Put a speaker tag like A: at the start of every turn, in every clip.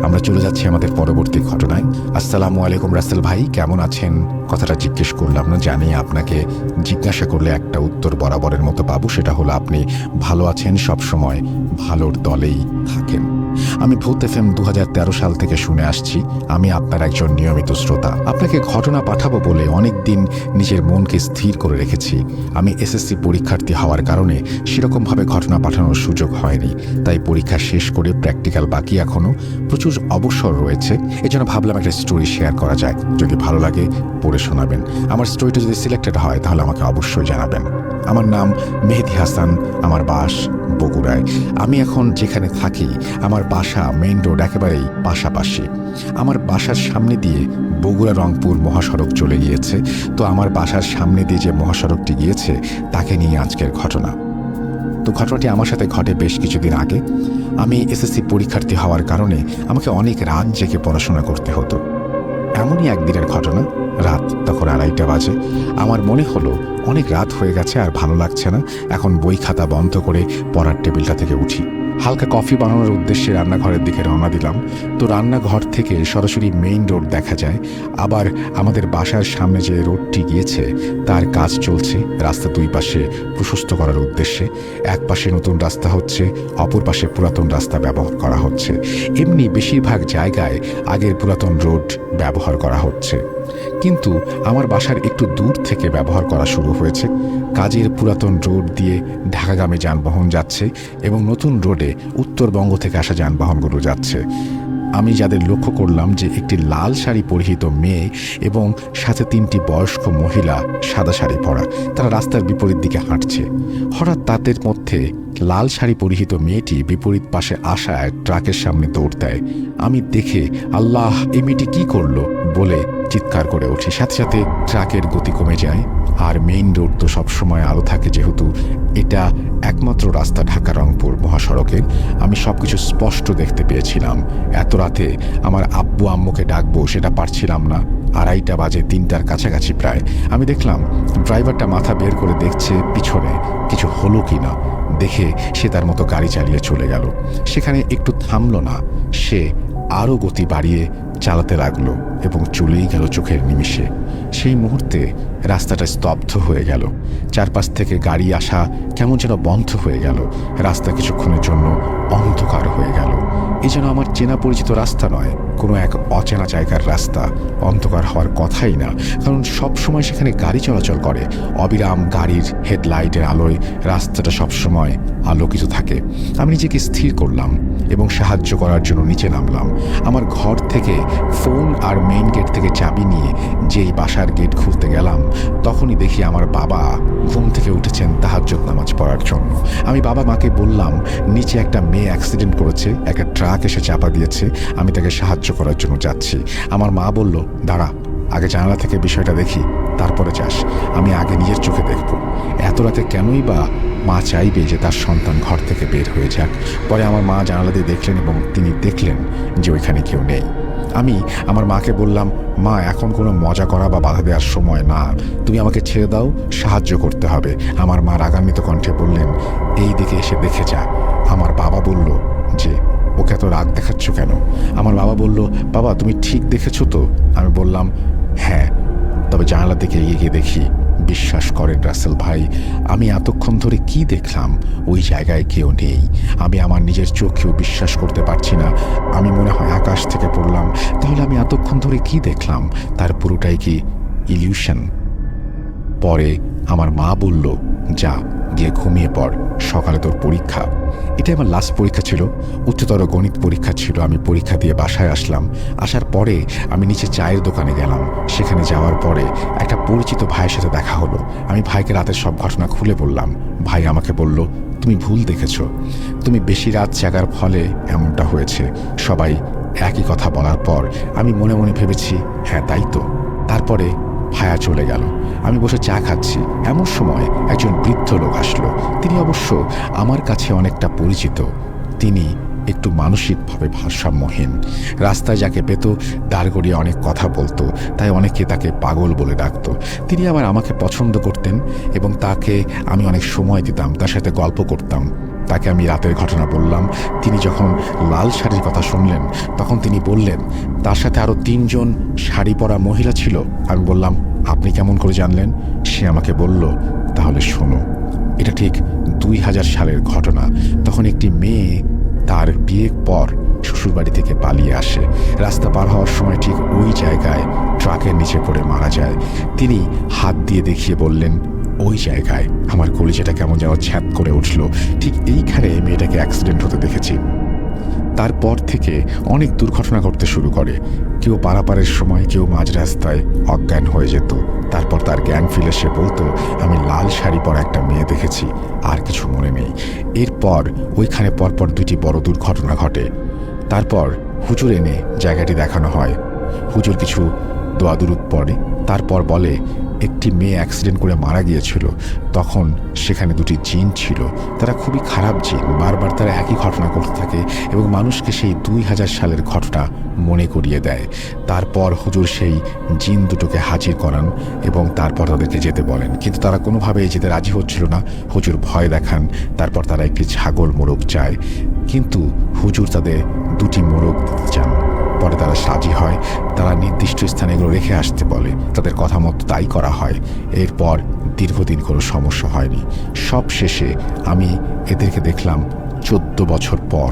A: আমরা চলে যাচ্ছি আমাদের পরবর্তী ঘটনায়। আসসালামু আলাইকুম রাসেল ভাই, কেমন আছেন? কথাটা জিজ্ঞেস করলাম না, জানি আপনাকে জিজ্ঞাসা করলে একটা উত্তর বরাবরের মতো পাবো, সেটা হলো আপনি ভালো আছেন, সবসময় ভালোর দলেই থাকেন। আমি ভূত এফএম 2013 সাল থেকে শুনে আসছি। আমি আপনার একজন নিয়মিত শ্রোতা। আপনাকে ঘটনা পাঠাবো বলে অনেক দিন নিজের মনকে স্থির করে রেখেছি। আমি এসএসসি পরীক্ষার্থী হওয়ার কারণে সেরকমভাবে ঘটনা পাঠানোর সুযোগ হয়নি, তাই পরীক্ষা শেষ করে প্র্যাকটিক্যাল বাকি, এখনও প্রচুর অবসর রয়েছে। এজন্য ভাবলাম একটা স্টোরি শেয়ার করা যায়, যদি ভালো লাগে পড়ে শোনাবেন। আমার স্টোরিটা যদি সিলেক্টেড হয় তাহলে আমাকে অবশ্যই জানাবেন। আমার নাম মেহেদি হাসান, আমার বাস বগুড়ায়। আমি এখন যেখানে থাকি আমার বাসা মেইন রোড একেবারেই পাশাপাশি। আমার বাসার সামনে দিয়ে বগুড়া রংপুর মহাসড়ক চলে গিয়েছে। তো আমার বাসার সামনে দিয়ে যে মহাসড়কটি গিয়েছে তাকে নিয়ে আজকের ঘটনা। তো ঘটনাটি আমার সাথে ঘটে বেশ কিছুদিন আগে। আমি এসএসসি পরীক্ষার্থী হওয়ার কারণে আমাকে অনেক রাত জেগে পড়াশোনা করতে হতো। এমনই একদিনের ঘটনা, রাত তখন 2:30 বাজে। আমার মনে হলো অনেক রাত হয়ে গেছে, আর ভালো লাগছে না, এখন বই খাতা বন্ধ করে পড়ার টেবিলটা থেকে উঠি। হালকা কফি বানানোর উদ্দেশ্যে রান্নাঘরের দিকে রওনা দিলাম। তো রান্নাঘর থেকে সরাসরি মেইন রোড দেখা যায়। আবার আমাদের বাসার সামনে যে রোডটি গিয়েছে তার কাজ চলছে। রাস্তা দুই পাশে প্রশস্ত করার উদ্দেশ্যে এক পাশে নতুন রাস্তা হচ্ছে, অপর পাশে পুরাতন রাস্তা ব্যবহার করা হচ্ছে। এমনি বেশিরভাগ জায়গায় আগের পুরাতন রোড ব্যবহার করা হচ্ছে, কিন্তু আমার বাসার একটু দূর থেকে ব্যবহার করা শুরু হয়েছে। কাজের পুরাতন রোড দিয়ে ঢাকাগামী যানবাহন যাচ্ছে এবং নতুন রোডে উত্তরবঙ্গ থেকে আসা যানবাহনগুলো যাচ্ছে। আমি যাদের লক্ষ্য করলাম যে একটি লাল শাড়ি পরিহিত মেয়ে এবং সাথে 3টি বয়স্ক মহিলা সাদা শাড়ি পরা, তারা রাস্তার বিপরীত দিকে হাঁটছে। হঠাৎ তাদের মধ্যে লাল শাড়ি পরিহিত মেয়েটি বিপরীত পাশে আসা এক ট্রাকের সামনে দৌড় দেয়। আমি দেখে আল্লাহ, এই মেয়েটি কী করলো বলে চিৎকার করে উঠি। সাথে সাথে ট্রাকের গতি কমে যায়। আর মেইন রোড তো সবসময় আলো থাকে, যেহেতু এটা একমাত্র রাস্তা ঢাকা রংপুর মহাসড়কের। আমি সবকিছু স্পষ্ট দেখতে পেয়েছিলাম। এত রাতে আমার আব্বু আম্মুকে ডাকবো সেটা পারছিলাম না। 2:30 বাজে, 3টার কাছাকাছি প্রায়। আমি দেখলাম ড্রাইভারটা মাথা বের করে দেখছে পিছনে কিছু হলো কি না। দেখে সে তার মতো গাড়ি চালিয়ে চলে গেল। সেখানে একটু থামলো না, সে আরও গতি বাড়িয়ে চালাতে লাগলো এবং চলেই গেল চোখের নিমিষে। সেই মুহূর্তে রাস্তাটা স্তব্ধ হয়ে গেল। চারপাশ থেকে গাড়ি আসা কেমন যেন বন্ধ হয়ে গেল। রাস্তা কিছুক্ষণের জন্য অন্ধকার হয়ে গেল। এই যেন আমার চেনা পরিচিত রাস্তা নয়, কোনো এক অচেনা জায়গার রাস্তা। অন্ধকার হওয়ার কথাই না, কারণ সব সময় সেখানে গাড়ি চলাচল করে। অবিরাম গাড়ির হেডলাইটের আলোয় রাস্তাটা সবসময় আলোকিত থাকে। আমি নিজেকে স্থির করলাম এবং সাহায্য করার জন্য নিচে নামলাম। আমার ঘর থেকে ফোন আর মেইন গেট থেকে চাবি নিয়ে যেই বাসার গেট খুলতে গেলাম, তখনই দেখি আমার বাবা ঘুম থেকে উঠেছেন তাহাজ্জুদ নামাজ পড়ার জন্য। আমি বাবা মাকে বললাম নিচে একটা মেয়ে অ্যাক্সিডেন্ট করেছে, একটা ট্রাক এসে চাপা দিয়েছে, আমি তাকে সাহায্য করার জন্য যাচ্ছি। আমার মা বলল, দাঁড়া, আগে জানালা থেকে বিষয়টা দেখি, তারপরে যাস। আমি আগে নিজের চোখে দেখব। এত রাতে কেনই বা মা চাইবে যে তার সন্তান ঘর থেকে বের হয়ে যাক। পরে আমার মা জানালা দিয়ে দেখলেন এবং তিনি দেখলেন যে ওইখানে কেউ নেই। আমি আমার মাকে বললাম, মা, এখন কোনো মজা করা বা বাধা দেওয়ার সময় না, তুমি আমাকে ছেড়ে দাও, সাহায্য করতে হবে। আমার মা রাগান্বিত কণ্ঠে বললেন, এই দিকে এসে দেখে যা। আমার বাবা বলল যে, ওকে এত রাগ দেখাচ্ছ কেন? আমার বাবা বলল, বাবা, তুমি ঠিক দেখেছো তো? আমি বললাম, হ্যাঁ, তবে জানালা দিকে এগিয়ে গিয়ে দেখি। বিশ্বাস করেন রাসেল ভাই, আমি এতক্ষণ ধরে কি দেখলাম, ওই জায়গায় কেউ নেই। আমি আমার নিজের চোখেও বিশ্বাস করতে পারছি না। আমি মনে হয় আকাশ থেকে পড়লাম। তাহলে আমি এতক্ষণ ধরে কি দেখলাম, তার পুরোটাই কি ইলিউশন? পরে আমার মা বলল, যা, গিয়ে ঘুমিয়ে পড়, সকালে তোর পরীক্ষা। এটাই আমার লাস্ট পরীক্ষা ছিল, উচ্চতর গণিত পরীক্ষা ছিল। আমি পরীক্ষা দিয়ে বাসায় আসলাম। আসার পরে আমি নিচে চায়ের দোকানে গেলাম। সেখানে যাওয়ার পরে একটা পরিচিত ভাইয়ের সাথে দেখা হলো। আমি ভাইকে রাতের সব ঘটনা খুলে বললাম। ভাই আমাকে বলল, তুমি ভুল দেখেছ, তুমি বেশি রাত জাগার ফলে এমনটা হয়েছে। সবাই একই কথা বলার পর আমি মনে মনে ভেবেছি, হ্যাঁ তাই তো। তারপরে ভায়া চলে গেল। আমি বসে চা খাচ্ছি, এমন সময় একজন বৃদ্ধ লোক আসলো। তিনি অবশ্য আমার কাছে অনেকটা পরিচিত। তিনি একটু মানসিকভাবে ভারসাম্যহীন। রাস্তায় যাকে পেত দাঁড় করিয়ে অনেক কথা বলতো, তাই অনেকে তাকে পাগল বলে ডাকত। তিনি আবার আমাকে পছন্দ করতেন এবং তাকে আমি অনেক সময় দিতাম, তার সাথে গল্প করতাম। তাকে আমি রাতের ঘটনা বললাম। তিনি যখন লাল শাড়ির কথা শুনলেন তখন তিনি বললেন তার সাথে আরও 3 জন শাড়ি পরা মহিলা ছিল। আমি বললাম আপনি কেমন করে জানলেন? সে আমাকে বলল তাহলে শোনো, এটা ঠিক 2000 সালের ঘটনা। তখন একটি মেয়ে তার বিয়ের পর শ্বশুরবাড়ি থেকে পালিয়ে আসে। রাস্তা পার হওয়ার সময় ঠিক ওই জায়গায় ট্রাকের নিচে পড়ে মারা যায়। তিনি হাত দিয়ে দেখিয়ে বললেন ওই জায়গায়। আমার কলিজাটা কেমন যেন ছ্যাদ করে উঠল। ঠিক এইখানে মেয়েটাকে অ্যাক্সিডেন্ট হতে দেখেছি। তারপর থেকে অনেক দুর্ঘটনা ঘটতে শুরু করে। কেউ পারাপারের সময়, কেউ মাঝ রাস্তায় অজ্ঞান হয়ে যেত। তারপর তার জ্ঞান ফিরে সে বলতো আমি লাল শাড়ি পরা একটা মেয়ে দেখেছি, আর কিছু মনে নেই। এরপর ওইখানে পরপর 2টি বড় দুর্ঘটনা ঘটে। তারপর হুজুর এনে জায়গাটি দেখানো হয়। হুজুর কিছু দোয়া দুরুদ পড়ে, তারপর বলে একটি মেয়ে অ্যাক্সিডেন্ট করে মারা গিয়েছিল। তখন সেখানে 2টি জিন ছিল। তারা খুবই খারাপ জিন। বারবার তারা একই ঘটনা করতে থাকে এবং মানুষকে সেই 2000 সালের ঘটনা মনে করিয়ে দেয়। তারপর হুজুর সেই জিন দুটোকে হাজির করান এবং তারপর তাদেরকে যেতে বলেন, কিন্তু তারা কোনোভাবেই যেতে রাজি হচ্ছিল না। হুজুর ভয় দেখান। তারপর তারা একটি ছাগল মোরগ চায়, কিন্তু হুজুর তাদের 2টি মোরগ দিতে চান। পরে তারা রাজি হয়। তারা নির্দিষ্ট স্থানে এগুলো রেখে আসতে বলে। তাদের কথা মতো তাই করা হয়। এরপর দীর্ঘদিন কোনো সমস্যা হয়নি। সব শেষে আমি এদেরকে দেখলাম 14 বছর পর।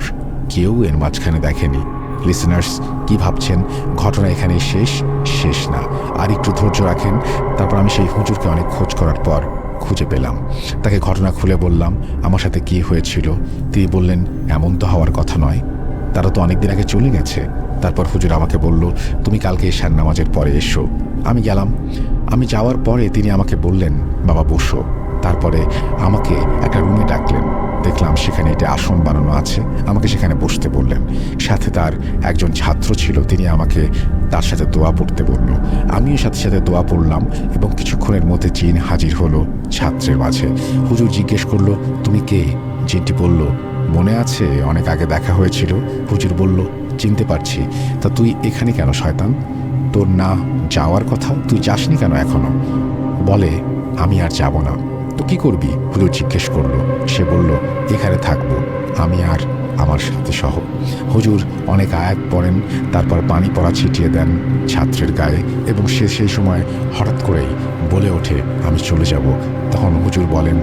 A: কেউ এর মাঝখানে দেখেনি। লিসেনার্স, কি ভাবছেন ঘটনা এখানেই শেষ? শেষ না, আর একটু ধৈর্য রাখেন। তারপর আমি সেই হুজুরকে অনেক খোঁজ করার পর খুঁজে পেলাম। তাকে ঘটনা খুলে বললাম আমার সাথে কি হয়েছিল। তিনি বললেন এমন তো হওয়ার কথা নয়, তারা তো অনেকদিন আগে চলে গেছে। তারপর হুজুর আমাকে বলল তুমি কালকে ঈশার নামাজের পরে এসো। আমি গেলাম। আমি যাওয়ার পরে তিনি আমাকে বললেন বাবা বসো। তারপরে আমাকে একটা রুমে ডাকলেন। দেখলাম সেখানে একটি আসন বানানো আছে। আমাকে সেখানে বসতে বললেন। সাথে তার একজন ছাত্র ছিল, তিনি আমাকে তার সাথে দোয়া পড়তে বলল। আমিও সাথে সাথে দোয়া পড়লাম এবং কিছুক্ষণের মধ্যে জিন হাজির হলো ছাত্রের মাঝে। হুজুর জিজ্ঞেস করলো তুমি কে? জিনটি বলল মনে আছে অনেক আগে দেখা হয়েছিল। হুজুর বলল চিনতে পারছি। তা তুই এখানে কেন শয়তান? তোর না যাওয়ার কথা, তুই যাসনি কেন এখনো? বলে আমি আর যাব না। তো কি করবি? হুজুর জিজ্ঞেস করলো। সে বলল এখানে থাকবো, আমি আর আমার সাথে সহ। হুজুর অনেক আয়াত পড়েন, তারপর পানি পড়া ছিটিয়ে দেন ছাত্রের গায়ে এবং সে সেই সময় হঠাৎ করেই বলে ওঠে আমি চলে যাব। তখন হুজুর বলেন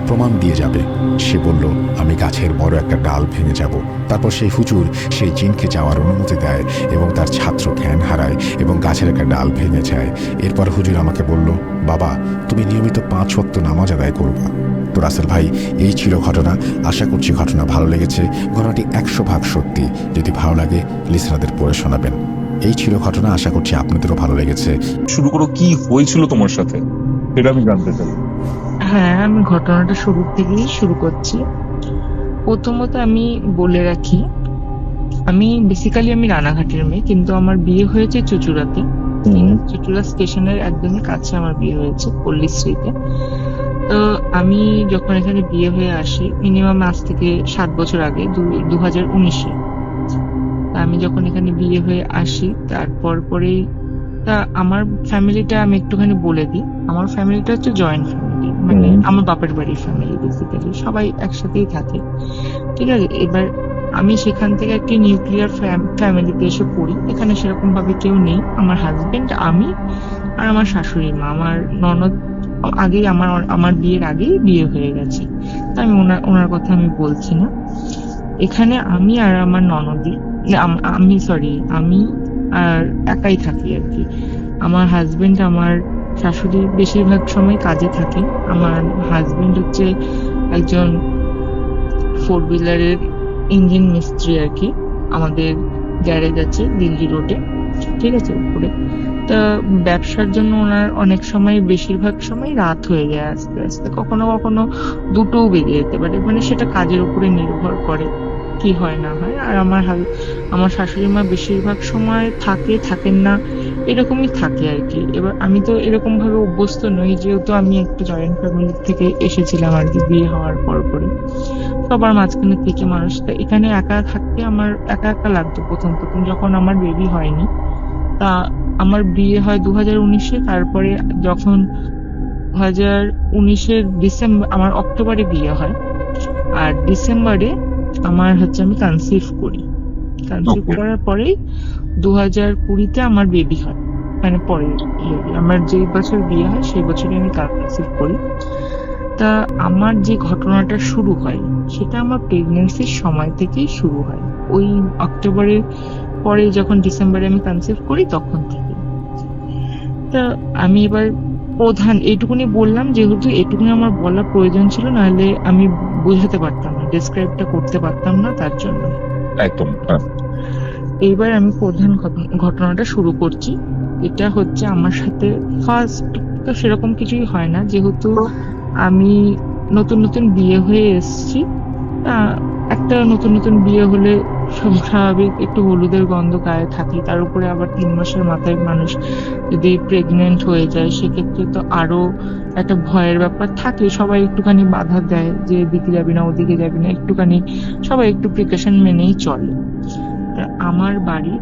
A: প্রমাণ দিয়ে যাবে। সে বলল আমি গাছের বড় একটা ডাল ভেঙে যাব। তারপর সেই হুজুর সেই জিনকে যাওয়ার অনুমতি দেয় এবং তার ছাত্র জ্ঞান হারায় এবং গাছের একটা ডাল ভেঙে যায়। এরপর হুজুর আমাকে বলল বাবা তুমি নিয়মিত 5 ওয়াক্ত নামাজ আদায় করবা। তো রাসেল ভাই, এই ছিল ঘটনা। আশা করছি ঘটনা ভালো লেগেছে। ঘটনাটি 100% সত্যি। যদি ভালো লাগে লিসেনারদের পড়ে শোনাবেন। এই ছিল ঘটনা। আশা করছি আপনাদেরও ভালো লেগেছে।
B: শুরু করো, কি হয়েছিল তোমার সাথে এটা আমি জানতে চাই।
C: হ্যাঁ, আমি ঘটনাটা শুরু থেকেই শুরু করছি। প্রথমত আমি বলে রাখি, আমি বেসিক্যালি রানাঘাটের মেয়ে, কিন্তু আমার বিয়ে হয়েছে চুঁচুড়াতে। চুঁচুড়া স্টেশনের একদমই কাছে আমার বিয়ে হয়েছে, পল্লীশ্রীতে। তো আমি যখন এখানে বিয়ে হয়ে আসি, মিনিমাম আজ থেকে 7 বছর আগে, 2019-এ আমি যখন এখানে বিয়ে হয়ে আসি, তারপর পরেই তা আমার ফ্যামিলিটা আমি একটুখানি বলে দিই। আমার ফ্যামিলিটা হচ্ছে জয়েন্ট ফ্যামিলি, মানে আমার বাপের বাড়ির ফ্যামিলি। বেসিক্যালি সবাই একসাথেই থাকে, ঠিক আছে। এবার আমি সেখান থেকে একটি নিউক্লিয়ার ফ্যামিলিতে এসে পড়ি। এখানে সেরকম ভাবে কেউ নেই। আমার হাজবেন্ড, আমি আর আমার শাশুড়ি মা। আমার ননদ আগেই আমার বিয়ের আগেই বিয়ে হয়ে গেছে, তা আমি ওনার কথা আমি বলছি না। এখানে আমি আর আমার ননদি, আমি আর একাই থাকি আর কি। আমার হাজবেন্ড, আমার শাশুড়ি বেশিরভাগ সময় কাজে থাকে। আমার হাজবেন্ড হচ্ছে একজন 4 হুইলারের ইঞ্জিন মিস্ত্রি আর কি। আমাদের গ্যারেজ আছে দিল্লি রোডে, ঠিক আছে, উপরে। তা ব্যবসার জন্য ওনার অনেক সময়, বেশিরভাগ সময় রাত হয়ে যায় আস্তে আস্তে। কখনো কখনো 2টোও বেজে যেতে পারে, মানে সেটা কাজের উপরে নির্ভর করে কি হয় না হয়। আর আমার শাশুড়ি মা বেশিরভাগ সময় থাকেন না, এরকমই থাকে আর কি। এবার আমি তো এরকম ভাবে অভ্যস্ত নই, যেহেতু আমি একটু জয়েন্ট ফ্যামিলি থেকে এসেছিলাম আর কি বিয়ে হওয়ার পর পরে। সবার মাঝখানে থেকে মানুষটা এখানে একা থাকতে আমার একা একা লাগতো প্রথম প্রথম, যখন আমার বেবি হয়নি। তা আমার বিয়ে হয় 2019-এ। তারপরে যখন 2019-এর ডিসেম্বর, আমার অক্টোবরে বিয়ে হয়। আর ডিসেম্বরে আমার হচ্ছে আমি কনসিভ করি। Conceive
B: Okay.
C: করার পরেই 2020-তে আমার বেবি হয়, মানে পরে আমার যে বছর বিয়ে হয় সেই বছরই আমি কনসিভ করি। তা আমার যে ঘটনাটা শুরু হয় সেটা আমার প্রেগনেন্সির সময় থেকেই শুরু হয়, ওই অক্টোবরের পরে যখন ডিসেম্বরে আমি কনসিভ করি তখন থেকে। তা আমি এবার প্রধান এইটুকুনি বললাম, যেহেতু এটুকুনি আমার বলা প্রয়োজন ছিল, নাহলে আমি বোঝাতে পারতাম না, ডিসক্রাইবটা করতে পারতাম না, তার জন্য।
B: একদম, হ্যাঁ।
C: এইবার আমি প্রধান ঘটনাটা শুরু করছি। এটা হচ্ছে আমার সাথে ফার্স্ট, তো সেরকম কিছুই হয় না, যেহেতু আমি নতুন নতুন বিয়ে হয়ে এসেছি। একটা নতুন নতুন বিয়ে হলে স্বাভাবিক একটু হলুদের গন্ধ গায়ে থাকে, তার উপরে আবার 3 মাসের মাথায় মানুষ যদি প্রেগনেন্ট হয়ে যায় সেক্ষেত্রে তো আরো একটা ভয়ের ব্যাপার থাকে, সবাই একটুখানি বাধা দেয় যে এদিকে যাবি না ওদিকে যাবি না, একটুখানি সবাই একটু প্রিকশন মেনেই চলে। তা আমার বাড়ি,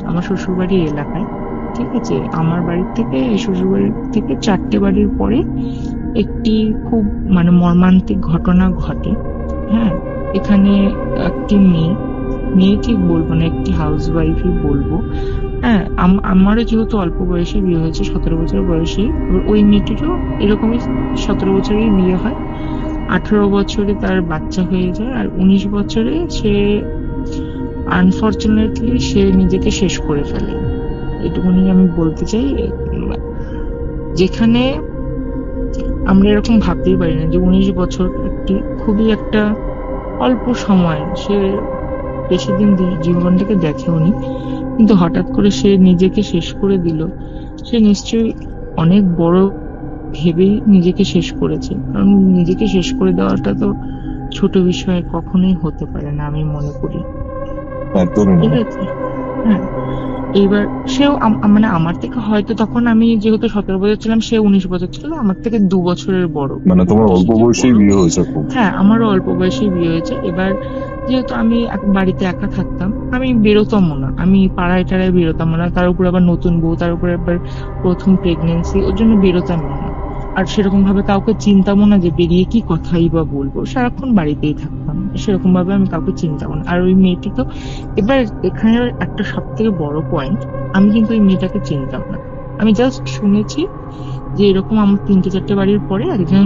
C: আমার শ্বশুর বাড়ির এলাকায়, ঠিক আছে, আমার বাড়ির থেকে শ্বশুর বাড়ির থেকে 4টে বাড়ির পরে একটি খুব মানে মর্মান্তিক ঘটনা ঘটে। হ্যাঁ, এখানে একটি মেয়ে ঠিক বলবো না, একটি হাউস ওয়াইফই বলবো। হ্যাঁ, আমারও যেহেতু অল্প বয়সে বিয়ে হয়েছে, 17 বছর বয়সে, ওই মেয়েটিরও এরকমই 17 বছরেই বিয়ে হয়। 18 বছরে তার বাচ্চা হয়ে যায়, আর 19 বছরে সে আনফরচুনেটলি সে নিজেকে শেষ করে ফেলে। এটুকুনি আমি বলতে চাই। যেখানে আমরা এরকম ভাবতেই পারি না যে 19 বছর একটি খুবই একটা অল্প সময়, সে বেশি দিন জীবনটাকে দেখেওনি, কিন্তু হঠাৎ করে সে নিজেকে শেষ করে দিল। সে নিশ্চয়ই অনেক বড় ভেবেই নিজেকে শেষ করেছে, কারণ নিজেকে শেষ করে দেওয়াটা তো ছোট বিষয় কখনোই হতে পারে না, আমি মনে করি।
B: একদমই
C: ঠিক
B: না।
C: আছে, হ্যাঁ। এইবার সেও মানে আমার থেকে হয়তো তখন আমি যেহেতু 17 বছর ছিলাম, সে 19 বছর ছিল, আমার থেকে 2 বছরের বড়।
B: মানে তোমার অল্প
C: বেশি যে
B: বয়সেই
C: বড়,
B: বিয়ে হয়েছে খুব।
C: হ্যাঁ আমারও অল্প বয়সে বিয়ে হয়েছে। এবার যেহেতু আমি বাড়িতে একা থাকতাম, আমি বেরোতাম না, আমি পাড়ায় টাড়ায় বেরোতাম না, তার উপর আবার নতুন বউ, তার উপরে আবার প্রথম প্রেগনেন্সি, ওর জন্য বেরোতাম না। আর সেরকম ভাবে কাউকে চিনতামও না যে বেরিয়ে কি কথাই বা বলবো, সারাক্ষণ বাড়িতেই থাকতাম, সেরকম ভাবে আমি কাউকে চিনতাম না। আর ওই মেয়েটি তো, এবার এখানে একটা সব থেকে বড় পয়েন্ট, আমি কিন্তু ওই মেয়েটাকে চিনতাম না, আমি জাস্ট শুনেছি যে এরকম আমার 3-4টে বাড়ির পরে একজন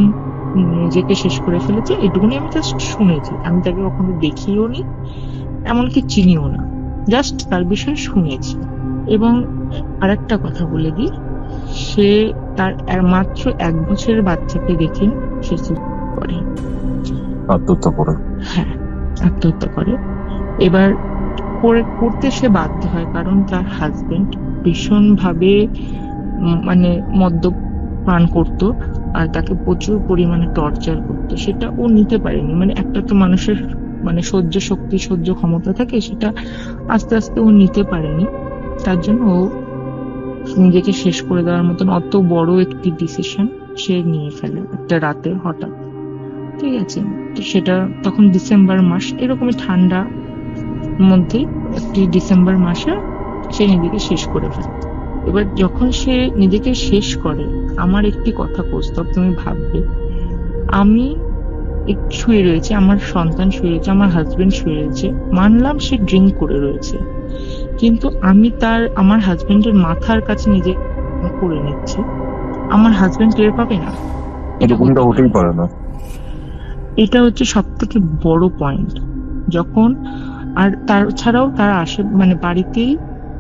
C: নিজেকে শেষ করে ফেলেছে, এটুকুনি আমি জাস্ট শুনেছি, আমি তাকে কখনো দেখিও নি, এমনকি চিনিও না, জাস্ট তার বিষয়ে শুনেছি। এবং আরেকটা কথা বলে দিই, সে তার মাত্র 1 বছরের বাচ্চাকে রেখে সে suicide করে।
B: আত্মহত্যা করে।
C: হ্যাঁ, আত্মহত্যা করে। এবার করতে সে বাধ্য হয়, কারণ তার হাজবেন্ড ভীষণ ভাবে মানে মদ্যপান করতো, আর তাকে প্রচুর পরিমাণে টর্চার করতো, সেটা ও নিতে পারেনি। মানে একটা তো মানুষের মানে সহ্য শক্তি, সহ্য ক্ষমতা থাকে, সেটা আস্তে আস্তে ও নিতে পারেনি, তার জন্য ও নিজেকে শেষ করে দেওয়ার মতন অত বড় একটি ডিসিশন সে নিয়ে ফেলে একটা রাতে হঠাৎ। ঠিক আছে, তো সেটা তখন ডিসেম্বর মাস, এরকমই ঠান্ডা মধ্যে একটি ডিসেম্বর মাসে সে নিজেকে শেষ করে ফেলে। এবার যখন সে নিজেকে শেষ করে, আমার একটি কথা প্রস্তাব, তুমি ভাববে, আমি শুয়ে রয়েছে, আমার সন্তান শুয়ে রয়েছে, আমার হাজবেন্ড শুয়ে রয়েছে, মানলাম সে ড্রিঙ্ক করে রয়েছে, কিন্তু আমি আমার হাজবেন্ডের মাথার কাছে নিজে করে নিচ্ছি, আমার হাজবেন্ড টের পাবে না?
B: এরকমটা হতেই পারে না।
C: এটা হচ্ছে সব থেকে বড় পয়েন্ট। যখন আর তার ছাড়াও তার মানে বাড়িতেই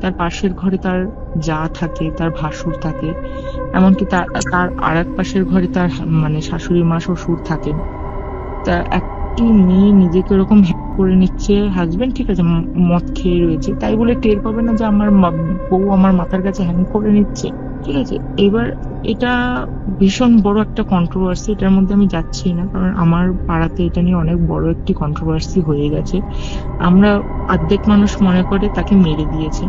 C: তার পাশের ঘরে তার যা থাকে, তার ভাসুর থাকে, এমনকি তার আর এক পাশের ঘরে তার মানে শাশুড়ি মা শ্বশুর থাকে। তা একটি মেয়ে নিজেকে ওরকম হ্যাক করে নিচ্ছে, হাজবেন্ড ঠিক আছে মদ খেয়ে রয়েছে, তাই বলে টের পাবে না যে আমার বউ আমার মাথার কাছে হ্যাং করে নিচ্ছে? ঠিক আছে, এবার এটা ভীষণ বড় একটা কন্ট্রোভার্সি, এটার মধ্যে আমি যাচ্ছি না, কারণ আমার পাড়াতে এটা নিয়ে অনেক বড় একটি কন্ট্রোভার্সি হয়ে গেছে। আমরা অর্ধেক মানুষ মনে করে তাকে মেরে দিয়েছে,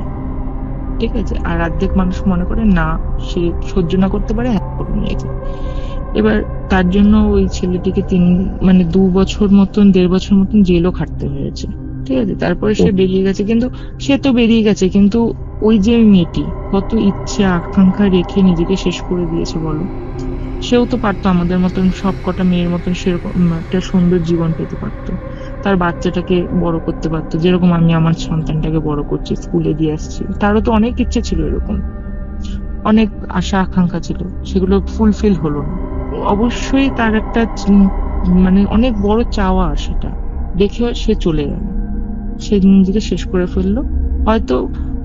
C: ঠিক আছে, আর অর্ধেক মানুষ মনে করে না সে সহ্য না করতে পারে হ্যাক করে নিয়েছে। এবার তার জন্য ওই ছেলেটিকে 2 বছর মতন 1.5 বছর মতন জেলও খাটতে হয়েছে। ঠিক আছে, তারপরে সে বেরিয়ে গেছে, কিন্তু সে তো বেরিয়ে গেছে, কিন্তু ওই যে মেয়েটি কত ইচ্ছে আকাঙ্ক্ষা রেখে নিজেকে শেষ করে দিয়েছে বলো। সেও তো পারতো আমাদের মতন, সব কটা মেয়ের মতন সেরকম একটা সুন্দর জীবন পেতে পারতো, তার বাচ্চাটাকে বড় করতে পারতো, যেরকম আমি আমার সন্তানটাকে বড় করছি, স্কুলে দিয়ে আসছি। তারও তো অনেক ইচ্ছে ছিল, এরকম অনেক আশা আকাঙ্ক্ষা ছিল, সেগুলো ফুলফিল হলো না। অবশ্যই তার একটা মানে অনেক বড় চাওয়া, সেটা দেখেও সে চলে গেল, সে নিজেকে শেষ করে ফেললো। হয়তো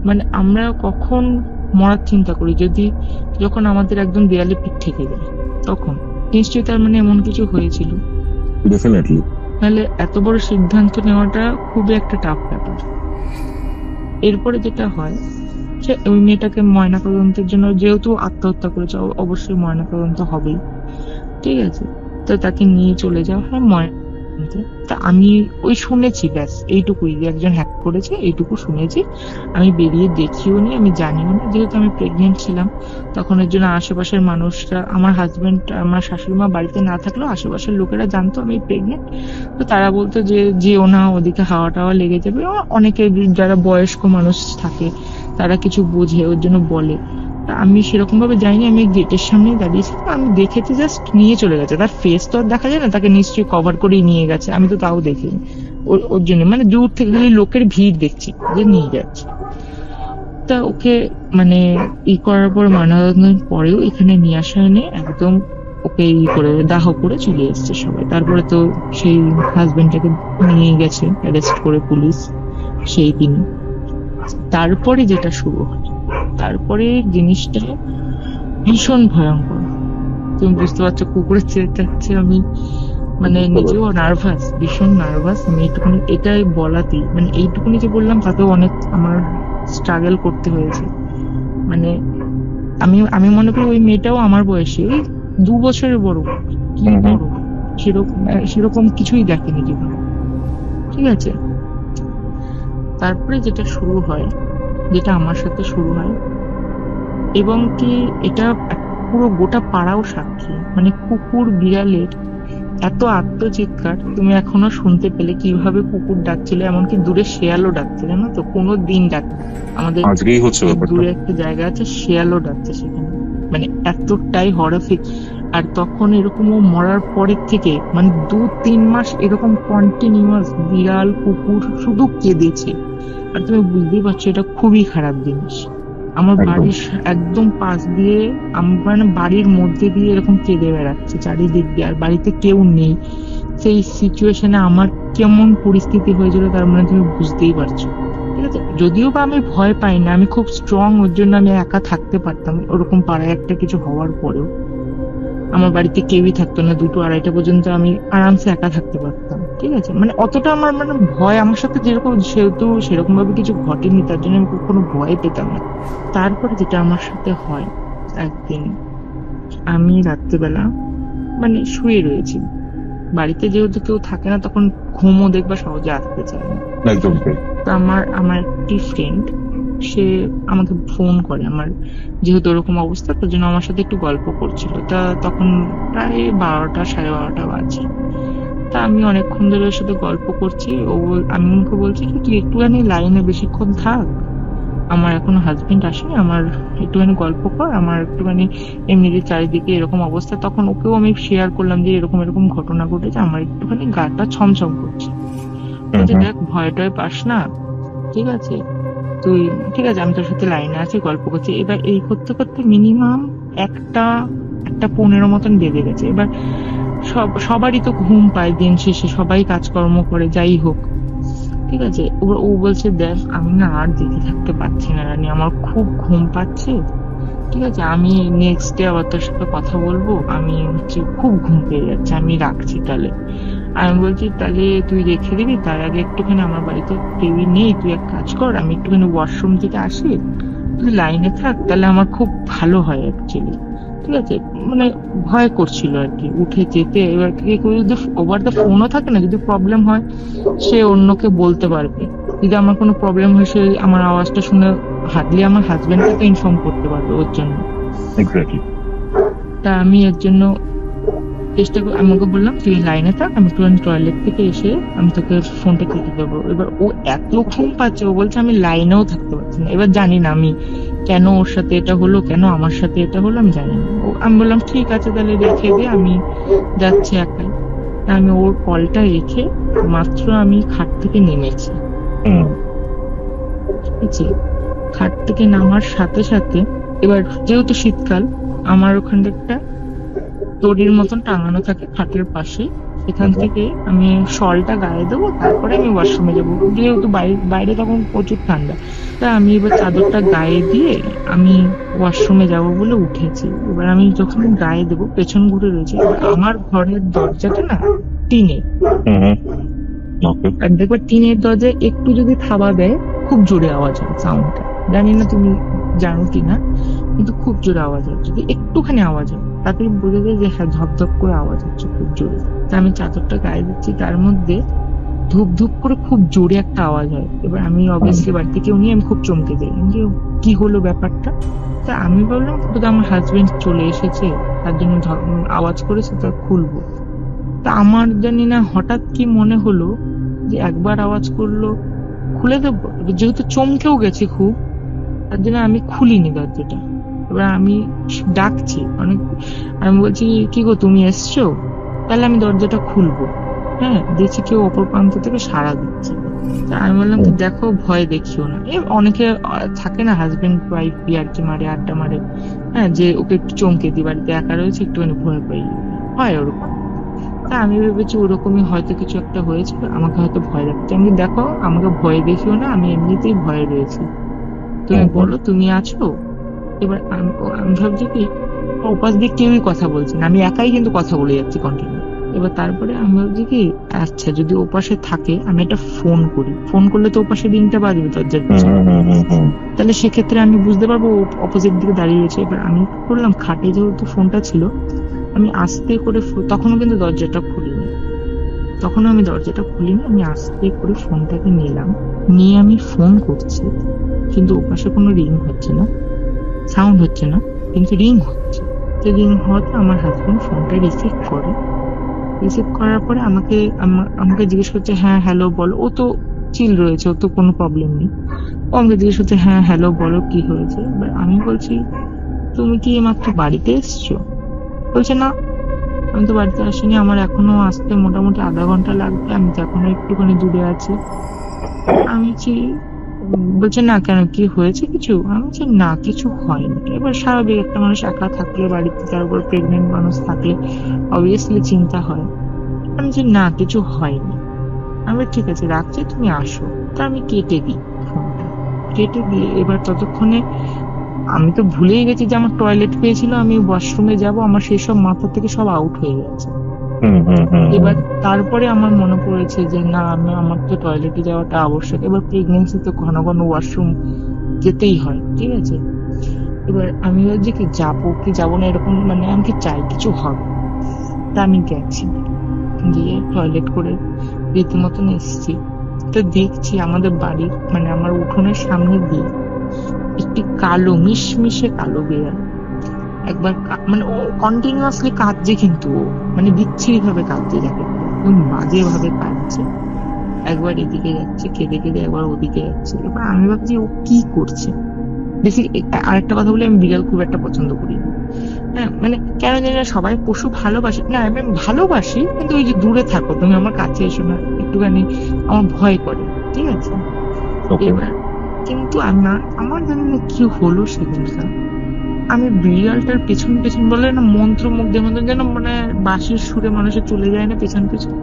C: মানে আমরা কখন মরার চিন্তা করি, যখন আমাদের একদম দেয়ালে পিঠ থেকে যায়, তখন নিশ্চয়ই তার মানে এমন কিছু হয়েছিল,
B: ডেফিনেটলি।
C: নাহলে এত বড় সিদ্ধান্ত নেওয়াটা খুবই একটা টাফ ব্যাপার। এরপরে যেটা হয়, সে ওই মেয়েটাকে ময়নাতদন্তের জন্য, যেহেতু আত্মহত্যা করেছে অবশ্যই ময়নাতদন্ত হবেই, ঠিক আছে, তো তাকে নিয়ে চলে যাওয়া হয় ময়নাতদন্তে। তা আমি ওই শুনেছি, ব্যাস এইটুকুই, যে একজন হ্যাক করেছে, এইটুকু শুনেছি। আমি বেরিয়ে দেখিও নি, আমি জানিও না, যেহেতু আমি প্রেগনেন্ট ছিলাম তখন। এর জন্য আশেপাশের মানুষরা, আমার হাজবেন্ড, আমার শাশুড়ি মা বাড়িতে না থাকলেও আশেপাশের লোকেরা জানতো আমি প্রেগনেন্ট। তো তারা বলতো যে যেও না, ওদিকে হাওয়া টাওয়া লেগে যাবে। অনেকে যারা বয়স্ক মানুষ থাকে তারা কিছু বোঝে, ওর জন্য বলে। তা আমি সেরকম ভাবে যাইনি, আমি গেটের সামনে দাঁড়িয়েছিলাম, আমি দেখেছি জাস্ট নিয়ে চলে গেছে। তার ফেস তো আর দেখা যায় না, তাকে নিশ্চয়ই কভার করেই নিয়ে গেছে, আমি তো তাও দেখিনি। ওর জন্য মানে দূর থেকে খালি লোকের ভিড় দেখছি যে নিয়ে যাচ্ছে। তা ওকে মানে করার পর, ময়নাতদন্তের পরেও এখানে নিয়ে আসা এনে একদম ওকে করে দাহ করে চলে এসছে সবাই। তারপরে তো সেই হাজবেন্ডটাকে নিয়ে গেছে অ্যারেস্ট করে পুলিশ সেই দিন। তারপরে যেটা শুরু হয়, তারপরে জিনিসটা ভীষণ ভয়ঙ্কর। তুমি বুঝতে পারছো, কুকুরের চেঁচাচ্ছে, আমি মানে নিজেও নার্ভাস, ভীষণ নার্ভাস। আমি এইটুকুনি, এটাই বলাতেই মানে এইটুকুনি যে বললাম, তাতেও অনেক আমার স্ট্রাগল করতে হয়েছে। মানে আমি আমি মনে করি ওই মেয়েটাও আমার বয়সী, ওই 2 বছরের বড়, কি বড়, সেরকম কিছুই দেখেনি জীবনে, ঠিক আছে। তারপরে যেটা শুরু হয়, যেটা আমার সাথে শুরু হয়, এবং কি এটা পুরো গোটা পাড়াও সাক্ষী, মানে কুকুর বিড়ালের এত আত্মচিৎকার তুমি এখনো শুনতে পেলে, কিভাবে কুকুর ডাকছিল, এমনকি দূরে শেয়ালও ডাকছে, জানো তো, কোনো দিন ডাক আমাদের
B: আজকেই হচ্ছে ব্যাপারটা।
C: দূরে একটা জায়গা আছে, শেয়ালও ডাকছে সেখানে, মানে এতটাই হরফিক। আর তখন এরকম ও মরার পরের থেকে মানে 2-3 মাস এরকম কন্টিনিউয়াস বিড়াল কুকুর শুধু কেঁদেছে। আর তুমি বুঝতেই পারছো এটা খুবই খারাপ জিনিস। আমার
B: একদম।
C: বাড়ির একদম পাশ দিয়ে, আমার মানে বাড়ির মধ্যে দিয়ে এরকম কেঁদে বেড়াচ্ছে চারিদিক দিয়ে, আর বাড়িতে কেউ নেই। সেই সিচুয়েশনে আমার কেমন পরিস্থিতি হয়েছিল তার মানে তুমি বুঝতেই পারছো, ঠিক আছে। যদিও বা আমি ভয় পাই না, আমি খুব স্ট্রং, ওর জন্য আমি একা থাকতে পারতাম ওরকম পাড়ায় একটা কিছু হওয়ার পরেও। আমার বাড়িতে কেউই থাকতো না, 2-2-2:30 পর্যন্ত আমি আরামসে একা থাকতে পারতাম, ঠিক আছে। মানে অতটা আমার মানে ভয়, আমার সাথে যেরকম, সেহেতু সেরকম ভাবে কিছু ঘটেনি, তার জন্য আমি কখনো ভয় পেতাম না। তারপরে যেটা আমার সাথে হয়, একদিন আমি রাত্রিবেলা মানে শুয়ে রয়েছি, বাড়িতে যেহেতু কেউ থাকে না, তখন ঘুমও দেখবা সহজে আসতে চায় না।
B: একদম তাই।
C: তো আমার একটি ফ্রেন্ড, সে আমাকে ফোন করে, আমার যেহেতু ওরকম অবস্থা, তার জন্য আমার সাথে একটু গল্প করছিল। তা তখন প্রায় 12টা 12:30 বাজে। তা আমি অনেকক্ষণ ধরে ওর সাথে গল্প করছি। আমি ওকে বলছি কি তুই একটুখানি লাইনে বেশিক্ষণ থাক, আমার এখনো হাজবেন্ড আসেনি, আমার একটুখানি গল্প কর, আমার একটুখানি এমনিতে চারিদিকে এরকম অবস্থা। তখন ওকেও আমি শেয়ার করলাম যে এরকম এরকম ঘটনা ঘটেছে, আমার একটুখানি গাটা ছমছম করছে। বলছে দেখ, ভয় টয় পাস না, ঠিক আছে, তুই ঠিক আছে, আমি তোর সাথে লাইনে আছি, গল্প করছি। এবার এই করতে করতে মিনিমাম 1:15 মতন বেজে গেছে। এবার সবারই তো ঘুম পায়, দিন শেষে সবাই কাজকর্ম করে, যাই হোক, ঠিক আছে। এবার ও বলছে দেখ, আমি না আর দেখে থাকতে পারছি না রানী, আমার খুব ঘুম পাচ্ছে, ঠিক আছে, আমি নেক্সট ডে আবার তোর সাথে কথা বলবো, আমি হচ্ছে খুব ঘুম পেয়ে যাচ্ছে, আমি রাখছি তাহলে। আমি বলছি তাহলে তুই রেখে দিবি, তার আগে একটুখানি, আমার বাড়িতে কেউই নেই, তুই এক কাজ কর, আমি একটুখানি ওয়াশরুম থেকে আসি, তুই লাইনে থাক, তাহলে আমার খুব ভালো হয় অ্যাকচুয়ালি, ঠিক আছে। মানে ভয় করছিল আর কি উঠে যেতে। এবার কেউ যদি ওভার দ্য ফোনও থাকে না, যদি প্রবলেম হয় সে অন্যকে বলতে পারবে, যদি আমার কোনো প্রবলেম হয় সে আমার আওয়াজটা শুনে হার্ডলি আমার হাজবেন্ডকে তো ইনফর্ম করতে পারবে ওর জন্য।
B: এক্স্যাক্টলি।
C: তা আমি এর জন্য চেষ্টা করি, আমি ওকে বললাম তুই লাইনে থাক, আমি একটুখানি টয়লেট থেকে এসে আমি তোকে ফোনটা কেটে দেবো। এবার ও এত ঘুম পাচ্ছে, ও বলছে আমি লাইনেও থাকতে পারছি না। এবার জানি না আমি কেন ওর সাথে এটা হলো, কেন আমার সাথে এটা হলো আমি জানি না। আমি বললাম ঠিক আছে তাহলে রেখে দে, আমি যাচ্ছি একাই। আমি ওর কলটা রেখে মাত্র আমি খাট থেকে নেমেছি,
B: হুম
C: ঠিক আছে? খাট থেকে নামার সাথে সাথে এবার যেহেতু শীতকাল, আমার ওখানটা একটা দড়ির মতন টাঙানো থাকে খাটের পাশে, সেখান থেকে আমি শলটা গায়ে দেবো, তারপরে আমি ওয়াশরুমে যাবো, যেহেতু বাইরে তখন প্রচুর ঠান্ডা। তা আমি এবার চাদরটা গায়ে দিয়ে আমি ওয়াশরুমে যাব বলে উঠেছি। এবার আমি যখন গায়ে দেবো পেছন ঘুরে রয়েছে, এবার আমার ঘরের দরজাটা না টিনের,
B: হুম হুম ওকে
C: আর দেখবে টিনের দরজায় একটু যদি থাবা দেয় খুব জোরে আওয়াজ হয়, সাউন্ডটা জানি না তুমি জানো কিনা, কিন্তু খুব জোরে আওয়াজ হয়। যদি একটুখানি আওয়াজ হয় তাতে বোঝা যায় যে হ্যাঁ ধপধপ করে আওয়াজ হচ্ছে খুব জোরে। তা আমি চাদরটা গায়ে দিচ্ছি, তার মধ্যে ধূপ ধূপ করে খুব জোরে একটা আওয়াজ হয়। এবার আমি অবভিয়াসলি বাড়িতে কেউ নিয়ে আমি খুব চমকে যাই, আমি যে কি হলো ব্যাপারটা। তা আমি ভাবলাম বোধহয় আমার হাজবেন্ড চলে এসেছে, তার জন্য আওয়াজ করেছে, তা খুলবো। তা আমার জানি না হঠাৎ কি মনে হলো যে একবার আওয়াজ করলো খুলে দেবো, এবার যেহেতু চমকেও গেছি খুব, তার জন্য আমি খুলিনি দরজাটা। এবার আমি ডাকছি অনেক, আমি বলছি কি গো তুমি এসছো, তাহলে আমি দরজাটা খুলবো। হ্যাঁ, দেখছি কেউ অপর প্রান্ত থেকে সাড়া দিচ্ছে। তা আমি বললাম কি দেখো ভয় দেখিও না, অনেকে থাকে না হাজবেন্ড ওয়াইফ ইয়ার্কি মারে আড্ডা মারে, হ্যাঁ যে ওকে একটু চমকে দি, বাড়িতে একা রয়েছে একটুখানি ভয় পাই, হয় ওরকম। তা আমি ভেবেছি ওরকমই হয়তো কিছু একটা হয়েছে, আমাকে হয়তো ভয় লাগছে। আমি দেখো আমাকে ভয় দেখিও না, আমি এমনিতেই ভয়ে রয়েছি, তুমি বলো তুমি আছো। এবার আমি ভাবছি কি ওপাশ দিয়ে কেউই কথা বলছে না, আমি একাই কিন্তু কথা বলে যাচ্ছি কন্টিনিউ। এবার তারপরে আমি ভাবছি কি আচ্ছা যদি ওপাশে থাকে আমি একটা ফোন করি, ফোন করলে তো ওপাশে রিংটা বাজবে দরজার পিছনে, তাহলে সেক্ষেত্রে আমি বুঝতে পারবো অপোজিট দিকে দাঁড়িয়ে রয়েছে। এবার আমি কি করলাম, খাটে যেহেতু ফোনটা ছিল আমি আস্তে করে তখনও কিন্তু দরজাটা খুলিনি, আমি আস্তে করে ফোনটাকে নিলাম, নিয়ে আমি ফোন করছি, কিন্তু ওপাশে কোনো রিং হচ্ছে না, সাউন্ড হচ্ছে না, কিন্তু রিং হচ্ছে। তো রিং হওয়াতে আমার হাজবেন্ড ফোনটা রিসিভ করার পরে আমাকে জিজ্ঞেস করছে হ্যাঁ হ্যালো বলো। ও তো চিল রয়েছে, ও তো কোনো প্রবলেম নেই। ও আমাকে জিজ্ঞেস করছে হ্যাঁ হ্যালো বলো কি হয়েছে। এবার আমি বলছি তুমি কি মাত্র বাড়িতে এসছো? বলছে না আমি তো বাড়িতে আসিনি, আমার এখনো আসতে মোটামুটি আধা ঘন্টা লাগবে, আমি তো এখনো একটুখানি দূরে আছি। আমি বলছে না কেন কি হয়েছে কিছু? আমি বলছি না কিছু হয়নি। এবার স্বাভাবিক একটা মানুষ একা থাকলে বাড়িতে, তার উপর প্রেগনেন্ট মানুষ থাকলে অবভিয়াসলি চিন্তা হয়। আমি যে না কিছু হয়নি। আমি ঠিক আছে রাখছি, তুমি আসো। তা আমি কেটে দিই ফোনটা, কেটে দিয়ে এবার ততক্ষণে আমি তো ভুলেই গেছি যে আমার টয়লেট পেয়েছিল, আমি ওয়াশরুমে যাব, আমার সেই সব মাথা থেকে সব আউট হয়ে গেছে। এবার তারপরে আমার মনে পড়েছে যে না আমার তো টয়লেটে যাওয়াটা আবশ্যক। এবার প্রেগনেন্সি তো ঘন ঘন ওয়াশরুম যেতেই হয়, ঠিক আছে। এবার আমি ভাবছি কি যাবো না এরকম, মানে আমি কি চাই কিছু হবে। তা আমি গেছি, গিয়ে টয়লেট করে রীতিমতন এসছি। তো দেখছি আমাদের বাড়ির মানে আমার উঠোনের সামনে দিয়ে একটি কালো মিশমিশে কালো বিড়াল একবার মানে ও কন্টিনিউয়াসলি কাঁদছে, কিন্তু ও মানে বিচ্ছিরি ভাবে কাঁদছে, যাকে বাজে ভাবে কাঁদছে। একবার এদিকে যাচ্ছে কেঁদে কেঁদে, একবার ওদিকে যাচ্ছে। এবার আমি ভাবছি ও কি করছে। বেশি আরেকটা কথা বলি, আমি বিড়াল খুব একটা পছন্দ করি না। হ্যাঁ মানে কেন জানি না, সবাই পশু ভালোবাসে না, আমি ভালোবাসি, কিন্তু ওই যে দূরে থাকো তুমি আমার কাছে এসো না, একটুখানি আমার ভয় করে, ঠিক আছে। এবার কিন্তু আমার জানি না কি হলো সেদিনটা, আমি বিড়ালটার পেছন পেছন বলে না মন্ত্রমুগ্ধের মতন, যেন মানে বাঁশির সুরে মানুষের চলে যায় না পেছন পেছন,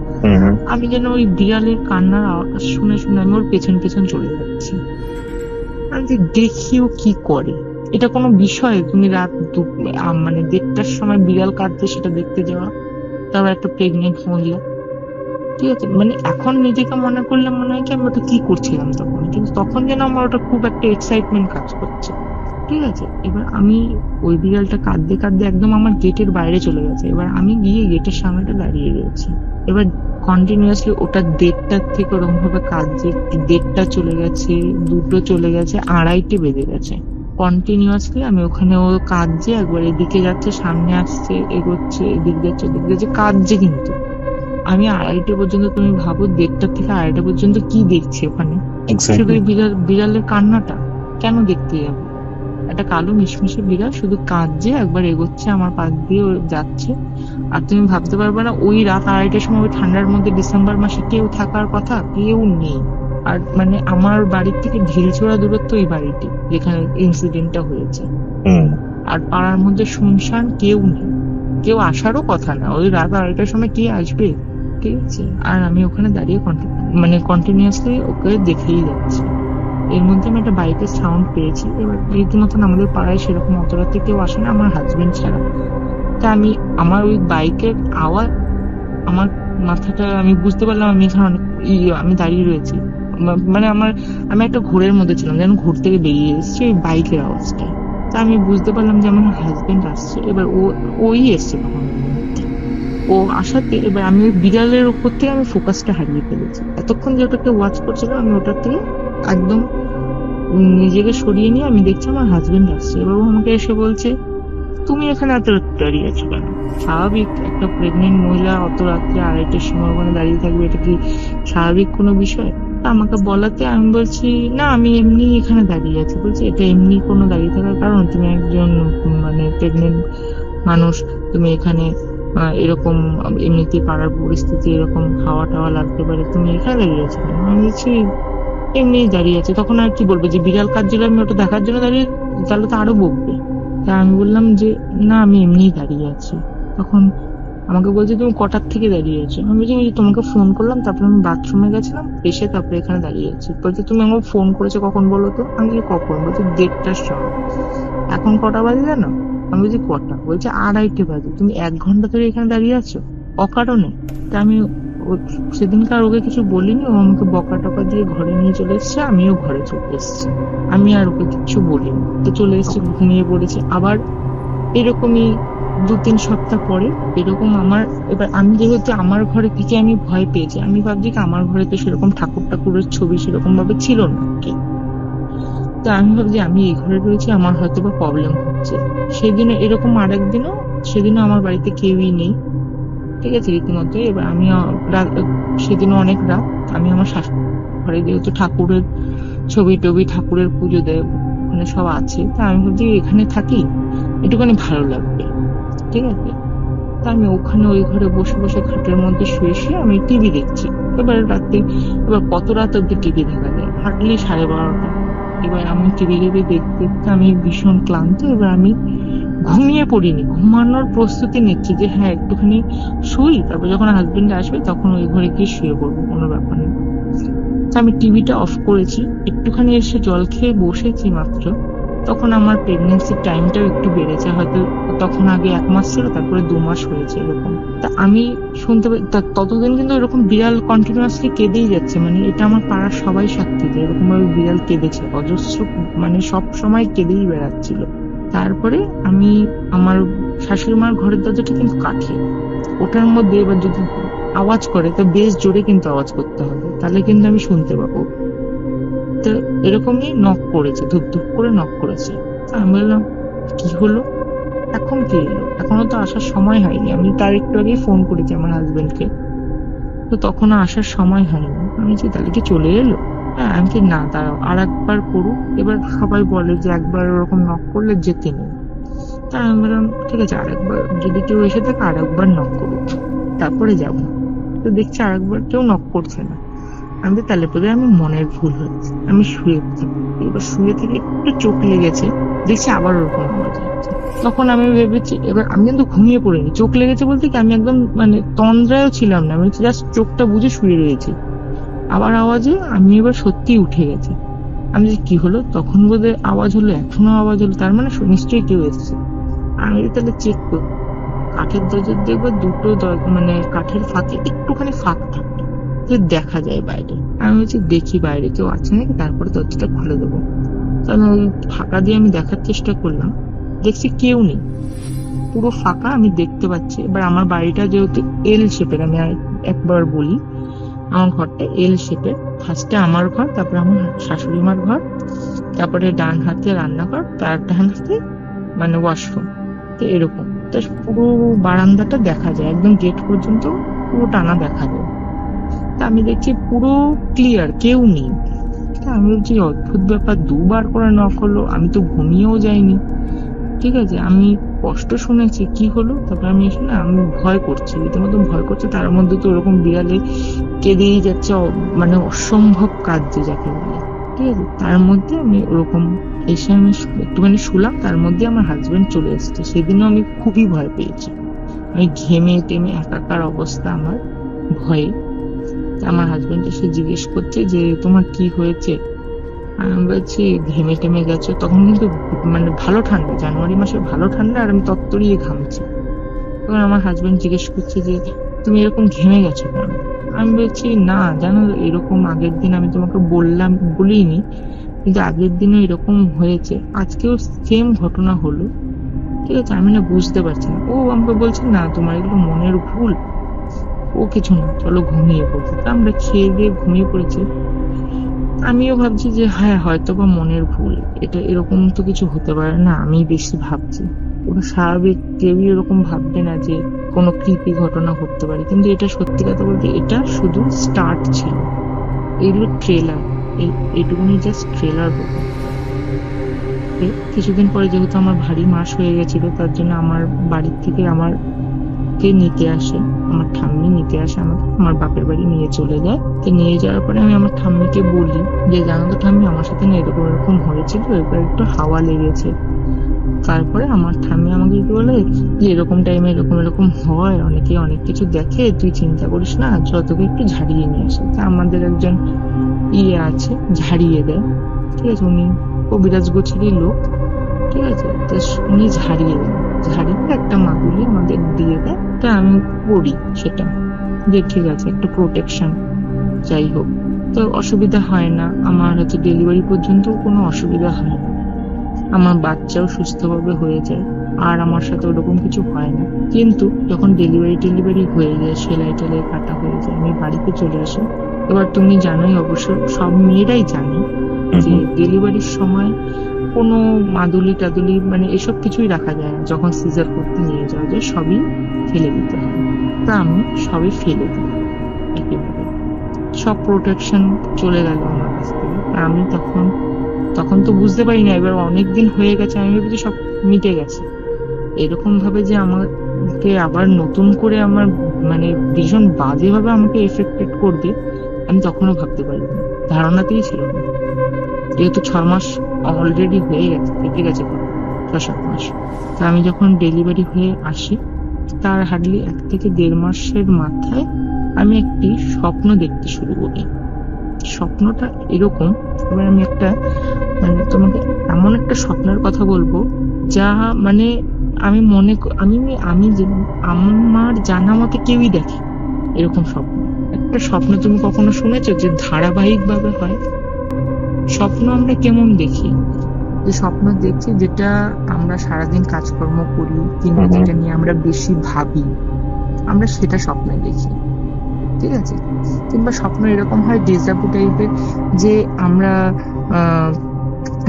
C: আমি যেন ওই বিড়ালের কান্নার আওয়াজ শুনে শুনে আমি ওর পেছন পেছন চলে যাচ্ছি। আমি যে দেখি ও কি করে। এটা কোনো বিষয় তুমি রাত মানে 1:30টার সময় বিড়াল কাঁদছে সেটা দেখতে যাওয়া, তারপর একটা প্রেগনেন্ট মহিলা, ঠিক আছে। মানে এখন নিজেকে মনে করলে মনে হয় কি আমি ওটা কি করছিলাম তখন, কিন্তু তখন যেন আমার ওটা খুব একটা এক্সাইটমেন্ট কাজ করছে, ঠিক আছে। এবার আমি ওই বিড়ালটা কাঁদতে কাঁদতে একদম আমার গেটের বাইরে চলে গেছে। এবার আমি গিয়ে গেটের সামনেটা দাঁড়িয়ে গেছি। এবার কন্টিনিউয়াসলি ওটা 1:30টার থেকে ওরকম ভাবে কাঁদছে, 1:30টা চলে গেছে, 2টো চলে গেছে, 2:30টে বেজে গেছে। কন্টিনিউয়াসলি আমি ওখানে, ও কাঁদছে, একবার এদিকে যাচ্ছে, সামনে আসছে, এগোচ্ছে, এদিক যাচ্ছে, ওদিক যাচ্ছে, কাঁদছে। কিন্তু আমি 2:30টে পর্যন্ত, তুমি ভাবো 1:30টা থেকে 2:30 পর্যন্ত কি দেখছি ওখানে, শুধু বিড়ালের কান্নাটা। কেন দেখতে যাবো? একটা কালো মিশমিশে বিড়াল শুধু কাঁদছে, একবার এগোচ্ছে আমার পাশ দিয়ে যাচ্ছে। আর তুমি ভাবতে পারবে না, ওই রাত 2:30টার সময় ওই ঠান্ডার মধ্যে ডিসেম্বর মাসে কেউ থাকার কথা, কেউ নেই। আর মানে আমার বাড়ির থেকে ঢিলছোড়া দূরত্ব ওই বাড়িটি যেখানে ইনসিডেন্টটা হয়েছে।
B: হুম।
C: আর পাড়ার মধ্যে শুনশান, কেউ নেই, কেউ আসারও কথা না। ওই রাত 2:30টার সময় কে আসবে, ঠিক আছে? আর আমি ওখানে দাঁড়িয়ে কন্টিনিউয়াসলি ওকে দেখেই যাচ্ছি। এর মধ্যে আমি একটা বাইকের সাউন্ড পেয়েছি। এবার রীতিমতন আমাদের পাড়ায় সেরকম অত রাতে কেউ আসে না আমার হাজবেন্ড ছাড়া। তা আমার ওই বাইকের আওয়াজ, আমার মাথাটা আমি বুঝতে পারলাম আমি এখানে আমি দাঁড়িয়ে রয়েছি। মানে আমি একটা ঘোরের মধ্যে ছিলাম, যেন ঘোর থেকে বেরিয়ে এসেছি ওই বাইকের আওয়াজটা। তা আমি বুঝতে পারলাম যে আমার হাজবেন্ড আসছে। এবার ওই এসছে তখন। ও আসাতে এবার আমি ওই বিড়ালের উপর থেকে আমি ফোকাসটা হারিয়ে ফেলেছি। এতক্ষণ যে ওটাকে ওয়াচ করছিলাম, আমি ওটার থেকে একদম নিজেকে সরিয়ে নিয়ে আমি দেখছি আমার হাজবেন্ড আসছে। এবার ও আমাকে এসে বলছে, তুমি এখানে এত রাত্রে দাঁড়িয়ে আছো কেন? স্বাভাবিক, একটা প্রেগনেন্ট মহিলা অত রাত্রে 2:30টার সময় ওখানে দাঁড়িয়ে থাকবে, এটা কি স্বাভাবিক কোনো বিষয়? তা আমাকে বলাতে আমি বলছি, না আমি এমনি এখানে দাঁড়িয়ে আছি। বলছে, এটা এমনি কোনো দাঁড়িয়ে থাকার কারণ? তুমি একজন মানে প্রেগনেন্ট মানুষ, তুমি এখানে এরকম এমনিতে পাড়ার পরিস্থিতি এরকম হাওয়া টাওয়া লাগতে পারে, তুমি এখানে দাঁড়িয়ে আছো কেন? আমি বলছি এমনি দাঁড়িয়ে আছে। তখন আর কি বলবো, যে বিড়াল কাঁদছিল আমি ওটা দেখার জন্য দাঁড়িয়ে, তাহলে তো আরো বকবে। তা আমি বললাম যে না আমি এমনিই দাঁড়িয়ে আছি। তখন আমাকে বলছে, তুমি কটার থেকে দাঁড়িয়ে আছো? আমি বলছি, ওই যে তোমাকে ফোন করলাম, তারপরে আমি বাথরুমে গেছিলাম, এসে তারপরে এখানে দাঁড়িয়ে আছি। বলছে, তুমি আমাকে ফোন করেছো কখন বলো তো? আমি বলছি, কখন? বলছে, 1:30টার সময়। এখন কটা বাজে জানো? আমি বলছি, কটা? বলছে, 2:30 বাজে। তুমি 1 ঘন্টা ধরে এখানে দাঁড়িয়ে আছো অকারণে? তা আমি সেদিনকার ওকে কিছু বলিনি। ও আমাকে বকা টকা দিয়ে ঘরে নিয়ে চলে এসছে, আমিও ঘরে চলে এসেছি। আমি আর ওকে কিছু বলিনি, তো চলে এসেছি, ঘুমিয়ে পড়েছি। আবার এরকমই 2-3 সপ্তাহ পরে এরকম এবার আমি যেহেতু আমার ঘরে থেকে আমি ভয় পেয়েছি, আমি ভাবছি কি আমার ঘরে তো সেরকম ঠাকুরের ছবি সেরকম ভাবে ছিল না কি। তো আমি ভাবছি আমি এই ঘরে রয়েছি, আমার হয়তো বা প্রবলেম হচ্ছে। সেদিনও এরকম সেদিনও আমার বাড়িতে কেউই নেই, ঠিক আছে, রীতিমতো। এবার আমি সেদিনও অনেক রাত, আমি আমার শাশুড়ি ঘরে, যেহেতু ঠাকুরের ছবি টবি, ঠাকুরের পুজো দেয় ওখানে সব আছে, তা আমি ভাবছি এখানে থাকি, একটুখানি ভালো লাগবে, ঠিক আছে। তা আমি ওখানে ওই ঘরে বসে বসে খাটের মধ্যে শুয়ে শুয়ে আমি টিভি দেখছি। এবার কত রাত অব্দি টিভি দেখা যায়? হার্ডলি 12:30। এবার আমি টিভি দেখতে দেখতে আমি ভীষণ ক্লান্ত। এবার আমি ঘুমিয়ে পড়িনি, ঘুমানোর প্রস্তুতি নিচ্ছি যে হ্যাঁ একটুখানি শুই, তারপর যখন হাজবেন্ড আসবে তখন ওই ঘরে গিয়ে শুয়ে পড়বো, কোনো ব্যাপার নেই। তো আমি টিভিটা অফ করেছি, একটুখানি এসে জল খেয়ে বসেছি মাত্র, তখন আমার প্রেগনেন্সির টাইমটাও একটু বেড়েছে। হয়তো তখন আগে 1 মাস ছিল, তারপরে 2 মাস হয়েছে এরকম। তা আমি শুনতে ততদিন কিন্তু এরকম বিড়াল কন্টিনিউয়াসলি কেঁদেই যাচ্ছে। মানে এটা আমার পাড়ার সবাই সাক্ষী যে এরকম ভাবে বিড়াল কেঁদেছে অজস্র, মানে সব সময় কেঁদেই বেড়াচ্ছিল। তারপরে আমার শাশুড়ি মার ঘরের দরজাটা কিন্তু কাঠে, ওটার মধ্যে এবার যদি আওয়াজ করে তো বেশ জোরে কিন্তু আওয়াজ করতে হবে, তাহলে কিন্তু আমি শুনতে পাবো। তো এরকমই নক করেছে, ধুপ ধুপ করে নক করেছে। আমি বললাম, কি হলো? এখন কি এলো? এখনো তো আসার সময় হয়নি। আমি তার একটু আগেই ফোন করেছি আমার হাজবেন্ডকে, তো তখনও আসার সময় হয়নি। আমি বলছি, তাহলে কি চলে এলো? হ্যাঁ। আমি কি, না দাঁড়াও আর একবার করুক। এবার সবাই বলে যে একবার ওরকম নক করলে যেতে নেই। তা আমি বললাম, ঠিক আছে, আরেকবার যদি কেউ এসে থাকে আরেকবার নক করুক, তারপরে যাবো। তো দেখছি আরেকবার কেউ নক করছে না। আমি তো তাহলে পরে আমি মনের ভুল হয়েছে, আমি শুয়ে থাকি। এবার শুয়ে থেকে একটু চোখ লেগেছে, দেখছি আবার ওরকম আওয়াজ হচ্ছে। তখন আমি ভেবেছি, এবার আমি কিন্তু ঘুমিয়ে পড়িনি, চোখ লেগেছে বলতে কি আমি একদম মানে তন্দ্রায়ও ছিলাম না, আমি জাস্ট চোখটা বুঝে শুয়ে রয়েছি। আবার আওয়াজে আমি এবার সত্যি উঠে গেছি। আমি যে কি হলো, তখন বোধহয় আওয়াজ হলো, এখনো আওয়াজ হলো, তার মানে নিশ্চয়ই কেউ এসছে। আমি তাহলে চেক করি, কাঠের দরজার দেখবো দুটো মানে কাঠের ফাঁকে একটুখানি ফাঁক থাকে, তো দেখা যায় বাইরে। আমি বলছি দেখি বাইরে কেউ আছে নাকি, তারপরে দরজাটা খুলে দেবো। তো আমি ওই ফাঁকা দিয়ে আমি দেখার চেষ্টা করলাম, দেখছি কেউ নেই, পুরো ফাঁকা, আমি দেখতে পাচ্ছি। এবার আমার বাড়িটা যেহেতু এল শেপের, আমি একবার বলি, আমার ঘরটা এল শেপের। ফার্স্টে আমার ঘর, তারপরে আমার শাশুড়ি মার ঘর, তারপরে ডান হাতে রান্নাঘর, তার ডান হাতে মানে ওয়াশরুম। তো এরকম, তো পুরো বারান্দাটা দেখা যায়, একদম গেট পর্যন্ত পুরো টানা দেখা যায়। তা আমি দেখছি পুরো ক্লিয়ার, কেউ নেই, তা আমি বলছি অদ্ভুত ব্যাপার, দুবার করে নক হলো, আমি তো ঘুমিয়েও যাইনি। ঠিক আছে, আমি কষ্ট শুনেছি কি হলো, তারপর আমি এসে না আমি ভয় করছি, রীতিমতো ভয় করছে। তার মধ্যে তো ওরকম বিড়ালে কেঁদেই যাচ্ছে, মানে অসম্ভব কাঁদছে যাকে বলে। ঠিক আছে, তার মধ্যে আমি ওরকম এসে আমি একটুখানি শুলাম, তার মধ্যে আমার হাজবেন্ড চলে এসেছে। সেদিনও আমি খুবই ভয় পেয়েছি, আমি ঘেমে টেমে একাকার অবস্থা আমার ভয়ে। আমার হাজবেন্ড এসে জিজ্ঞেস করছে যে তোমার কি হয়েছে। আমি বলছি ঘেমে টেমে গেছো। তখন কিন্তু মানে ভালো ঠান্ডা, জানুয়ারি মাসে ভালো ঠান্ডা, আর আমি তত্তরিয়ে ঘামছি। তখন আমার হাজবেন্ড জিজ্ঞেস করছে যে তুমি এরকম ঘেমে গেছো কেন। আমি বলছি না জানো, এরকম আগের দিন আমি তোমাকে বলিনি, কিন্তু আগের দিনও এরকম হয়েছে, আজকেও সেম ঘটনা হলো। ঠিক আছে, আমি না বুঝতে পারছি না। ও আমাকে বলছে না তোমার এগুলো মনের ভুল, ও কিছু না, চলো ঘুমিয়ে পড়ছি। তা আমরা খেয়ে দিয়ে ঘুমিয়ে পড়েছি। আমিও ভাবছি যে হ্যাঁ হয়তো বা মনের ভুল, এটা এরকম তো কিছু হতে পারে না, আমি বেশি ভাবছি। ওটা স্বাভাবিক, কেউই এরকম ভাববে না যে কোনো কৃতি ঘটনা ঘটতে পারে। কিন্তু এটা সত্যি কথা বলতে এটা শুধু স্টার্ট ছিল, এগুলো ট্রেলার, এইটুকুনি জাস্ট ট্রেলার হতো। কিছুদিন পরে যেহেতু আমার ভারী মাস হয়ে গেছিল, তার জন্য আমার বাড়ির থেকে আমাকে নিতে আসে, আমার ঠাম্মি নিতে আসে আমাকে, আমার বাপের বাড়ি নিয়ে চলে যায়। তো নিয়ে যাওয়ার পরে আমি আমার ঠাম্মিকে বলি যে জানো তো ঠাম্মি, আমার সাথে না এরকম এরকম হয়েছিল, এবার একটু হাওয়া লেগেছে। তারপরে আমার ঠাম্মি আমাকে কি বলে যে এরকম টাইমে এরকম এরকম হয়, অনেকে অনেক কিছু দেখে, তুই চিন্তা করিস না, যতকে একটু ঝাড়িয়ে নিয়ে আসে। তা আমাদের একজন আছে, ঝাড়িয়ে দেয়। ঠিক আছে, উনি কবিরাজ গোছেরই লোক। ঠিক আছে, তো উনি ঝাড়িয়ে দেন, ঝাড়িয়ে একটা মাদুলি আমাদের দিয়ে দেয়। তা আমি পড়ি সেটা, যে ঠিক আছে একটা প্রোটেকশন, যাই হোক। তো অসুবিধা হয় না, আমার হচ্ছে ডেলিভারি পর্যন্ত কোনো অসুবিধা হয় না, আমার বাচ্চাও সুস্থভাবে হয়ে যায়, আর আমার সাথে ওরকম কিছু হয় না। কিন্তু যখন ডেলিভারি হয়ে যায়, সেলাই টেলাই কাটা হয়ে যায়, আমি বাড়িতে চলে আসি। এবার তুমি জানোই অবশ্য, সব মেয়েরাই জানে যে ডেলিভারির সময় কোনো মাদুলি টাদুলি মানে এসব কিছুই রাখা যায় না, যখন সিজার করতে নিয়ে যাওয়া যায় সবই ফেলে দিতে হয়। তা আমি সবই ফেলে দিই একেবারে, সব প্রোটেকশন চলে গেল আমার কাছ থেকে। আর আমি তখন তো বুঝতে পারি না, এবার অনেকদিন হয়ে গেছে, আমি ভেবেছি সব মিটে গেছে। এরকম ভাবে যে আমাকে আবার নতুন করে আমার মানে ভীষণ বাজে ভাবে আমাকে এফেক্টেড করবে, আমি তখনও ভাবতে পারিনি, ধারণাতেই ছিল না। যেহেতু 6 মাস অলরেডি হয়ে গেছে, কেটে গেছে 6-7 মাস। তা আমি যখন ডেলিভারি হয়ে আসি, তার হার্ডলি 1 থেকে 1.5 মাসের মাথায় আমি একটি স্বপ্ন দেখতে শুরু করি। স্বপ্নটা এরকম, এবার আমি একটা মানে তোমাকে এমন একটা স্বপ্নের কথা বলবো, যা মানে আমি আমি যে আমার জানা মতে কেউই দেখে এরকম স্বপ্ন। একটা স্বপ্ন তুমি কখনো শুনেছো যে ধারাবাহিক ভাবে হয়? স্বপ্ন আমরা কেমন দেখি, যে স্বপ্ন দেখছি যেটা আমরা সারাদিন কাজকর্ম করি, কিংবা যেটা নিয়ে আমরা বেশি ভাবি, আমরা সেটা স্বপ্নে দেখি। ঠিক আছে, কিংবা স্বপ্ন এরকম হয় ডেজাভু টাইপের, যে আমরা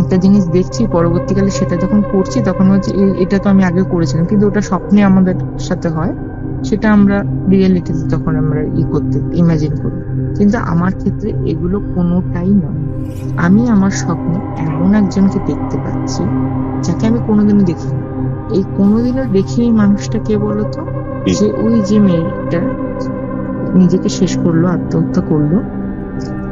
C: একটা জিনিস দেখছি, পরবর্তীকালে সেটা যখন করছি তখন হচ্ছে এটা তো আমি আগে করেছিলাম, কিন্তু ওটা স্বপ্নে আমাদের সাথে হয়, সেটা আমরা রিয়েলিটিতে তখন আমরা ইমাজিন করি। কিন্তু আমার ক্ষেত্রে এগুলো কোনোটাই নয়। আমি আমার স্বপ্নে এমন একজনকে দেখতে পাচ্ছি যাকে আমি কোনোদিনও দেখিনি। এই কোনোদিনও দেখিনি মানুষটা কে বলতো? যে ওই যে মেয়েটা নিজেকে শেষ করলো, আত্মহত্যা করলো,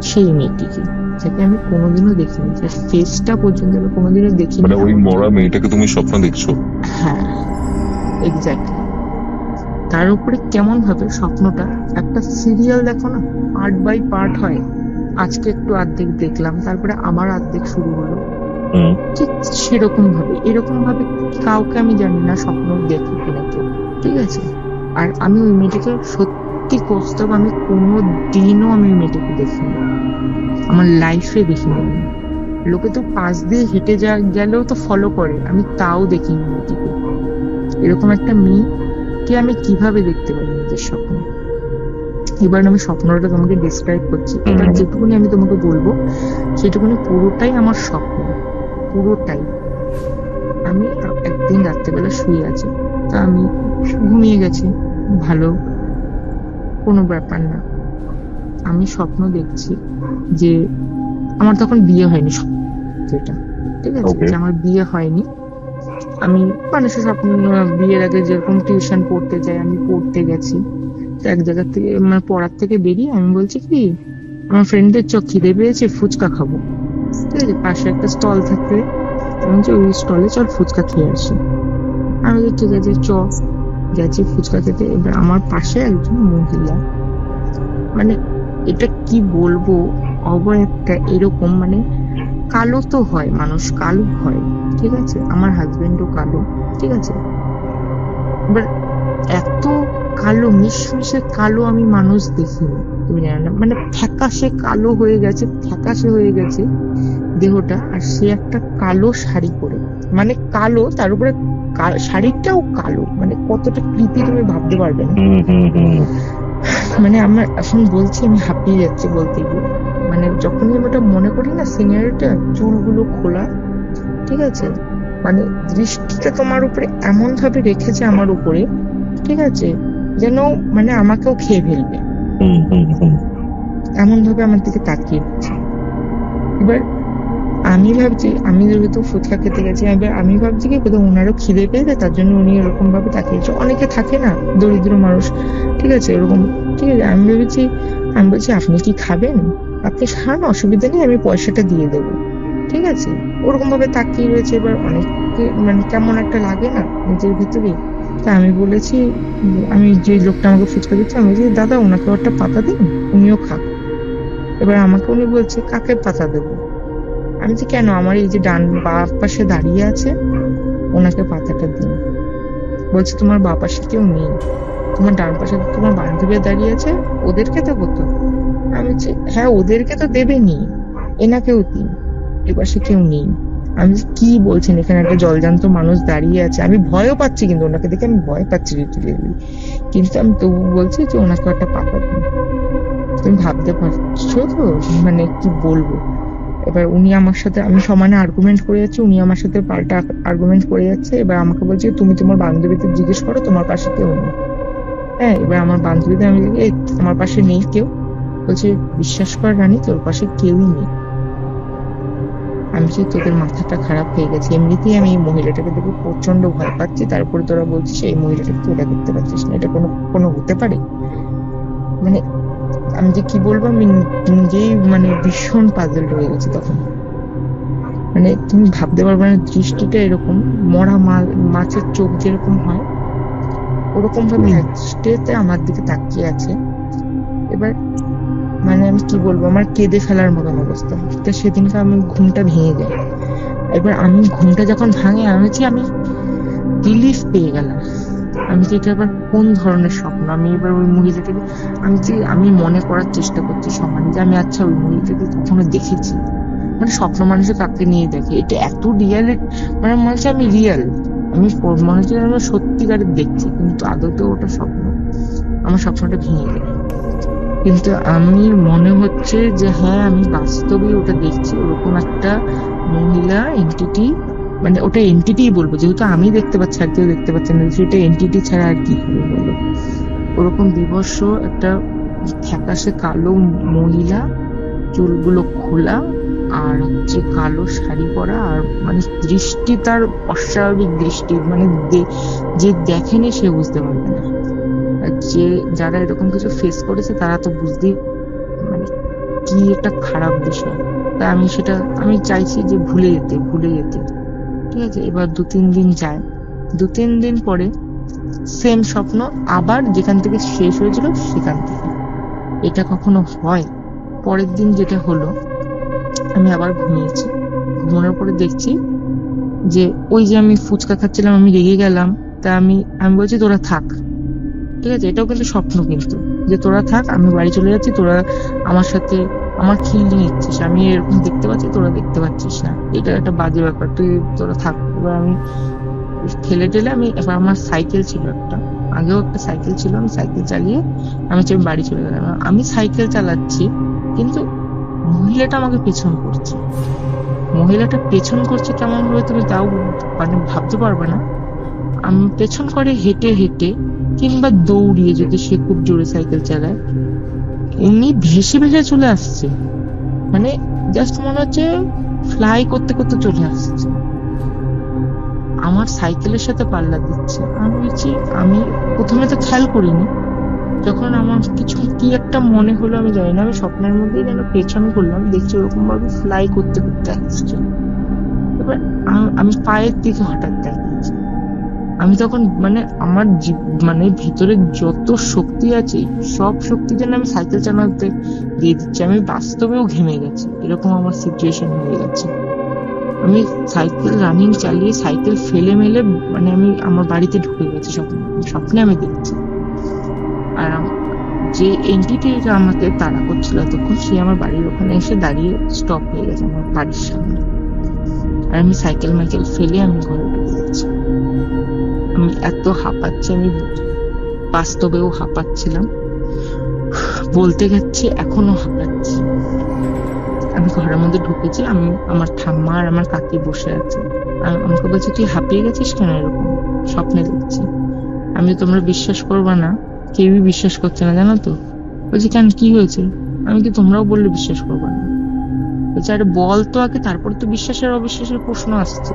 C: সেই মেয়েটিকে, যাকে আমি কোনোদিনও দেখিনি, যার ফেসটা পর্যন্ত আমি কোনোদিনও দেখিনি।
B: মানে ওই মরা মেয়েটাকে তুমি স্বপ্ন দেখছো?
C: হ্যাঁ, এক্স্যাক্টলি। তার উপরে কেমন ভাবে স্বপ্নটা একটা সিরিয়াল, দেখো না, পার্ট বাই পার্ট হয়। আজকে একটু অর্ধেক দেখলাম, তারপরে আবার অর্ধেক শুরু হলো, ঠিক সেরকম ভাবে, এরকম ভাবে কাউকে আমি জানি না স্বপ্ন দেখি কিনা কেউ। ঠিক আছে, আর আমি ওই মেয়েটাকে সত্যি কষ্ট, আমি কোনো দিনও আমি ওই মেয়েটাকে দেখিনি, আমার লাইফে দেখিনি। লোকে তো পাশ দিয়ে হেঁটে গেলেও তো ফলো করে, আমি তাও দেখিনি মেয়েটিকে। এরকম একটা মেয়েকে আমি কিভাবে দেখতে পারি নিজের স্বপ্নে? এবার আমি স্বপ্নটা তোমাকে ডিসক্রাইব করছি। এবার যেটুকুনি আমি তোমাকে বলবো সেটুকুনি পুরোটাই আমার স্বপ্ন, পুরোটাই। আমি একদিন রাত্রেবেলা শুয়ে আছি, তা আমি ঘুমিয়ে গেছি, ভালো, কোনো ব্যাপার না। আমি স্বপ্ন দেখছি যে আমার তখন বিয়ে হয়নি, যেটা ঠিক আছে,
B: Okay.
C: যে আমার বিয়ে হয়নি। আমি মানুষের স্বপ্ন, বিয়ের আগে যেরকম টিউশন পড়তে যাই, আমি পড়তে গেছি। তো এক জায়গা থেকে মানে পড়ার থেকে বেরিয়ে আমি বলছি কি, আমার ফ্রেন্ডের খিদে পেয়েছে, ফুচকা খাবো। ঠিক আছে, পাশে একটা স্টল থাকবে, আমি বলছি ওই স্টলে চল ফুচকা খেয়ে আসি। আমি বলছি ঠিক আছে চ, গেছি ফুচকা খেতে। এবার আমার পাশে একজন মহিলা, মানে এটা কি বলবো, একটা এরকম মানে কালো তো হয়, মানুষ কালো হয়, ঠিক আছে, আমার হাজবেন্ডও কালো, ঠিক আছে। এবার এত কালো, মিশমিশে কালো আমি মানুষ দেখিনি, তুমি জানো না, মানে ফ্যাকাশে কালো হয়ে গেছে, ফ্যাকাশে হয়ে গেছে দেহটা। আর সে একটা কালো শাড়ি পরে, মানে কালো, তার উপরে শাড়িটাও কালো, মানে কতটা কৃতি তুমি ভাবতে পারবে না। মানে আমার এখন বলছি আমি হাঁপিয়ে যাচ্ছি বলতে গিয়ে। মানে যখনই আমি ওটা মনে করি না, সিনারিটা, চুলগুলো খোলা, ঠিক আছে, মানে দৃষ্টিটা তোমার উপরে এমন ভাবে রেখেছে আমার উপরে, ঠিক আছে, যেন মানে আমাকেও খেয়ে ফেলবে, এমন ভাবে আমার দিকে তাকিয়ে আছে। এবার আমি ভাবছি, আমি যেহেতু ফুচকা খেতে গেছি, এবার আমি ভাবছি কি কোথাও ওনারও খিদে পেয়েছে, তার জন্য উনি এরকম ভাবে তাকিয়েছে। অনেকে থাকে না দরিদ্র মানুষ, ঠিক আছে, এরকম, ঠিক আছে। আমি বলছি আপনি কি খাবেন, আপনি খান, অসুবিধা নেই, আমি পয়সাটা দিয়ে দেবো, ঠিক আছে। ওরকম ভাবে তাকিয়ে রয়েছে। এবার অনেককে মানে কেমন একটা লাগে না নিজের ভিতরে। তা আমি বলেছি, আমি যে লোকটা আমাকে ফুচকা দিচ্ছে, আমি বলছি দাদা ওনাকে একটা পাতা দিন, উনিও খাক। এবার আমাকে উনি বলছে কাকে পাতা দেবো। আমি বলছি কেন, আমার এই যে ডান বা পাশে দাঁড়িয়ে আছে ওনাকে পাতাটা দিন। বলছে তোমার বা পাশে কেউ নেই, তোমার ডান পাশে তোমার বান্ধবী দাঁড়িয়ে আছে, ওদেরকে দেবো তো। আমি বলছি হ্যাঁ ওদেরকে তো দেবেনি, এনাকেও দিন, এ পাশে কেউ নেই। আমি বলছি, কি বলছেন, এখানে একটা জলজান্ত মানুষ দাঁড়িয়ে আছে। আমি ভয়ও পাচ্ছি, কিন্তু ওনাকে দেখে আমি ভয় পাচ্ছি লিটারেলি, কিন্তু আমি তবু বলছি যে ওনাকে একটা পাতা দিন। তুমি ভাবতে পারছো তো মানে কি বলবো। এবার উনি আমার সাথে, আমি সমানে আর্গুমেন্ট করে যাচ্ছি, উনি আমার সাথে পাল্টা আর্গুমেন্ট করে যাচ্ছে। এবার আমাকে বলছে তুমি তোমার বান্ধবীতে জিজ্ঞেস করো, তোমার পাশে কেউ নেই। হ্যাঁ, এবার আমার বান্ধবীদের আমি বলি, এই আমার পাশে নেই কেউ। বলছে বিশ্বাস কর রানী, তোর পাশে কেউই নেই। আমি বলছি তোদের মাথাটা খারাপ হয়ে গেছে, এমনিতেই আমি এই মহিলাটাকে দেখে প্রচন্ড ভয় পাচ্ছি, তারপরে তোরা বলছিস এই মহিলাটাকে তোরা দেখতে পাচ্ছিস না, এটা কোনো কোনো হতে পারে। মানে আমি যে কি বলবো, আমি নিজেই মানে ভীষণ পাজল হয়ে গেছি তখন। মানে তুমি ভাবতে পারবে না, দৃষ্টিটা এরকম, মরা মাছের চোখ যেরকম হয় ওরকম ভাবে একদৃষ্টিতে আমার দিকে তাকিয়ে আছে। এবার মানে আমি কি বলবো, আমার কেঁদে ফেলার মতন অবস্থা। তো সেদিনকে আমি ঘুমটা ভেঙে যায়। এবার আমি ঘুমটা যখন ভাঙে, আমি রিলিফ পেয়ে গেলাম। আমি যে এটা এবার কোন ধরনের স্বপ্ন, আমি এবার ওই মহিলাটাকে আমি মনে করার চেষ্টা করছি সমানে, যে আমি আচ্ছা ওই মহিলাটাকে কখনো দেখেছি। মানে স্বপ্ন মানুষের কাকে নিয়ে দেখে, এটা এত রিয়েল, মানে মনে হচ্ছে আমি রিয়েল, আমি মনে হচ্ছে আমি সত্যিকারের দেখছি, কিন্তু আদতে ওটা স্বপ্ন। আমার স্বপ্নটা ভেঙে গেল, কিন্তু আমি মনে হচ্ছে যে হ্যাঁ আমি বাস্তবে ওটা দেখছি। ওরকম একটা মহিলা এন্টিটি, মানে ওটা এন্টিটি বলবো, যেহেতু আমি দেখতে পাচ্ছি আর কেউ দেখতে পাচ্ছে না, সেটা এন্টিটি ছাড়া আর কি হবে বলো। ওরকম বিভৎস একটা ফ্যাকাশে কালো মহিলা, চুলগুলো খোলা, আর হচ্ছে কালো শাড়ি পরা, আর মানে দৃষ্টি তার অস্বাভাবিক দৃষ্টি, মানে যে দেখেনি সে বুঝতে পারবে না, আর যারা এরকম কিছু ফেস করেছে তারা তো বুঝতেই, মানে কি একটা খারাপ বিষয়। তা আমি চাইছি যে ভুলে যেতে, ঠিক আছে। এবার 2-3 দিন যায়, 2-3 দিন পরে সেম স্বপ্ন আবার, যেখান থেকে শেষ হয়েছিল সেখান থেকে। এটা কখনো হয়? পরের দিন যেটা হলো, আমি আবার ঘুমিয়েছি, ঘুমানোর পরে দেখছি যে ওই যে আমি ফুচকা খাচ্ছিলাম, আমি রেগে গেলাম, তা আমি বলছি তোরা থাক, ঠিক আছে, এটাও কিন্তু স্বপ্ন, কিন্তু যে তোরা থাক, আমি বাড়ি চলে যাচ্ছি, তোরা আমার সাথে আমার খিল নিচ্ছিস, আমি এরকম দেখতে পাচ্ছি, তোরা দেখতে পাচ্ছিস না, এটা একটা বাজে ব্যাপার, তোরা থাক। এবার আমি ঠেলে আমি, এবার আমার সাইকেল ছিল একটা, আগেও একটা সাইকেল ছিল, আমি সাইকেল চালিয়ে আমি বাড়ি চলে গেলাম। আমি সাইকেল চালাচ্ছি, কিন্তু মহিলাটা আমাকে পেছন করছে। মহিলাটা পেছন করছে কেমন ভাবে তুমি তাও মানে ভাবতে পারবে না। আমি পেছন করে হেঁটে হেঁটে কিংবা দৌড়িয়ে, যদি সে খুব জোরে সাইকেল চালায়, উনি ভেসে ভেসে চলে আসছে, মানে জাস্ট মনে হচ্ছে ফ্লাই করতে করতে চলে আসছে, আমার সাইকেলের সাথে পাল্লা দিচ্ছে। আমি বলছি, আমি প্রথমে তো খেয়াল করিনি, যখন আমার কিছু কি একটা মনে হলো আমি জানি না, আমি স্বপ্নের মধ্যেই যেন পেছন করলাম, দেখছি ওরকম ভাবে ফ্লাই করতে করতে আসছে। এবার আমি পায়ের দিকে হঠাৎ তাকিয়েছি। আমি তখন মানে আমার মানে ভিতরে যত শক্তি আছে সব শক্তি যেন আমি সাইকেল চালাতে দিয়ে দিচ্ছি। আমি বাস্তবেও ঘেমে গেছি, এরকম আমার সিচুয়েশন হয়ে গেছে। আমি সাইকেল রানিং চালিয়ে সাইকেল ফেলে মেলে মানে আমি আমার বাড়িতে ঢুকে গেছি স্বপ্নে আমি দেখছি। আর যে এন্টিটিটা আমাকে তাড়া করছিল তখন, সে আমার বাড়ির ওখানে এসে দাঁড়িয়ে স্টপ হয়ে গেছে আমার বাড়ির সামনে। আর আমি সাইকেল ফেলে আমি ঘরে ঢুকে গেছি। আমি এত হাঁপাচ্ছি, আমি বাস্তবেও হাঁপাচ্ছিলাম, বলতে গেছি এখনো হাঁপাচ্ছি। আমি ঘরের মধ্যে ঢুকেছি, আমি আমার ঠাম্মা আর আমার কাকি বসে আছে। আমাকে বলছে, তুই হাঁপিয়ে গেছিস কেন? এরকম স্বপ্নে দেখছি। আমি, তোমরা বিশ্বাস করবা না, কেউই বিশ্বাস করছে না জানো তো। বলছি, কেন, কি হয়েছে? আমি কি, তোমরাও বললে বিশ্বাস করবা না। বলছে, আরে বল তো আগে, তারপর তো বিশ্বাসের অবিশ্বাসের প্রশ্ন আসছে।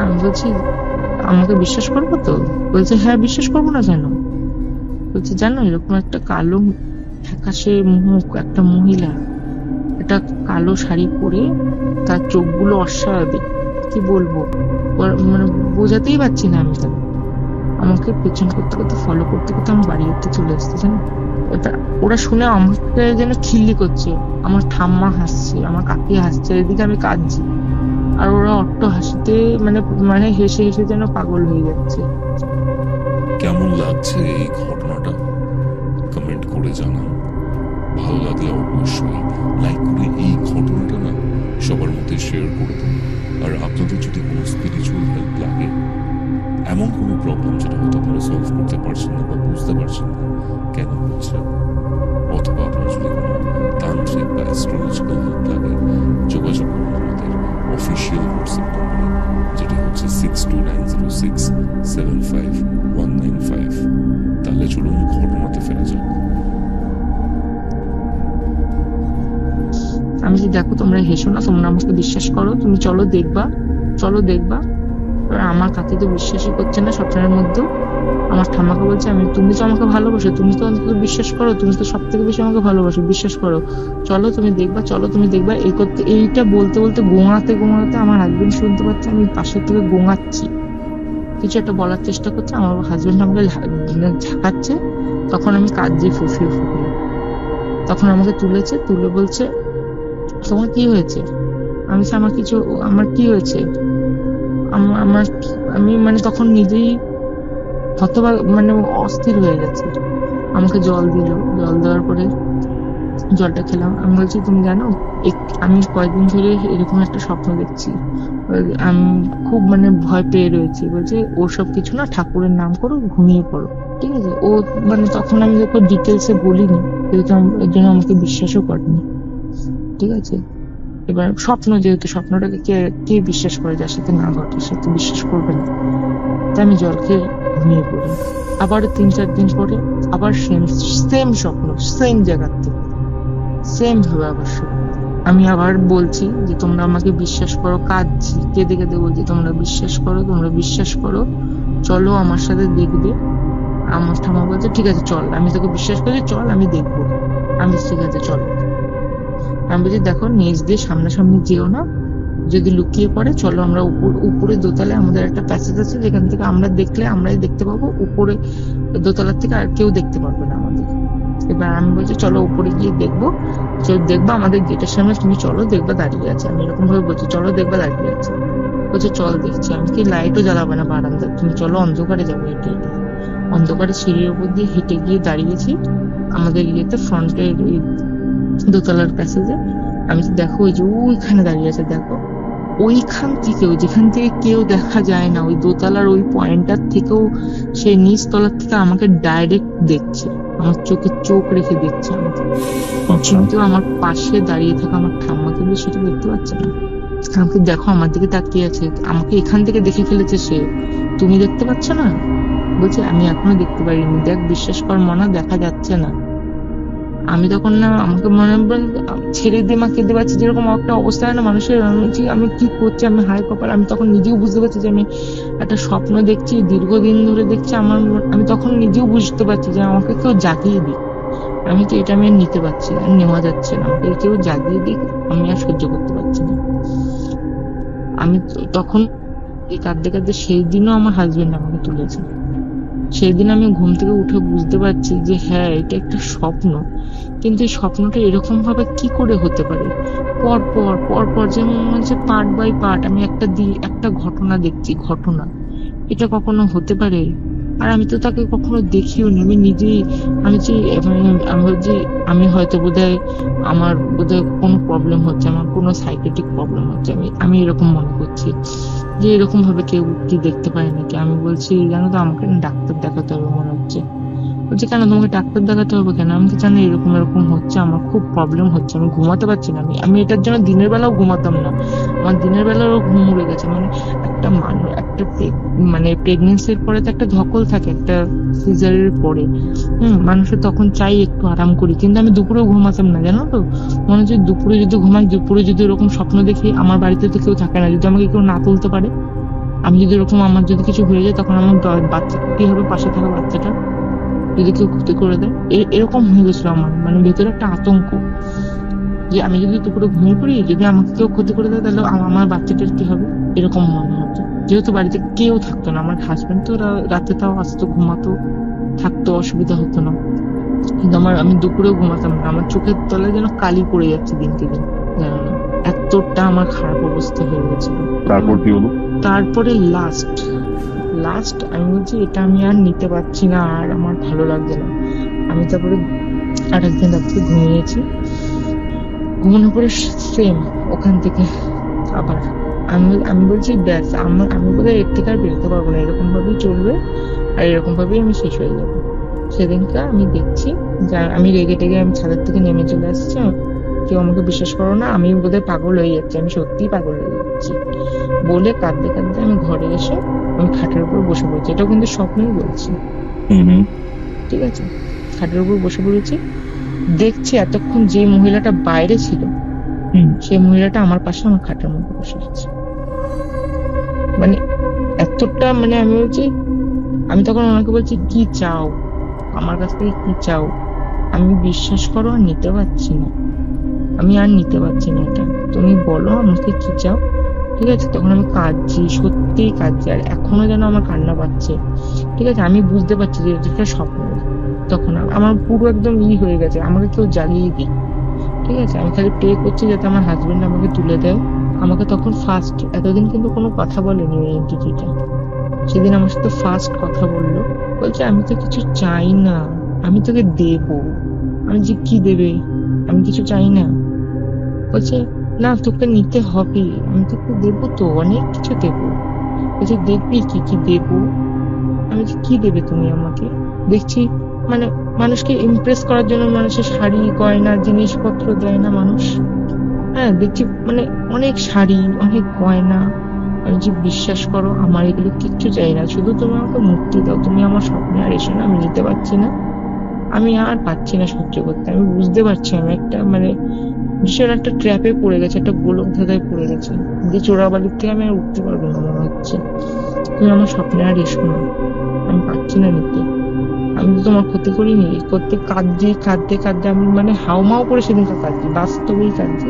C: আমি বলছি, আমাকে বিশ্বাস করবো তো? বলছে, হ্যাঁ বিশ্বাস করবো না কেন? বলছে, জানো এরকম একটা কালো ফ্যাকাশে মুখ একটা মহিলা, একটা কালো শাড়ি পরে, তার চোখগুলো অস্বাভাবিক, কি বলবো, মানে বোঝাতেই পারছি না আমি তাকে। আমাকে পেছন করতে করতে ফলো করতে করতে আমার বাড়ি অব্দি চলে আসছে জানো। ওরা শুনে আমাকে যেন খিল্লি করছে, আমার ঠাম্মা হাসছে, আমার কাকি হাসছে, এদিকে আমি কাঁদছি, আর ওরা অট্ট হাসিতে মানে মানে হেসে হেসে যেন পাগল হয়ে যাচ্ছে।
D: কেমন লাগছে এই ঘটনাটা কমেন্ট করে জানান। ভালো লাগলে অবশ্যই লাইক করে এই ঘটনাটা না সবার মধ্যে শেয়ার করে দিন। আর আপনাদের যদি কোনো স্পিরিচুয়াল হেল্প লাগে, এমন কোনো প্রবলেম যেটা হয়তো আপনারা সলভ করতে পারছেন না বা বুঝতে পারছেন না কেন হচ্ছে, অথবা আপনার যদি কোনো তান্ত্রিক বা অ্যাস্ট্রোলজিক্যাল হেল্প লাগে, যোগাযোগ করুন আমাদের অফিসিয়াল হোয়াটসঅ্যাপ নম্বরে, যেটি হচ্ছে 6290675195। তাহলে চলুন ঘটনাতে ফেরা যাক।
C: আমি যে, দেখো তোমরা হেসো না, তোমরা আমাকে বিশ্বাস করো, তুমি চলো দেখবা, চলো দেখবা। এবার আমার কাকি তো বিশ্বাসই করছে না স্বপ্নের মধ্যেও। আমার ঠাম্মাকে বলছে, তুমি তো আমাকে ভালোবাসো, তুমি তো অন্তত বিশ্বাস করো, তুমি তো সব থেকে বেশি আমাকে ভালোবাসো, বিশ্বাস করো, চলো তুমি দেখবা, চলো তুমি দেখবা। এইটা বলতে বলতে গোঙাতে গোঙাতে আমার হাজবেন্ড শুনতে পাচ্ছে আমি পাশের থেকে গোঙাচ্ছি, কিছু একটা বলার চেষ্টা করছে। আমার হাজবেন্ড আমাকে ঝাঁকাচ্ছে, তখন আমি কাঁদছি ফুফিয়ে ফুফিয়ে। তখন আমাকে তুলেছে, তুলে বলছে, তোমার কি হয়েছে? আমি আমার কি হয়েছে? আমি মানে তখন নিজেই হতবাক, মানে অস্থির হয়ে গেছে। আমাকে জল দিল, জল দেওয়ার পরে জলটা খেলাম। আমি বলছি, তুমি জানো আমি কয়েকদিন ধরে এরকম একটা স্বপ্ন দেখছি, আমি খুব মানে ভয় পেয়ে রয়েছি। বলছে, ওসব কিছু না, ঠাকুরের নাম করো, ঘুমিয়ে পড়ো, ঠিক আছে। ও মানে তখন আমি যখন ডিটেলসে বলিনি, যেহেতু এর জন্য আমাকে বিশ্বাসও করেনি, ঠিক আছে। এবার যেহেতু স্বপ্নটাকে কে বিশ্বাস করে, যার সাথে না ঘটে সে তো বিশ্বাস করবে না। তাই আমি জল খেয়ে ঘুমিয়ে পড়ি। আবার 3-4 দিন পরে আবার সেম স্বপ্ন, সেম জায়গার থেকে সেম ভাবে আবার শুরু। আমি আবার বলছি যে, তোমরা আমাকে বিশ্বাস করো, কাঁদছি, কেঁদে কেঁদে বলছি, তোমরা বিশ্বাস করো, তোমরা বিশ্বাস করো, চলো আমার সাথে দেখবে। আমার ঠাম্মা বলছে, ঠিক আছে চল, আমি তোকে বিশ্বাস করি, চল আমি দেখবো। আমি, ঠিক আছে চলো। আমি বলছি, দেখো নিচ দিয়ে সামনাসামনি যেও না, যদি লুকিয়ে পড়ে চলো, আমরা উপরে দোতলায় আমাদের একটা প্যাসেজ আছে, যেখান থেকে আমরা দেখলে আমরাই দেখতে পাবো, উপরে দোতলার থেকে আর কেউ দেখতে পারবে না আমাদের। এবার আমি বলছি, চলো উপরে গিয়ে দেখবো, দেখবা আমাদের গেটের সামনে, তুমি চলো দেখবা দাঁড়িয়ে আছে। আমি এরকম ভাবে বলছি, চলো দেখবা দাঁড়িয়ে আছে। বলছে, চল দেখছি। আমি কি, লাইটও জ্বালাবে না বারান্দা, তুমি চলো অন্ধকারে যাবো হেঁটে হেঁটে। অন্ধকারে সিঁড়ির উপর দিয়ে হেঁটে গিয়ে দাঁড়িয়েছি আমাদের ফ্রন্টে দোতলার প্যাসেজে। আমি, দেখো ওই যে ওইখানে দাঁড়িয়ে আছে, দেখো ওইখান থেকেও, যেখান থেকে কেউ দেখা যায় না, ওই দোতলার ওই পয়েন্টটার থেকেও সে নিচ তলার থেকে আমাকে ডাইরেক্ট দেখছে, আমার চোখে চোখ রেখে দেখছে আমাকে। কিন্তু আমার পাশে দাঁড়িয়ে থাকা আমার ঠাম্মা কিন্তু সেটা দেখতে পাচ্ছে না। আমাকে, দেখো আমার দিকে তাকিয়ে আছে, আমাকে এখান থেকে দেখে ফেলেছে সে, তুমি দেখতে পাচ্ছ না? বলছে, আমি এখনো দেখতে পারিনি, দেখ বিশ্বাস কর মনা, দেখা যাচ্ছে না। আমি তখন না, আমাকে মনে হয় ছেড়ে দিয়ে মা কেঁদে পাচ্ছি, যেরকম একটা অবস্থা হয় না মানুষের। আমি বলছি আমি কি করছি, আমি হাই কপাল। আমি তখন নিজেও বুঝতে পারছি যে আমি একটা স্বপ্ন দেখছি, দীর্ঘদিন ধরে দেখছি। আমি তখন নিজেও বুঝতে পারছি যে আমাকে কেউ জাগিয়ে দিক। আমি তো এটা আমি আর নিতে পারছি না, আর নেওয়া যাচ্ছে না। আমাকে কেউ জাগিয়ে দিক, আমি আর সহ্য করতে পারছি না। আমি তখন এই কাঁদতে কাঁদতে, সেই দিনও আমার হাজবেন্ড আমাকে তুলেছে। সেই দিন আমি ঘুম থেকে উঠে বুঝতে পারছি যে হ্যাঁ, এটা একটা স্বপ্ন, কিন্তু এই স্বপ্নটা এরকম ভাবে কি করে হতে পারে। পর পর পর পর যেমন হচ্ছে পার্ট বাই পার্ট আমি একটা ঘটনা দেখছি, ঘটনা। এটা কখনো হতে পারে? আর আমি তো তাকে কখনো দেখিও নি। আমি নিজেই, আমি যে আমি ভাবছি আমি হয়তো আমার বোধহয় কোনো প্রবলেম হচ্ছে, আমার কোনো সাইকেটিক প্রবলেম হচ্ছে। আমি এরকম মনে করছি যে এরকম ভাবে কেউ কি দেখতে পায় নাকি। আমি বলছি জানো তো, আমাকে না ডাক্তার দেখাতে হবে মনে হচ্ছে। বলছে কেন, তোমাকে ডাক্তার দেখাতে হবে কেন? আমি তো জানি এরকম এরকম হচ্ছে, আমার খুব প্রবলেম হচ্ছে, আমি ঘুমাতে পারছি না। আমি এটার জন্য দিনের বেলাও ঘুমাতাম না। আমার দিনের বেলাও ঘুম উড়ে গেছে। মানে একটা মানুষ, মানে প্রেগনেন্সির পরে তো একটা ধকল থাকে, একটা সিজারের পরে। মানুষের তখন চাই একটু আরাম করি, কিন্তু আমি দুপুরেও ঘুমাতাম না, জানো তো। মনে হচ্ছে দুপুরে যদি ঘুমাই, দুপুরে যদি এরকম স্বপ্ন দেখি, আমার বাড়িতে তো কেউ থাকে না, যদি আমাকে কেউ না তুলতে পারে, আমি যদি এরকম, আমার যদি কিছু হয়ে যায়, তখন আমার বাচ্চা কি হবে, পাশে থাকা বাচ্চাটা যদি কেউ ক্ষতি করে দেয়। এরকম হয়ে গেছিল আমার, মানে ভেতরে একটা আতঙ্ক যে আমি যদি দুপুরে ঘুমিয়ে পড়ি, যদি আমাকে কেউ ক্ষতি করে দেয়, তাহলে আমার বাচ্চাটার কি হবে, এরকম মনে হতো। যেহেতু বাড়িতে কেউ থাকতো না, আমার হাজবেন্ড তো রাতে তাও আসতো, ঘুমাতো, থাকতো, অসুবিধা হতো না, কিন্তু আমি দুপুরেও ঘুমাতাম না। আমার চোখের তলায় যেন কালি পড়ে যাচ্ছে দিনকে দিন, জানো না, এতটা আমার খারাপ অবস্থা হয়ে গেছিল।
B: তারপর কি হলো?
C: তারপরে লাস্ট আমি বলছি এটা আমি আর নিতে পারছি না, আর আমার ভালো লাগছে না। আমি তারপরে আরেকদিন রাত্রে ঘুমিয়েছি, ঘুমানোর পরে সেম ওখান থেকে আবার আমি বলছি ব্যাস, আমি বোধহয় এর থেকে আর বেরোতে পারবো না, এরকম ভাবেই চলবে, আর এরকম ভাবেই আমি শেষ হয়ে যাবো। সেদিনকে আমি দেখছি যে আমি রেগে টেগে আমি ছাদের থেকে নেমে চলে আসছি। কেউ আমাকে বিশ্বাস করো না, আমি বোধহয় পাগল হয়ে যাচ্ছি, আমি সত্যিই পাগল হয়ে যাচ্ছি বলে কাঁদতে কাঁদতে আমি ঘরে এসে আমি খাটের উপর বসে পড়েছি। এটাও কিন্তু স্বপ্নই বলছি, ঠিক আছে। খাটের উপর বসে পড়েছি, দেখছি এতক্ষণ যে মহিলাটা বাইরে ছিল, সেই মহিলাটা আমার পাশে আমার খাটের মধ্যে বসে আছে। মানে এতটা, মানে আমি বলছি, আমি তখন ওনাকে বলছি কি চাও আমার কাছ থেকে, কি চাও? আমি বিশ্বাস করো আর নিতে পারছি না, আমি আর নিতে পারছি না এটা, তুমি বলো আমাকে কি চাও, ঠিক আছে। তখন আমি কাঁদছি, সত্যিই কাঁদছি, আর এখনো যেন আমার কান্না পাচ্ছে, ঠিক আছে। আমি বুঝতে পারছি যে এটা স্বপ্ন। তখন আমার পুরো একদম হয়ে গেছে, আমাকে কেউ জ্বালিয়ে দিই, ঠিক আছে। আমি খালি প্রে করছি যাতে আমার হাজবেন্ড আমাকে তুলে দেয়। আমাকে তখন ফার্স্ট, এতদিন কিন্তু কোনো কথা বলেনি ওই এন্টিটিটা, সেদিন আমার সাথে ফার্স্ট কথা বললো। বলছে আমি তো কিছু চাই না, আমি তোকে দেবো। আমি যে কি দেবে, আমি কিছু চাই না। বলছে না তোকে নিতে হবে, আমি তোকে দেবো, তো অনেক কিছু দেবো। বলছে দেখবি কি কি দেবো। আমি কি দেবে তুমি আমাকে? দেখছি মানে মানুষকে ইমপ্রেস করার জন্য মানুষের শাড়ি গয়না জিনিসপত্র দেয় না মানুষ, হ্যাঁ দেখছি মানে অনেক শাড়ি, অনেক গয়না। আমি যে বিশ্বাস করো আমার এগুলো কিচ্ছু চাই না, শুধু তুমি আমাকে মুক্তি দাও, তুমি আমার স্বপ্নে আর এসো না, আমি নিতে পারছি না, আমি আর পারছি না সহ্য করতে। আমি বুঝতে পারছি আমি একটা মানে ভীষণ একটা ট্র্যাপে পড়ে গেছে, একটা গোলক ধাঁধায় পড়ে গেছে, যে চোরাবালির থেকে আমি আর উঠতে পারবো না মনে হচ্ছে। তুমি আমার স্বপ্নে আর এসো না, আমি পারছি না নিতে। আমি তো তোমার ক্ষতি করিনি, করতে কাঁদতে আমি মানে হাউমাউ করে সেদিনটা কাঁদছি, বাস্তবেই কাঁদছি।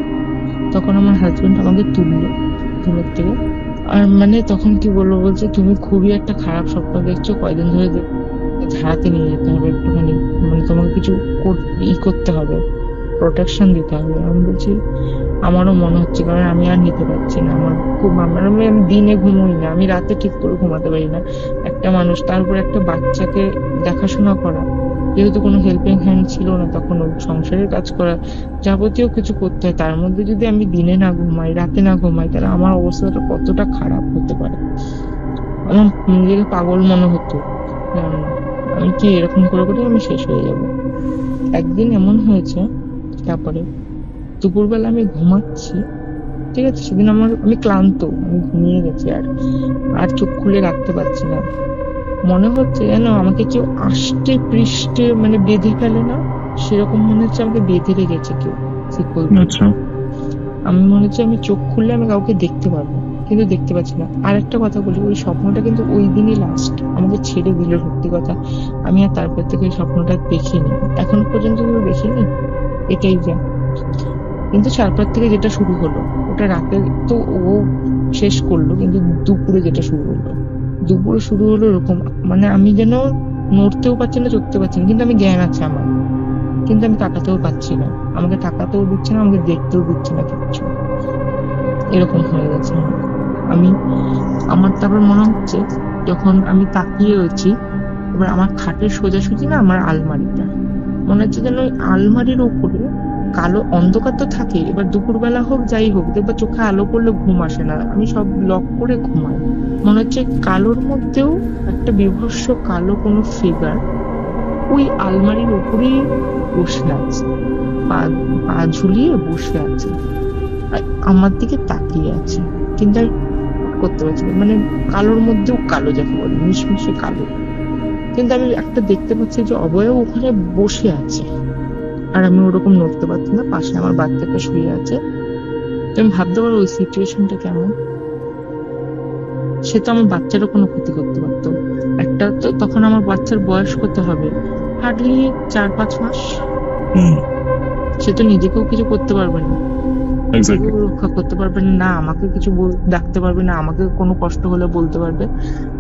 C: তখন আমার হাজবেন্ড আমাকে তুললো ঘুমের থেকে, আর মানে তখন কি বলবো, বলছে তুমি খুবই একটা খারাপ স্বপ্ন দেখছো, কয়দিন ধরে ঝাড়াতে নিয়ে যেতে হবে একটুখানি, মানে তোমাকে কিছু করতে হবে, প্রোটেকশন দিতে হবে। আমি বলছি আমারও মনে হচ্ছে, কারণ আমি আর নিতে পারছি না, আমার খুব আমি দিনে ঘুমোই না, আমি রাতে ঠিক করে ঘুমাতে পারি না। একটা মানুষ, তারপর একটা বাচ্চাকে দেখাশোনা করা, যেহেতু কোনো হেল্পিং হ্যান্ড ছিল না তখন, সংসারের কাজ করা, যাবতীয় কিছু করতে হয়, তার মধ্যে যদি আমি দিনে না ঘুমাই, রাতে না ঘুমাই, তাহলে আমার অবস্থাটা কতটা খারাপ হতে পারে। আমার নিজেকে পাগল মনে হতো, আমি কি এরকম করে করে আমি শেষ হয়ে যাব। একদিন এমন হয়েছে, তারপরে দুপুরবেলা আমি ঘুমাচ্ছি, ঠিক আছে, সেদিন আমি ক্লান্ত, আমি ঘুমিয়ে গেছি, আর চোখ খুলে রাখতে পারছি না। মনে হচ্ছে যেন আমাকে কেউ আষ্টে পৃষ্ঠে মানে বেঁধে ফেলে না, সেরকম মনে হচ্ছে আমাকে বেঁধে রেখেছে কেউ, ঠিক বলবো।
B: আচ্ছা।
C: আমি মনে হচ্ছে আমি চোখ খুললে আমি কাউকে দেখতে পারবো, কিন্তু দেখতে পাচ্ছি না। আর একটা কথা বলি, ওই স্বপ্নটা কিন্তু ওই দিনই লাস্ট আমাকে ছেড়ে দিল, সত্যি কথা। আমি আর তারপর থেকে ওই স্বপ্নটা দেখিনি, এখনো পর্যন্ত কেউ দেখিনি, এটাই যা। কিন্তু তারপর থেকে যেটা শুরু হলো, ওটা রাতে তো ও শেষ করলো, কিন্তু দুপুরে যেটা শুরু হলো, দুপুরে শুরু হলো এরকম, মানে আমি যেন নড়তেও পারছি না, চড়তে পারছি না, কিন্তু আমি জ্ঞান আছে আমার, কিন্তু আমি তাকাতেও পাচ্ছি না, আমাকে তাকাতেও দিচ্ছে না, আমাকে দেখতেও দিচ্ছে না কিচ্ছু, এরকম হয়ে গেছে আমার। আমি আমার তারপর মনে হচ্ছে, যখন আমি তাকিয়ে রয়েছি, এবার আমার খাটের সোজাসুজি না আমার আলমারিটা, মনে হচ্ছে যেন ওই আলমারির উপরে কালো অন্ধকার তো থাকে, এবার দুপুরবেলা হোক যাই হোক, দেখবা চোখে আলো পড়লে ঘুম আসে না, আমি সব লক করে ঘুমাই, মনে হচ্ছে কালোর মধ্যেও একটা বিভৎস কালো কোনো ফিগার ওই আলমারির উপরেই বসে আছে, পা পা ঝুলিয়ে বসে আছে, আর আমার দিকে তাকিয়ে আছে, কিন্তু আমি করতে পারছি না, মানে কালোর মধ্যেও কালো, যাকে বলে মিশমিশে কালো, কিন্তু আমি একটা দেখতে পাচ্ছি যে অবয়ব ওখানে বসে আছে, আর আমি ওরকম নড়তে পারছি না, পাশে আমার বাচ্চাটা শুয়ে আছে। তুমি ভাবতে পারো ওই সিচুয়েশনটা কেমন। সে তো আমার বাচ্চারও কোনো ক্ষতি করতে পারতো, একটা তো তখন আমার বাচ্চার বয়স কত হবে, হার্ডলি 4-5 মাস,
B: হুম,
C: সে তো নিজেকেও কিছু করতে পারবে না,
B: এক্স্যাক্টলি।
C: নিজেকেও রক্ষা করতে পারবে না, আমাকে কিছু ডাকতে পারবে না, আমাকে কোনো কষ্ট হলে বলতে পারবে,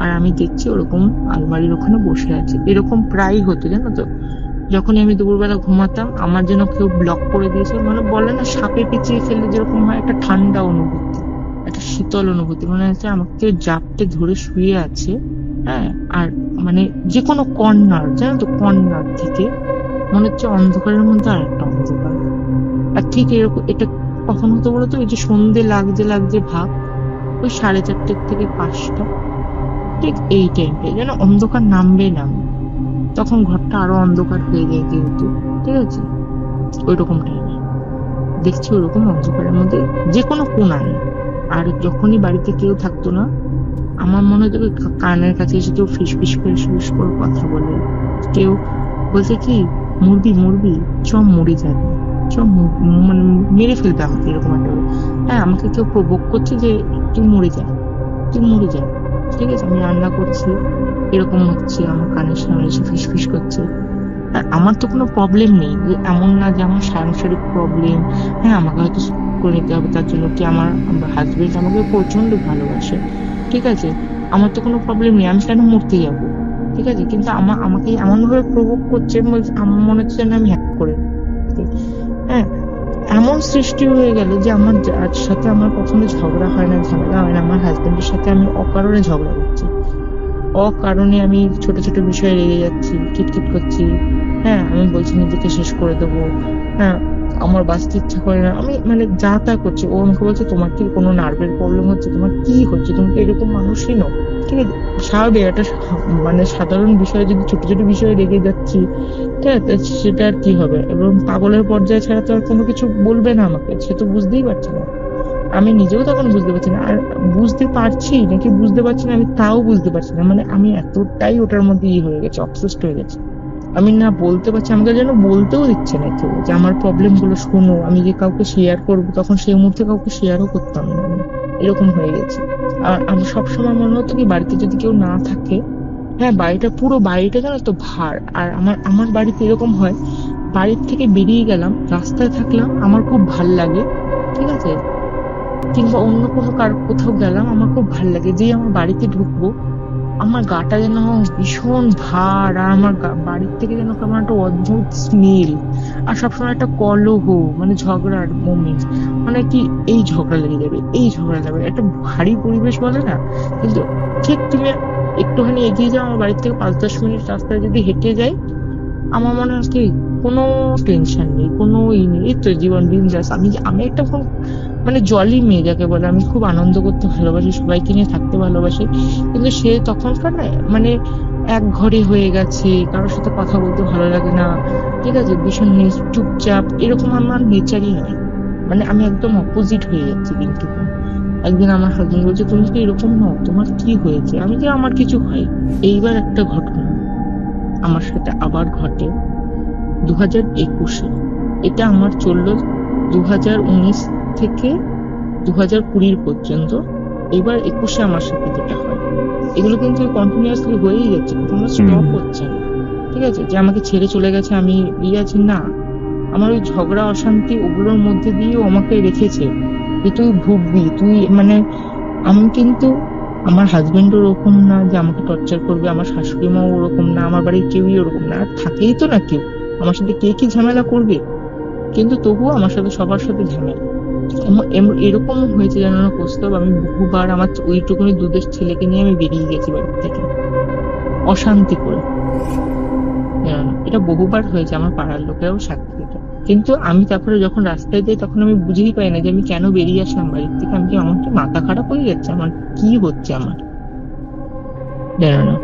C: আর আমি দেখছি ওরকম আলমারির ওখানে বসে আছে। এরকম প্রায় হতো জানো তো, যখনই আমি দুপুরবেলা ঘুমাতাম, আমার যেন কেউ ব্লক করে দিয়েছে, মানে বলে না সাপে পেঁচিয়ে ফেললে যেরকম হয়, একটা ঠান্ডা অনুভূতি, একটা শীতল অনুভূতি, মনে হচ্ছে আমাকে কেউ জাপটে ধরে শুয়ে আছে। হ্যাঁ, আর মানে যে কোনো কর্নার, জানো তো, কর্নার থেকে মনে হচ্ছে অন্ধকারের মধ্যে আর একটা অন্ধকার। আর ঠিক এরকম এটা কখন হতো বলতো, ওই যে সন্ধে লাগছে লাগছে ভাব, ওই 4:30 থেকে 5টা, ঠিক এই টাইমটাই যেন অন্ধকার নামবে নামবে, তখন ঘরটা আরো অন্ধকার হয়ে যায় কিন্তু, ঠিক আছে, ওইরকম টাইমে দেখছি ওরকম অন্ধকারের মধ্যে যে কোনো কোনায়। আর যখনই বাড়িতে কেউ থাকতো না, আমার মনে হতো ওই কানের কাছে এসে কেউ ফিস ফিস করে ফিস করে কথা বলে, কেউ বলছে কি মুরগি মুরগি, চ মরে যাবে, চ মানে মেরে ফেলবে আমাকে, এরকম একটা, হ্যাঁ আমাকে কেউ প্রভোগ করছে যে তুই মরে যা, তুই মরে যা, ঠিক আছে, আমি রান্না করছি, এরকম হচ্ছে, আমার কানের সামনে এসে ফিস ফিস করছে। আর আমার তো কোনো প্রবলেম নেই, যে এমন না যে আমার সাংসারিক প্রবলেম, হ্যাঁ আমাকে হয়তো করে নিতে হবে, তার জন্য কি আমার হাজবেন্ড আমাকে প্রচন্ড ভালোবাসে, ঠিক আছে, আমার তো কোনো প্রবলেম নেই, আমি কেন মরতে যাবো, ঠিক আছে, কিন্তু আমাকে এমন ভাবে প্রভোগ করছে, আমার মনে হচ্ছে যেন আমি হ্যাক করে, হ্যাঁ, এমন সৃষ্টি হয়ে গেল যে আমার যার সাথে আমার কখনো ঝগড়া হয় না, ঝামেলা হয় না, আমার হাজবেন্ডের সাথে আমি অকারণে ঝগড়া করছি, অকারণে আমি ছোট ছোট বিষয়ে রেগে যাচ্ছি, খিটখিট করছি, হ্যাঁ আমি বলছি নিজেকে শেষ করে দেবো, হ্যাঁ আমার বাঁচতে ইচ্ছা করে না, আমি মানে যা তা করছি, ও আমাকে বলছে তোমার কি কোনো নার্ভের প্রবলেম হচ্ছে, তোমার কি হচ্ছে, তুমি তো এরকম মানুষই নও, ঠিক আছে, স্বাভাবিক একটা মানে সাধারণ বিষয়ে যদি ছোট ছোট বিষয়ে রেগে যাচ্ছি, ঠিক আছে, সেটা আর কি হবে, এবং পাগলের পর্যায়ে ছাড়া তো আর কোনো কিছু বলবে না আমাকে, সে তো বুঝতেই পারছে না, আমি নিজেও তখন বুঝতে পারছি না, আর বুঝতে পারছি নাকি বুঝতে পারছি না আমি তাও বুঝতে পারছি না, মানে আমি এতটাই ওটার মধ্যে হয়ে গেছে, অবসেসড হয়ে গেছে, আমি না বলতে পারছি, আমাকে যেন বলতেও দিচ্ছে না কেউ যে আমার প্রবলেম গুলো শোনো, আমি যে কাউকে শেয়ার করবো, তখন সেই মুহূর্তে কাউকে শেয়ারও করতাম না আমি, এরকম হয়ে গেছে। আর আমি সবসময় মনে হতো কি বাড়িতে যদি কেউ না থাকে, হ্যাঁ বাড়িটা পুরো বাড়িটা জানো তো ভার, আর আমার আমার বাড়িতে এরকম হয়, বাড়ির থেকে বেরিয়ে গেলাম, রাস্তায় থাকলাম, আমার খুব ভাল লাগে, ঠিক আছে, কিংবা অন্য কোনো কোথাও গেলাম আমার খুব ভাল লাগে, যে আমার বাড়িতে ঢুকবো আমার গাটা যেন ভীষণ ভার, আর আমার বাড়ির থেকে যেন কেমন একটা অদ্ভুত স্মেল, আর সবসময় একটা কলহ, মানে ঝগড়ার মোমেন্ট, মানে কি এই ঝগড়া লেগে যাবে, এই ঝগড়া লাগবে, একটা ভারী পরিবেশ বলে না, কিন্তু ঠিক তুমি একটুখানি এগিয়ে যাও, আমার বাড়ির থেকে 5-10 মিনিট রাস্তায় যদি হেঁটে যাই, আমার মনে হয় কি কোনো টেনশন নেই, কোনো নেই, এই তো জীবন বিন্দাস, আমি আমি একটা মানে জলি মেয়ে যাকে বলে, আমি খুব আনন্দ করতে ভালোবাসি, সবাইকে নিয়ে থাকতে ভালোবাসি, কিন্তু সে তখনকার না মানে এক ঘরে হয়ে গেছে, কারোর সাথে কথা বলতে ভালো লাগে না, ঠিক আছে, ভীষণ চুপচাপ, এরকম আমার নেচারই নয়, মানে আমি একদম অপোজিট হয়ে যাচ্ছি দিন টু দিন। একদিন আমার হাজবেন্ড বলছে তুমি কি এরকম নও, তোমার কি হয়েছে, আমি যে আমার কিছু হয়। এইবার একটা ঘটনা আমার সাথে আবার ঘটে, 2021-এ। এটা আমার চললো 2019 থেকে 2020 পর্যন্ত। এবার 21-এ আমার সাথে যেটা হয়, এগুলো কিন্তু কন্টিনিউয়াসলি হয়েই যাচ্ছে, কোনো স্টপ হচ্ছে না। ঠিক আছে, যে আমাকে ছেড়ে চলে গেছে, আমি আছি না, আমার ওই ঝগড়া অশান্তি ওগুলোর মধ্যে দিয়েও আমাকে রেখেছে যে তুই ভুগবি, তুই মানে আমি কিন্তু আমার হাজবেন্ড ওরকম না যে আমাকে টর্চার করবে, আমার শাশুড়ি মাও ওরকম না, আমার বাড়ির কেউই ওরকম না, আর থাকেই তো না কেউ আমার সাথে, কে কি ঝামেলা করবে, কিন্তু তবুও আমার সাথে সবার সাথে ঝামেলা। এরকম হয়েছে জানো না কৌস্তব, আমি বহুবার আমার ওইটুকুনি দুধের ছেলেকে নিয়ে আমি বেরিয়ে গেছি বাড়ি থেকে অশান্তি করে। এটা বহুবার হয়েছে, আমার পাড়ার লোকেরাও সাক্ষী এটা। কিন্তু আমি তারপরে যখন রাস্তায় যাই তখন আমি বুঝেই পাই না যে আমি কেন বেরিয়ে আসলাম বাড়ির থেকে। আমি কি, আমার কি মাথা খারাপ হয়ে যাচ্ছে, আমার কি হচ্ছে, আমার জানো না,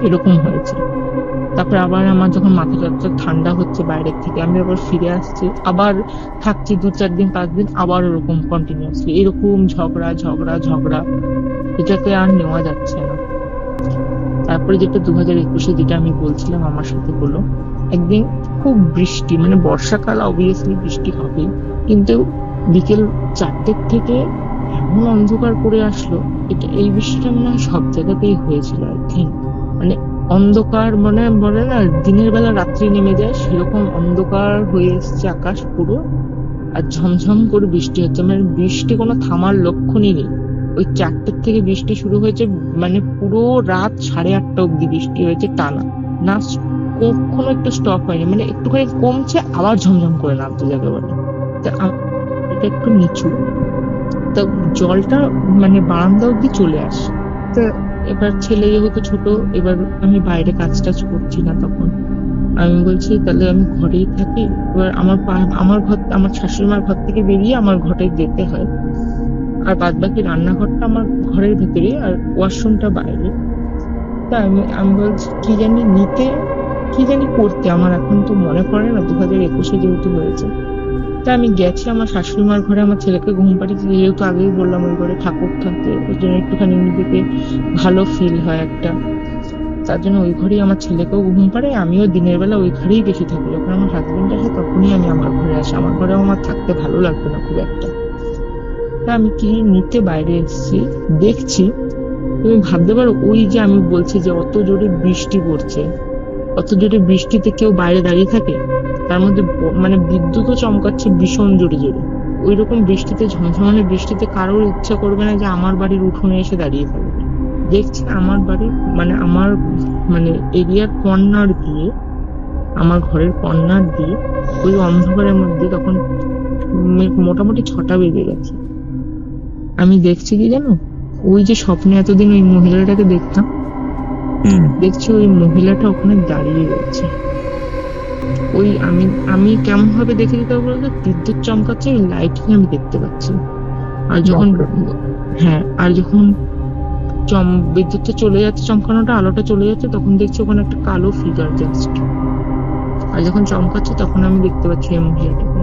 C: এরকম হয়েছে। তারপরে আবার আমার যখন মাথাটা ঠান্ডা হচ্ছে বাইরের থেকে, আমি আবার ফিরে আসছি, আবার থাকছি 2-4 দিন 5 দিন, আবার ওরকম কন্টিনিউয়াসলি এরকম ঝগড়া ঝগড়া ঝগড়া, এটাকে আর নেওয়া যাচ্ছে না। তারপরে যেটা 2021-এ যেটা আমি বলছিলাম আমার সাথে হলো, একদিন খুব বৃষ্টি, মানে বর্ষাকাল, অবভিয়াসলি বৃষ্টি হবে, কিন্তু বিকেল 4টের থেকে এমন অন্ধকার করে আসলো। এই বৃষ্টিটা মনে হয় সব জায়গাতেই হয়েছিল আই থিঙ্ক, মানে অন্ধকার, মানে বলে না দিনের বেলা রাত্রি নেমে যায়, সেরকম অন্ধকার হয়ে এসছে আকাশ পুরো, আর ঝমঝম করে বৃষ্টি হচ্ছে, মানে বৃষ্টি কোনো থামার লক্ষণই নেই। ওই 4টের থেকে বৃষ্টি শুরু হয়েছে, মানে পুরো রাত 8:30 অব্দি বৃষ্টি হয়েছে টানা, না কখনো একটু স্টপ হয়নি, মানে একটুখানি কমছে আবার ঝমঝম করে নামতে যাবে বলে। এটা একটু নিচু, তো জলটা মানে বারান্দা অব্দি চলে আসে। তো এবার ছেলে যেহেতু ছোট, এবার আমি বাইরে কাজ টাজ করছি না, তখন আমি বলছি তাহলে আমি ঘরেই থাকি। এবার আমার ঘর, আমার শাশুড়ি মার ঘর থেকে বেরিয়ে আমার ঘরে যেতে হয়, আর বাদ বাকি রান্নাঘরটা আমার ঘরের ভিতরে আর ওয়াশরুমটা বাইরে। তা আমি বলছি কি জানি করতে, আমার এখন তো মনে পড়ে না, 2021-এ যেহেতু হয়েছে। তা আমি গেছি আমার শাশুড়ি মার ঘরে, আমার ছেলেকে ঘুম পাড়িয়েছি, যেহেতু আগেই বললাম ওই ঘরে ঠাকুর থাকে, ওই জন্য একটুখানি নিজেকে ভালো ফিল হয় একটা, তার জন্য ওই ঘরেই আমার ছেলেকেও ঘুম পাড়াই, আমিও দিনের বেলা ওই ঘরেই বেশি থাকি। যখন আমার হাজবেন্ড আসে তখনই আমি আমার ঘরে আসি, আমার ঘরেও আমার থাকতে ভালো লাগবে না খুব একটা। তা আমি কি নিতে বাইরে এসেছি, দেখছি, তুমি ভাবতে পারো ওই যে আমি বলছি যে অত জোরে বৃষ্টি পড়ছে, অত জোরে বৃষ্টিতে কেউ বাইরে দাঁড়িয়ে থাকে, তার মধ্যে মানে বিদ্যুৎও চমকাচ্ছে ভীষণ জোরে জোরে। ওই রকম বৃষ্টিতে, ঝমঝমানে বৃষ্টিতে কারোর ইচ্ছা করবে না যে আমার বাড়ির উঠোনে এসে দাঁড়িয়ে থাকবে। দেখছি আমার বাড়ির আমার এরিয়ার কর্নার দিয়ে, আমার ঘরের কর্নার দিয়ে ওই অন্ধকারের মধ্যে তখন মোটামুটি 6টা বেজে গেছে। আমি দেখছি কি জানো, ওই যে স্বপ্নে এতদিন ওই মহিলাটাকে দেখতাম, দেখছি ওই মহিলাটা ওখানে দাঁড়িয়ে রয়েছে। ওই আমি কেমন ভাবে দেখে দিতে পারবো বলতো, বিদ্যুৎ চমকাচ্ছে, ওই লাইটিং আমি দেখতে পাচ্ছি। আর যখন আর যখন বিদ্যুৎটা চলে যাচ্ছে, চমকানোটা আলোটা চলে যাচ্ছে, তখন দেখছি ওখানে একটা কালো ফিগার জাস্ট। আর যখন চমকাচ্ছে তখন আমি দেখতে পাচ্ছি এই মহিলাটাকে।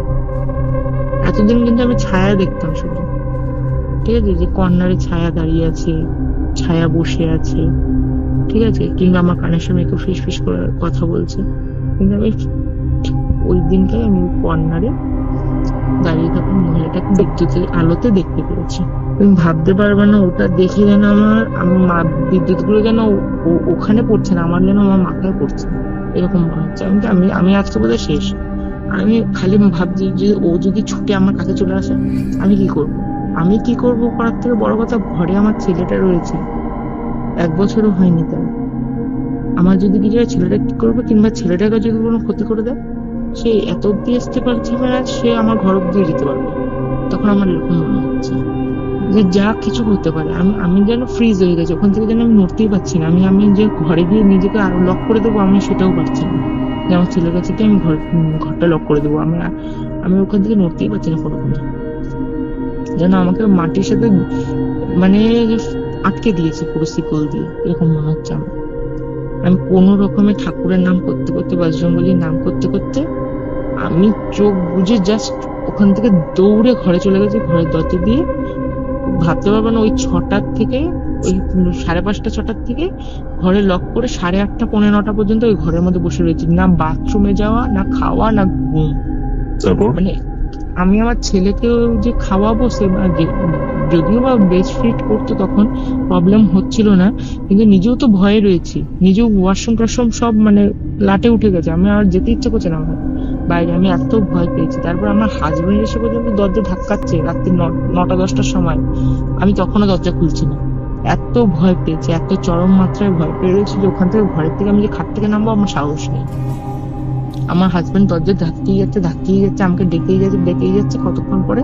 C: এতদিন কিন্তু আমি ছায়া দেখতাম শুধু, ঠিক আছে, যে কর্নারে ছায়া দাঁড়িয়ে আছে, ছায়া বসে আছে, ঠিক আছে, কিংবা আমার কানের সামনে কেউ ফিস ফিস করে কথা বলছে, কিন্তু আমি ওই দিনটাই আমি কর্নারে দাঁড়িয়ে থাকা মহিলাটাকে বিদ্যুতের আলোতে দেখতে পেরেছি। তুমি ভাবতে পারবে না, ওটা দেখে যেন আমার বিদ্যুৎ গুলো যেন ওখানে পড়ছে না, আমার যেন আমার মাথায় পড়ছে, এরকম মনে হচ্ছে। আমি আজকে বোধহয় শেষ। আমি খালি ভাবছি যে ও যদি ছুটে আমার কাছে চলে আসে আমি কি করবো করার থেকে বড় কথা, ঘরে আমার ছেলেটা রয়েছে, 1 বছরও হয়নি তার। আমার যদি কিছু হয় ছেলেটা কি করবে, কিংবা ছেলেটাকে যদি কোনো ক্ষতি করে দেয়, সে এত অব্দি আসতে পারছে না, সে আমার ঘর অব্দি যেতে পারবে। তখন আমার এরকম মনে হচ্ছে যে যা কিছু হতে পারে, আমি যেন ফ্রিজ হয়ে গেছি, ওখান থেকে যেন আমি নড়তেই পারছি না। আমি যে ঘরে গিয়ে নিজেকে আরো লক করে দেবো, আমি সেটাও পারছি না, যে আমার ছেলের কাছে কি আমি ঘরটা লক করে দেবো, আমি ওখান থেকে নড়তেই পারছি না কোনোদিন, যেন আমাকে মাটির সাথে মানে আটকে দিয়েছে পুরো শিকল দিয়ে, এরকম মনে হচ্ছে আমার। আমি কোনো রকমের ঠাকুরের নাম করতে করতে, বজরংবলীর নাম করতে করতে আমি চোখ বুঝে জাস্ট ওখান থেকে দৌড়ে ঘরে চলে গেছি, ঘরের দরজা দিয়ে। ভাবতে পারবে না, ওই 6টার থেকে ওই 5:30-6টার থেকে ঘরে লক করে 8:30 9:30 পর্যন্ত ওই ঘরের মধ্যে বসে রয়েছি, না বাথরুমে যাওয়া, না খাওয়া, না ঘুম।
B: তারপর
C: মানে আমি আমার ছেলেকেও যে খাওয়াবো, সে যদিও বা ব্রেস্ট ফিড করতো তখন প্রবলেম হচ্ছিল না, কিন্তু নিজেও তো ভয়ে রয়েছি, নিজেও ওয়াশরুম টাশরুম সব মানে লাটে উঠে গেছে, আমি আর যেতে ইচ্ছে করছে না আমার বাইরে, আমি এত ভয় পেয়েছি। তারপর আমার হাজবেন্ড এসে পর্যন্ত দরজা ধাক্কাচ্ছে রাত্রি 9টা-10টার সময়, আমি তখনও দরজা খুলছি না, এত ভয় পেয়েছি, এত চরম মাত্রায় ভয় পেয়ে রয়েছি যে ওখান থেকে, ঘরের থেকে আমি যে খাট থেকে নামবো আমার সাহস নেই। আমার হাজবেন্ড দরজা ধাক্কিয়ে যাচ্ছে, আমাকে ডেকেই যাচ্ছে। কতক্ষণ পরে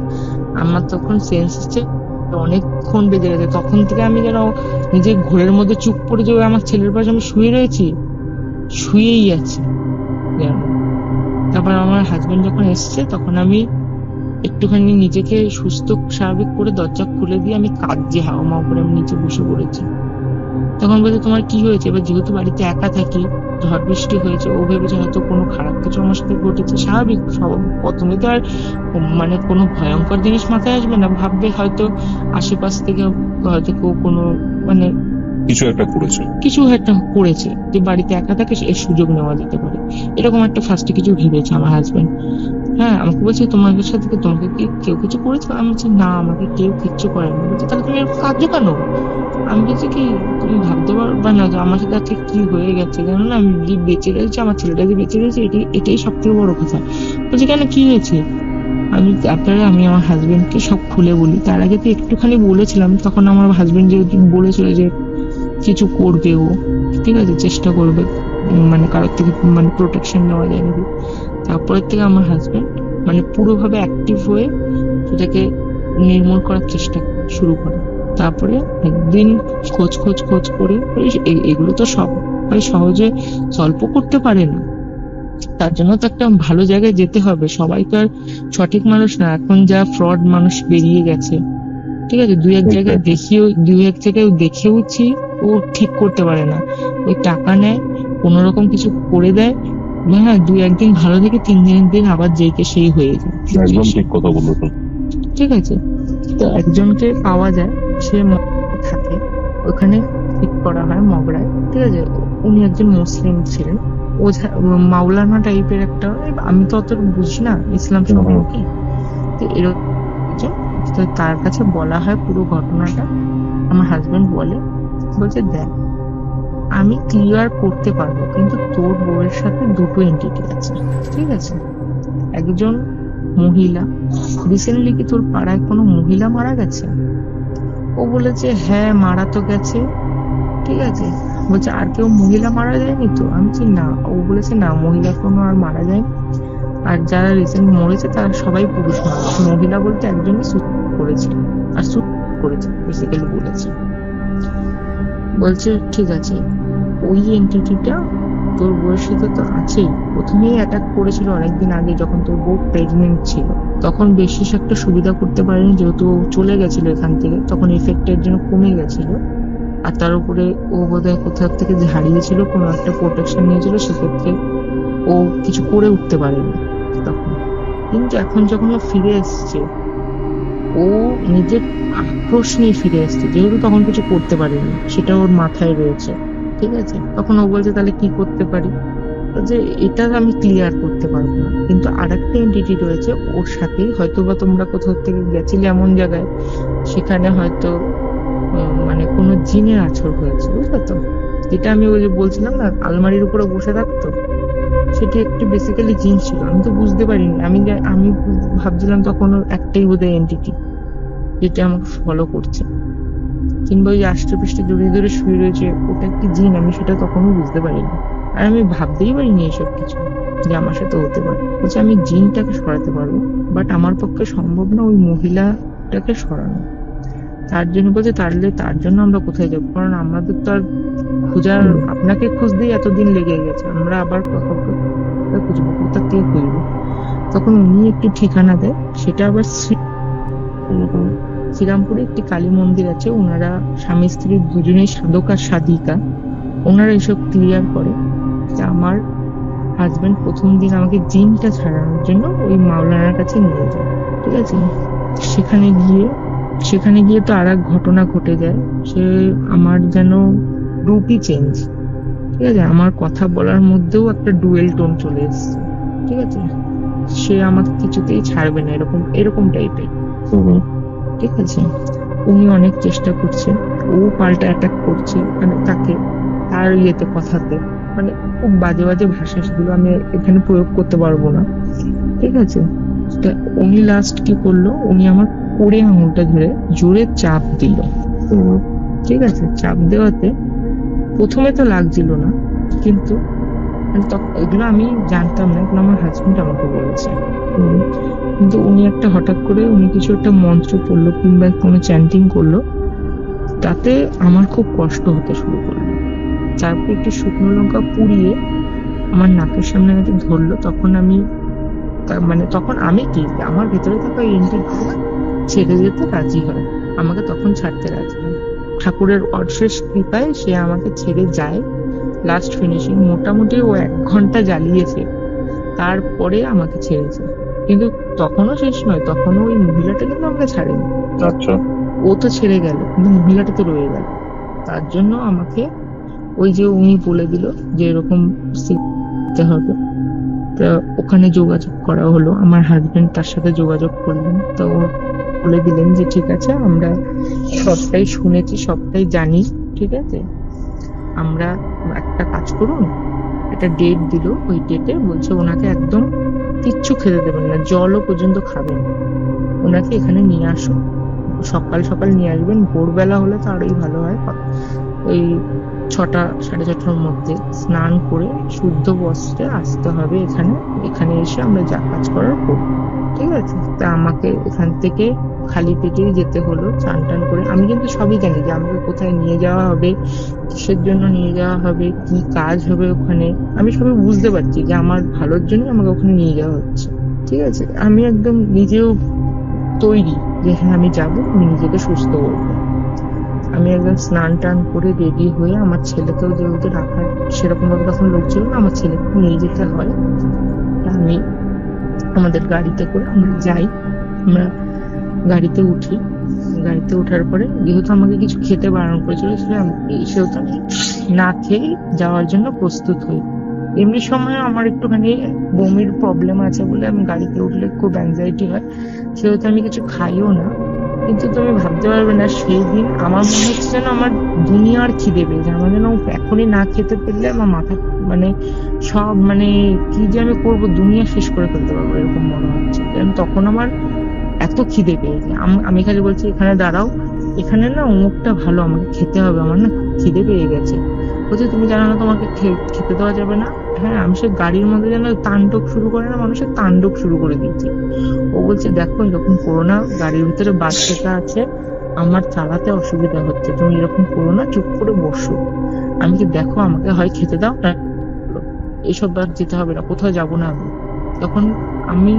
C: আমার তখন সেন্স হচ্ছে, অনেকক্ষণ বেজে গেছে, তখন থেকে আমি যেন নিজের ঘোরের মধ্যে চুপ করে যে আমার ছেলের পাশে আমি শুয়ে রয়েছি, শুয়েই আছি যেন। তারপর আমার হাজবেন্ড যখন এসছে তখন আমি একটুখানি নিজেকে সুস্থ স্বাভাবিক করে দরজা খুলে দিয়ে আমি কাঁদছি, হাওয়া মাও করে আমি নিচে বসে পড়েছি। তখন বলছে তোমার কি হয়েছে? এবার যেহেতু বাড়িতে একা থাকি, ঝড় বৃষ্টি হয়েছে, ও ভেবেছে হয়তো কোনো খারাপ কিছু আমার সাথে ঘটেছে। স্বাভাবিক, প্রথমে তো আর মানে কোনো ভয়ঙ্কর জিনিস মাথায় আসবে না, ভাববে হয়তো আশেপাশ থেকে হয়তো কেউ কোনো মানে
B: কিছু একটা করেছো।
C: কিছু একটা করেছে, যে বাড়িতে একা থাকে এর সুযোগ নেওয়া যেতে পারে, এরকম একটা ফার্স্টে কিছু ভেবেছে আমার হাজবেন্ড। হ্যাঁ, আমাকে বলছে তোমাদের সাথে তোমাকে কি কেউ কিছু করেছে? আমি বলছি না, আমাকে কেউ কিচ্ছু করেনি। বলছে তাহলে তুমি এরকম কাঁদছো কেন? আমি বলছি কি, তুমি ভাবতে পারবা না যে আমার সাথে আজকে কি হয়ে গেছে, জানো না, আমি যে বেঁচে রয়েছি, আমার ছেলেটা যে বেঁচে রয়েছে, এটাই সব থেকে বড় কথা। বলছি কেন, কি হয়েছে? তারপরে আমি আমার হাজবেন্ডকে সব খুলে বলি। তার আগে তো একটুখানি বলেছিলাম, তখন আমার হাজবেন্ড যে বলেছিল যে কিছু করবে ও, ঠিক আছে, চেষ্টা করবে, মানে কারোর থেকে মানে প্রোটেকশন নেওয়া যায় নাকি। তারপরের থেকে আমার হাজবেন্ড মানে পুরোভাবে অ্যাক্টিভ হয়ে সেটাকে নির্মূল করার চেষ্টা শুরু করে। তারপরে একদিন খোঁজ করে, এগুলো তো সবাই সহজে সলভ করতে পারে না, তার জন্য তো একটা ভালো জায়গায় যেতে হবে। সবাই তো আর সঠিক মানুষ না, এখন যা ফ্রড মানুষ বেরিয়ে গেছে, ঠিক আছে, দুই এক জায়গায় দেখেওছি ও ঠিক করতে পারে না, ওই টাকা নেয়, কোনো রকম কিছু করে দেয়, হ্যাঁ 2-1 দিন ভালো থেকে 3 দিনের দিন আবার যেইকে সেই হয়ে যায়।
B: একদম ঠিক কথা বললো তো।
C: ঠিক আছে, তো একজনকে পাওয়া যায়, সে থাকে ওখানে, ঠিক করা হয় মগরায়, ঠিক আছে, উনি একজন মুসলিম ছিলেন, মাওলানা টাইপের একটা, আমি তো অত বুঝি না ইসলাম সম্পর্কে, তো এরকম, তো তার কাছে বলা হয় পুরো ঘটনাটা। আমার হাজবেন্ড বলছে দেখ আমি ক্লিয়ার করতে পারবো, কিন্তু তোর বউয়ের সাথে দুটো এন্টিটি আছে, ঠিক আছে, একজন মহিলা, রিসেন্টলি কি তোর পাড়ায় কোনো মহিলা মারা গেছে? ও বলেছে হ্যাঁ মারা তো গেছে, ঠিক আছে, বলছে আর কেউ মহিলা মারা যায়নি তো? আমি বলছি না। ও বলেছে না, মহিলা কোনো আর মারা যায়নি, আর যারা রিসেন্ট মরেছে তারা সবাই পুরুষ মানুষ, মহিলা বলতে একজনই সুসাইড করেছে, আর সুসাইড করেছে বেসিক্যালি বলেছে। বলছে ঠিক আছে, ওই এন্টিটিটা তোর বউয়ের সাথে তো আছেই, প্রথমেই অ্যাটাক করেছিল অনেকদিন আগে যখন তোর বউ প্রেগনেন্ট ছিল, তখন বিশেষ একটা সুবিধা করতে পারেনি, যেহেতু চলে গেছিল এখান থেকে, তখন এফেক্টের জন্য কমে গেছিল, আর তার উপরে ও বোধহয় কোথাও থেকে যে হারিয়েছিল, কোনো একটা প্রোটেকশন নিয়েছিল, সেক্ষেত্রে ও কিছু করে উঠতে পারেনি তখন। কিন্তু এখন যখন ও ফিরে এসছে, ও নিজের আক্রোশ নিয়ে ফিরে এসছে, যেহেতু তখন কিছু করতে পারেনি, সেটা ওর মাথায় রয়েছে, ঠিক আছে, তখন ও বলছে তাহলে কি করতে পারি, যে এটা আমি ক্লিয়ার করতে পারবো না, কিন্তু আরেকটা এন্টিটি রয়েছে ওর সাথেই, হয়তো বা তোমরা কোথাও থেকে গেছিলে এমন জায়গায়, সেখানে হয়তো মানে কোনো জিনের আছর হয়েছে, বুঝলে তো, যেটা আমি ওই যে বলছিলাম না আলমারির উপরে বসে থাকতো, সেটি একটি বেসিক্যালি জিন ছিল, আমি তো বুঝতে পারিনি, আমি ভাবছিলাম তখন একটাই বোধহয় এন্টিটি যেটা আমাকে ফলো করছে, কিংবা ওই আষ্টপৃষ্টে জড়িয়ে ধরে শুয়ে রয়েছে, ওটা একটি জিন, আমি সেটা তখনও বুঝতে পারিনি, আর আমি ভাবতেই পারিনি এসব কিছু যে আমার সাথে হতে পারে। বলছে আমি জিনটাকে সরাতে পারবো, বাট আমার পক্ষে সম্ভব না ওই মহিলাটাকে সরানো। তার জন্য বলছে তাহলে তার জন্য আমরা কোথায় যাবো, কারণ আমাদের তো আর খোঁজার, আপনাকে খুঁজতেই এতদিন লেগে গেছে, আমরা আবার খুঁজবো, কোথা থেকে খুঁজবো। তখন উনি একটি ঠিকানা দেয়, সেটা আবার শ্রীরামপুরে একটি কালী মন্দির আছে, ওনারা স্বামী স্ত্রী দুজনেই সাধক আর সাধিকা, ওনারা এসব ক্লিয়ার করে। আমার হাজবেন্ড প্রথম দিন আমাকে জিনটা ছাড়ানোর জন্য ওই মাওলানার কাছে নিয়ে যায়, ঠিক আছে, সেখানে গিয়ে সেখানে গিয়ে তো আর এক ঘটনা ঘটে যায়। সে আমার যেন রূপই চেঞ্জ, ঠিক আছে, আমার কথা বলার মধ্যেও একটা ডুয়েল টোন চলে এসছে, ঠিক আছে। সে আমাকে কিছুতেই ছাড়বে না, এরকম এরকম টাইপের, ঠিক আছে। উনি অনেক চেষ্টা করছে, ও পাল্টা অ্যাটাক করছে, মানে তাকে তার ইয়েতে কথাতে, মানে খুব বাজে বাজে ভাষা, সেগুলো আমি এখানে প্রয়োগ করতে পারবো না, ঠিক আছে। তা উনি লাস্ট কি করলো, উনি আমার কোড়ে আঙুলটা ধরে জোরে চাপ দিল, ঠিক আছে। চাপ দেওয়াতে প্রথমে তো লাগছিল না, কিন্তু মানে এগুলো আমি জানতাম না, এগুলো আমার হাজবেন্ড আমাকে বলেছে। কিন্তু উনি একটা হঠাৎ করে উনি কিছু একটা মন্ত্র পড়লো কিংবা কোনো চ্যান্টিং করলো, তাতে আমার খুব কষ্ট হতে শুরু করলো। তারপর একটু শুকনো লঙ্কা পুড়িয়ে আমার নাকের সামনে আমাকে ধরলো। তখন আমি মানে তখন আমি কি, আমার ভেতরে থাকা এন্টিটি ছেড়ে যেতে রাজি হয়, আমাকে তখন ছাড়তে রাজি হয়। ঠাকুরের অশেষ কৃপায় সে আমাকে ছেড়ে যায়। লাস্ট ফিনিশিং মোটামুটি ও 1 ঘন্টা জ্বালিয়েছে, তারপরে আমাকে ছেড়েছে। কিন্তু তখনও শেষ নয়, তখনও ওই মহিলাটা কিন্তু আমাকে ছাড়েনি।
B: আচ্ছা,
C: ও তো ছেড়ে গেল, কিন্তু মহিলাটা তো রয়ে গেল। তার জন্য আমাকে ওই যে উনি বলে দিল যে এরকম শিখতে হবে। তা ওখানে যোগাযোগ করা হলো, আমার হাজবেন্ড তার সাথে যোগাযোগ করলেন। তো ও বলে দিলেন যে ঠিক আছে, আমরা সবটাই শুনেছি, সবটাই জানি, ঠিক আছে, আমরা একটা কাজ করুন। একটা ডেট দিল, ওই ডেটে বলছে ওনাকে একদম কিচ্ছু খেতে দেবেন না, জলও পর্যন্ত খাবেন না। ওনাকে এখানে নিয়ে আসুন, সকাল সকাল নিয়ে আসবেন, ভোরবেলা হলে তো আরোই ভালো হয়। ওই 6টা 6:30টার মধ্যে স্নান করে শুদ্ধ বস্ত্রে আসতে হবে এখানে। এখানে এসে আমরা যা কাজ করার করবো, ঠিক আছে। তা আমাকে এখান থেকে খালি পেটেই যেতে হলো, চান টান করে। আমি কিন্তু সবই জানি যে আমাকে কোথায় নিয়ে যাওয়া হবে, কিসের জন্য নিয়ে যাওয়া হবে, কি কাজ হবে ওখানে, আমি সবই বুঝতে পারছি যে আমার ভালোর জন্য আমাকে ওখানে নিয়ে যাওয়া হচ্ছে, ঠিক আছে। আমি একদম নিজেও তৈরি যে হ্যাঁ আমি যাবো, আমি নিজেকে সুস্থ করবো। আমি একদম স্নান টান করে রেডি হয়ে, আমার ছেলেকেও যেহেতু রাখার সেরকম ভাবে তখন লোক ছিল না, আমার ছেলেকে নিয়ে যেতে হয়। তা আমি আমাদের গাড়িতে করে আমরা যাই, আমরা গাড়িতে উঠি। গাড়িতে ওঠার পরে যেহেতু আমাকে কিছু খেতে বারণ করেছিল, সেহেতু আমি না খেয়ে যাওয়ার জন্য প্রস্তুত হই। এমনি সময় আমার একটুখানি বমির প্রবলেম আছে বলে আমি গাড়িতে উঠলে খুব অ্যাংজাইটি হয়, সেহেতু আমি কিছু খাইও না। কিন্তু তুমি ভাবতে পারবে না, সেই দিন আমার মনে হচ্ছে যেন আমার দুনিয়ার খিদে পেয়েছে, আমার যেন এখনই না খেতে পেলে আমার মাথা মানে সব মানে কি যে আমি করবো, দুনিয়া শেষ করে ফেলতে পারবো এরকম মনে হচ্ছে। কারণ তখন আমার এত খিদে পেয়েছে, আমি খালি বলছি এখানে দাঁড়াও, এখানে না অমুকটা ভালো, আমাকে খেতে হবে, আমার না খুব খিদে পেয়ে গেছে। বলছে তুমি জানো না তোমাকে খেতে দেওয়া যাবে না। হ্যাঁ, আমি সে গাড়ির মধ্যে যেন তাণ্ডব শুরু করে না, মানুষের তাণ্ডব শুরু করে দিয়েছি। ও বলছে দেখো এরকম করো না, গাড়ির ভিতরে বাচ্চাটা আছে, আমার চালাতে অসুবিধা হচ্ছে, তুমি এরকম করো না, চুপ করে বসো। আমি কি দেখো আমাকে হয় খেতে দাও না, এসব বার যেতে হবে না, কোথাও যাবো না আমি। তখন আমি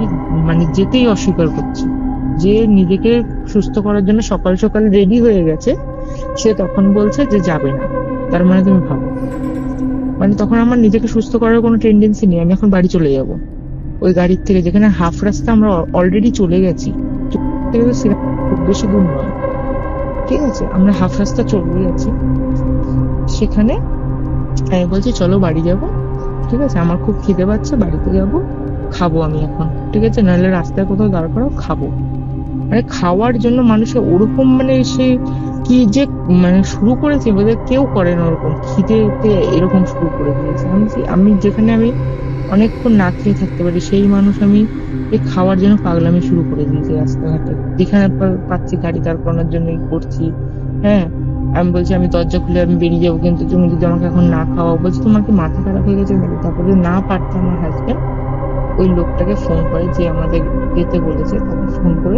C: মানে যেতেই অস্বীকার করছি। যে নিজেকে সুস্থ করার জন্য সকাল সকাল রেডি হয়ে গেছে, সে তখন বলছে যে যাবে না। তার মানে তুমি ভাবো, মানে তখন আমার নিজেকে সুস্থ করার কোনো টেন্ডেন্সি নেই, আমি এখন বাড়ি চলে যাব। ওই গাড়ির থেকে যেখানে হাফ রাস্তা আমরা অলরেডি চলে গেছি, খুব বেশি দূর নয়, ঠিক আছে, আমরা হাফ রাস্তা চলে গেছি। সেখানে আমি বলছি চলো বাড়ি যাব, ঠিক আছে, আমার খুব খিদে পাচ্ছে, বাড়িতে যাব, খাবো আমি এখন, ঠিক আছে, নাহলে রাস্তায় কোথাও দাঁড় করাও, খাবো। মানে খাওয়ার জন্য মানুষের ওরকম মানে সে কি যে মানে শুরু করেছে, বোধহয় কেউ করে না ওরকম, খিদেতে এরকম শুরু করে দিয়েছে। আমি যেখানে আমি অনেকক্ষণ না খেয়ে থাকতে পারি, সেই মানুষ আমি এই খাওয়ার জন্য পাগলামি শুরু করে দিয়েছি রাস্তাঘাটে, যেখানে পাচ্ছি গাড়ি দাঁড় করানোর জন্যই করছি। হ্যাঁ, আমি বলছি আমি দরজা খুলে আমি বেরিয়ে যাবো, কিন্তু তুমি যদি আমাকে এখন না খাওয়াও, বলছি তোমার কি মাথা খারাপ হয়ে গেছে নাকি। তারপরে না পারতে আমার হাজবেন্ড ওই লোকটাকে ফোন করে, যে আমাদের যেতে বলেছে, তাকে ফোন করে